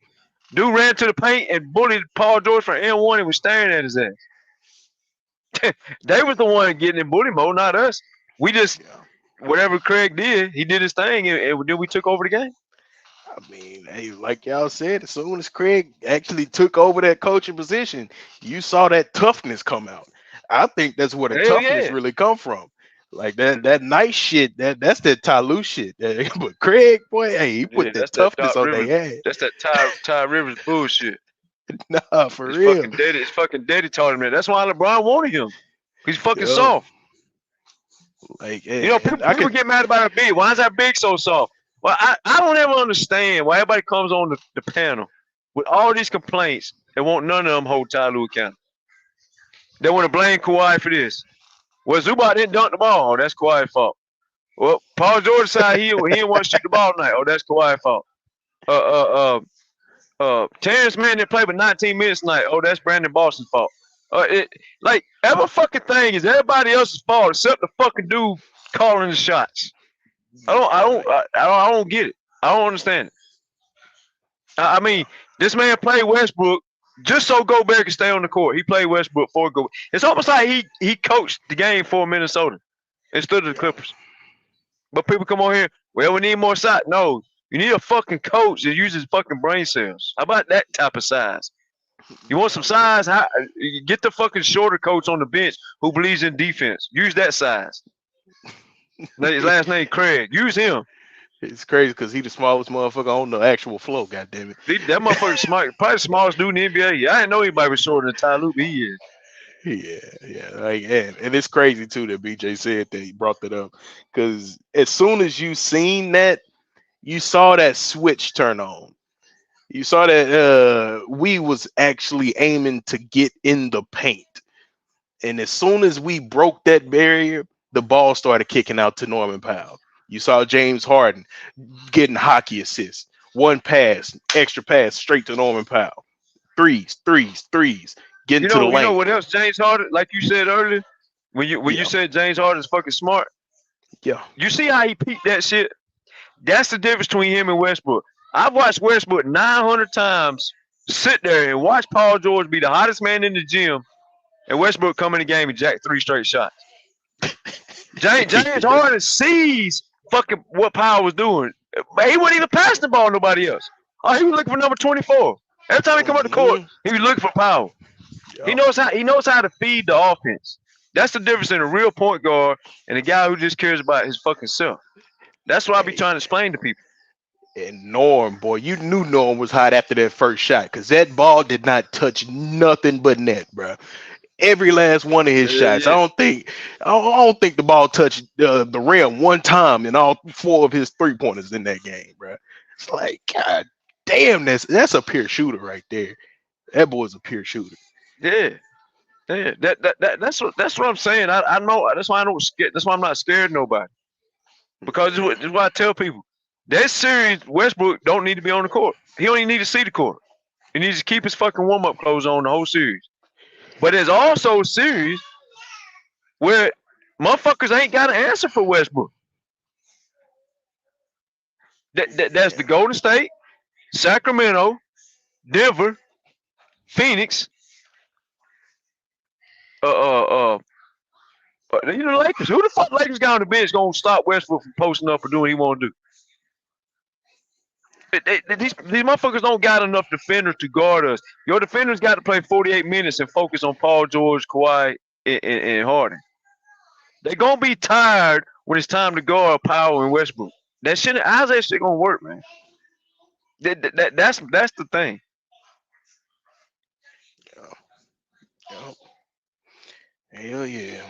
Dude ran to the paint and bullied Paul George for N1 and was staring at his ass. They was the one getting in bully mode, not us. We just, whatever Craig did, he did his thing, and then we took over the game. I mean, hey, like y'all said, as soon as Craig actually took over that coaching position, you saw that toughness come out. I think that's where the toughness really come from. Like that nice shit, that's that Ty Lue shit. But Craig, boy, hey, he put that toughness on their head. That's that Ty Rivers bullshit. Nah, for real. It's fucking daddy taught him that. That's why LeBron wanted him. He's fucking soft. Like, hey, people get mad about our big. Why is our big so soft? Well, I don't ever understand why everybody comes on the panel with all these complaints and won't none of them hold Ty Lue accountable. They want to blame Kawhi for this. Well, Zubac didn't dunk the ball. Oh, that's Kawhi's fault. Well, Paul George said he didn't want to shoot the ball tonight. Oh, that's Kawhi's fault. Terrence Mann that played for 19 minutes tonight. Oh, that's Brandon Boston's fault. Every fucking thing is everybody else's fault except the fucking dude calling the shots. I don't get it. I don't understand it. I mean, this man played Westbrook just so Gobert can stay on the court. He played Westbrook for Gobert. It's almost like he coached the game for Minnesota instead of the Clippers. But people come on here, well, we need more size. No, you need a fucking coach that uses fucking brain cells. How about that type of size? You want some size? Get the fucking shorter coach on the bench who believes in defense. Use that size. His last name Craig. Use him. It's crazy because he's the smallest motherfucker on the actual floor. Goddamn it! That motherfucker smart. Probably the smallest dude in the NBA. I didn't know anybody was shorter than Ty Lue. He is. Yeah. And it's crazy too that BJ said that he brought that up because as soon as you seen that, you saw that switch turn on. You saw that we was actually aiming to get in the paint, and as soon as we broke that barrier, the ball started kicking out to Norman Powell. You saw James Harden getting hockey assists, one pass, extra pass straight to Norman Powell, threes, getting to the lane. You know what else? James Harden, like you said earlier, when you said James Harden is fucking smart. Yeah. You see how he peaked that shit? That's the difference between him and Westbrook. I've watched Westbrook 900 times sit there and watch Paul George be the hottest man in the gym, and Westbrook come in the game and jack 3 straight shots. James Harden sees fucking what Powell was doing. But he wouldn't even pass the ball to nobody else. Oh, he was looking for number 24. Every time he come on the court, he was looking for Powell. He knows how to feed the offense. That's the difference in a real point guard and a guy who just cares about his fucking self. That's what I be trying to explain to people. And Norm, boy, you knew Norm was hot after that first shot because that ball did not touch nothing but net, bro. Every last one of his shots. Yeah. I don't think the ball touched the rim one time in all 4 of his 3-pointers in that game, bro. It's like, God damn, that's a pure shooter right there. That boy's a pure shooter. Yeah. That's what I'm saying. I know. That's why I don't scared. That's why I'm not scared of nobody. Because it's what I tell people. That series, Westbrook don't need to be on the court. He don't even need to see the court. He needs to keep his fucking warm-up clothes on the whole series. But there's also a series where motherfuckers ain't got an answer for Westbrook. That's the Golden State, Sacramento, Denver, Phoenix, the Lakers. Who the fuck Lakers got on the bench gonna stop Westbrook from posting up or doing what he want to do? These motherfuckers don't got enough defenders to guard us. Your defenders got to play 48 minutes and focus on Paul George, Kawhi, and Harden. They're gonna be tired when it's time to guard Powell and Westbrook. How's that shit gonna work, man? That's the thing. Hell yeah.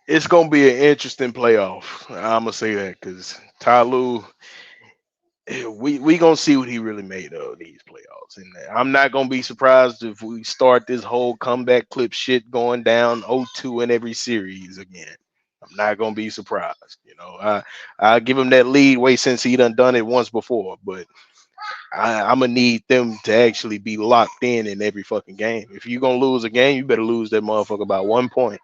It's gonna be an interesting playoff. I'm gonna say that because Ty Lue, we gonna see what he really made of these playoffs, and I'm not gonna be surprised if we start this whole comeback clip shit going down 0-2 in every series again. I'm not gonna be surprised. You know, I give him that lead way since he done it once before, but I'm gonna need them to actually be locked in every fucking game. If you're gonna lose a game, you better lose that motherfucker by 1 point.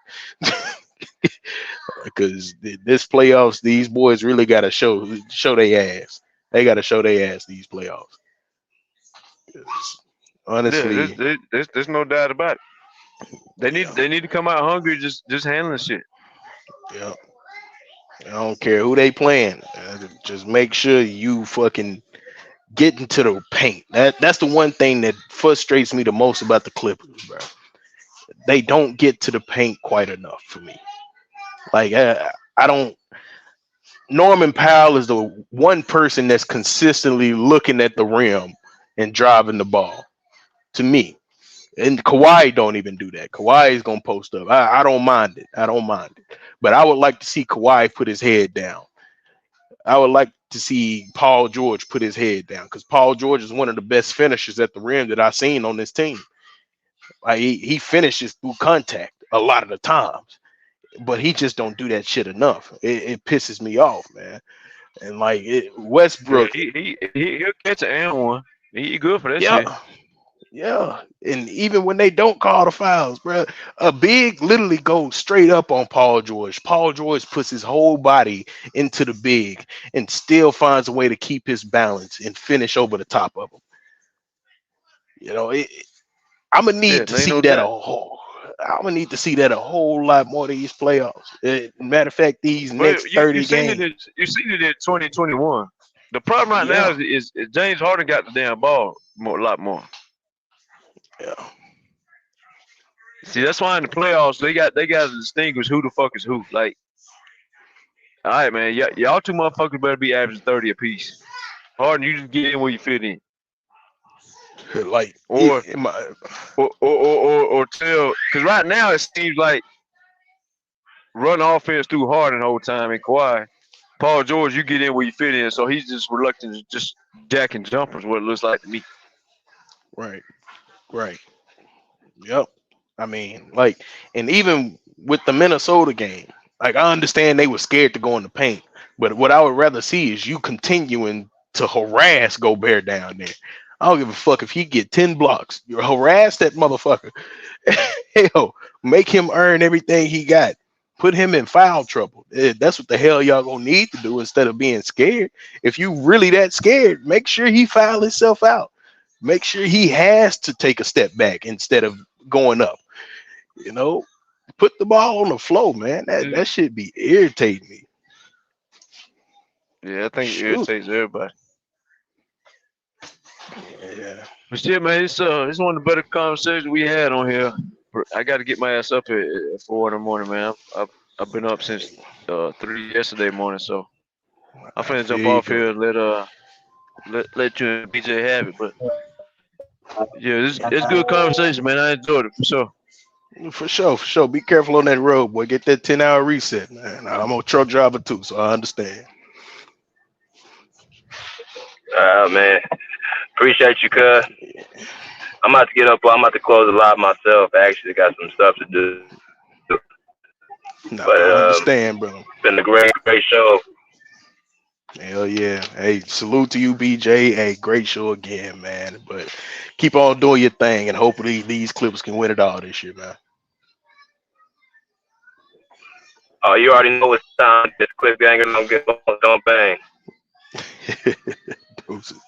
Because this playoffs, these boys really gotta show their ass. They gotta show their ass these playoffs. Honestly, there's no doubt about it. They need to come out hungry, just handling shit. Yeah. I don't care who they playing. Just make sure you fucking get into the paint. That's the one thing that frustrates me the most about the Clippers, bro. They don't get to the paint quite enough for me. Like I don't. Norman Powell is the one person that's consistently looking at the rim and driving the ball. To me, and Kawhi don't even do that. Kawhi is gonna post up. I don't mind it. But I would like to see Kawhi put his head down. I would like to see Paul George put his head down because Paul George is one of the best finishers at the rim that I've seen on this team. Like he finishes through contact a lot of the times, but he just don't do that shit enough. It pisses me off, man. And like Westbrook, he'll catch an and one. He good for that shit. Yeah. And even when they don't call the fouls, bro, a big literally goes straight up on Paul George. Paul George puts his whole body into the big and still finds a way to keep his balance and finish over the top of him. You know, I'm gonna need to see that I'm gonna need to see that a whole lot more these playoffs. Matter of fact, these next 30 games. You seen it in 2021. The problem right now is James Harden got the damn ball a lot more. Yeah. See, that's why in the playoffs they got to distinguish who the fuck is who. Like, all right, man, y'all two motherfuckers better be averaging 30 apiece. Harden, you just get in where you fit in. Like, or tell, because right now it seems like run offense through Harden the whole time and Kawhi. Paul George, you get in where you fit in, so he's just reluctant to just jacking jumpers. What it looks like to me. Right. Yep. I mean, like, and even with the Minnesota game, like, I understand they were scared to go in the paint, but what I would rather see is you continuing to harass Gobert down there. I don't give a fuck if he get 10 blocks. You harass that motherfucker. Hell, make him earn everything he got. Put him in foul trouble. That's what the hell y'all gonna need to do instead of being scared. If you really that scared, make sure he foul himself out. Make sure he has to take a step back instead of going up. You know, put the ball on the floor, man. That should be irritating me. Yeah, I think it irritates everybody. Yeah. But shit, man, it's one of the better conversations we had on here. I got to get my ass up at 4 in the morning, man. I've been up since 3 yesterday morning, so I'm finna jump off here and let you and BJ have it. But yeah, it's good conversation, man. I enjoyed it for sure. For sure. Be careful on that road, boy. Get that 10-hour reset, man. I'm a truck driver too, so I understand. Man. Appreciate you, cuz. I'm about to get up. I'm about to close the live myself. I actually got some stuff to do. No, but, I understand, bro. It's been a great show. Hell yeah. Hey, salute to you, BJ. Hey, great show again, man. But keep on doing your thing, and hopefully these Clippers can win it all this year, man. Oh, you already know it's time. This Clip Ganger don't bang. Deuces.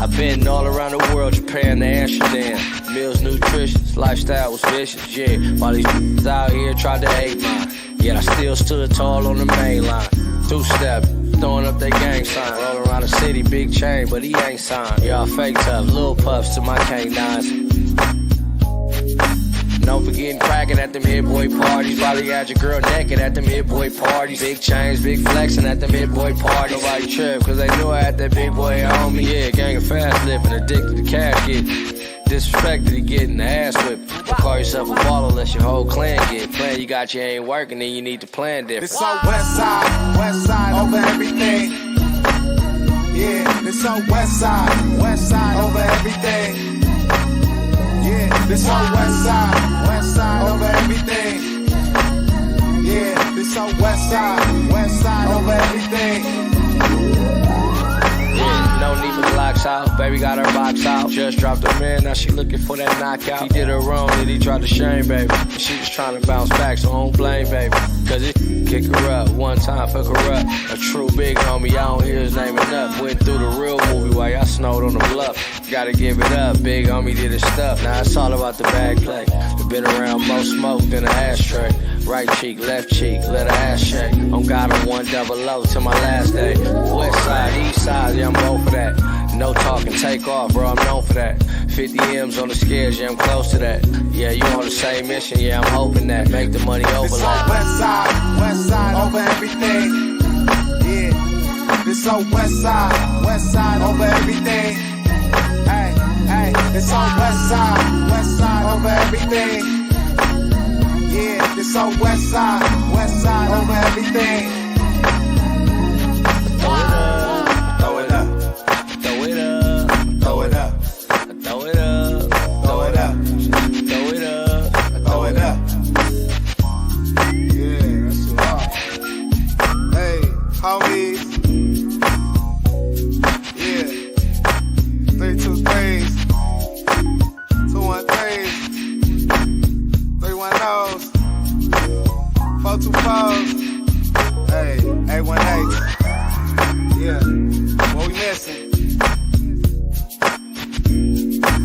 I've been all around the world, Japan to Amsterdam. Meals nutritious, lifestyle was vicious, yeah. While these out here tried to hate mine, yet I still stood tall on the main line. Two-step, throwing up that gang sign. Roll around the city, big chain, but he ain't signed. Y'all fake tough, little puffs to my canines. Don't forget cracking at them hit boy parties. Probably got your girl naked at them hit boy parties. Big chains, big flexing at them hit boy parties. Nobody trip, cause they knew I had that big boy on me. Yeah, gang of fast living, addicted to cash getting. Disrespected, he getting the ass whipped. Don't call yourself a baller unless your whole clan get. Plan you got you ain't working, then you need to plan different. This on west side over everything. Yeah, this on west side over everything. Yeah, this on west side over everything. Yeah, this on west side over everything. Yeah, no need for blocks out. Baby got her box out. Just dropped her man, now she looking for that knockout. He did her wrong, then he tried to shame, baby. She was trying to bounce back, so don't blame, baby. Cause it kick her up, one time fuck her up. A true big homie, I don't hear his name enough. Went through the real movie while y'all snowed on the bluff. Gotta give it up, big homie did his stuff. Now it's all about the bag play. Been around more smoke than an ashtray. Right cheek, left cheek, let her ass shake. On God, I'm 100 to my last day. West side, east side, yeah, I'm both for that. No talking, take off, bro, I'm known for that. 50 M's on the scales, yeah, I'm close to that. Yeah, you on the same mission, yeah, I'm hoping that. Make the money overlap. West side over everything. Yeah, this on west side over everything. Hey, this on west side over everything. Yeah, this on west side over everything. Throw it up, throw it up, throw it up, throw it up, throw it up, throw it up, throw it up. Yeah, that's too hard. Hey, homies. Yeah, 3-2-3s, 2-1-3s, 3-1-0s, 4-2-4s. Hey, 8-1-8. Yeah, what we missing?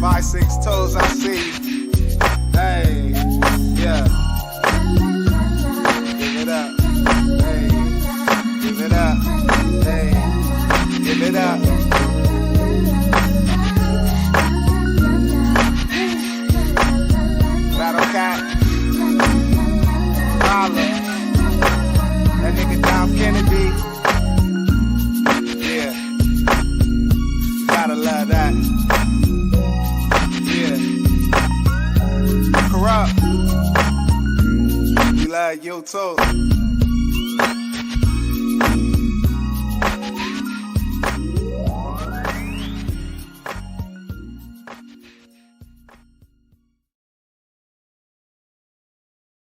5-6 toes, I see. Hey, yeah. Give it up. Hey, give it up. Hey, give it up. Battle Cat. Holla. That nigga Dom Kennedy. Yeah, gotta love that. Yeah, Corrupt. We love you too.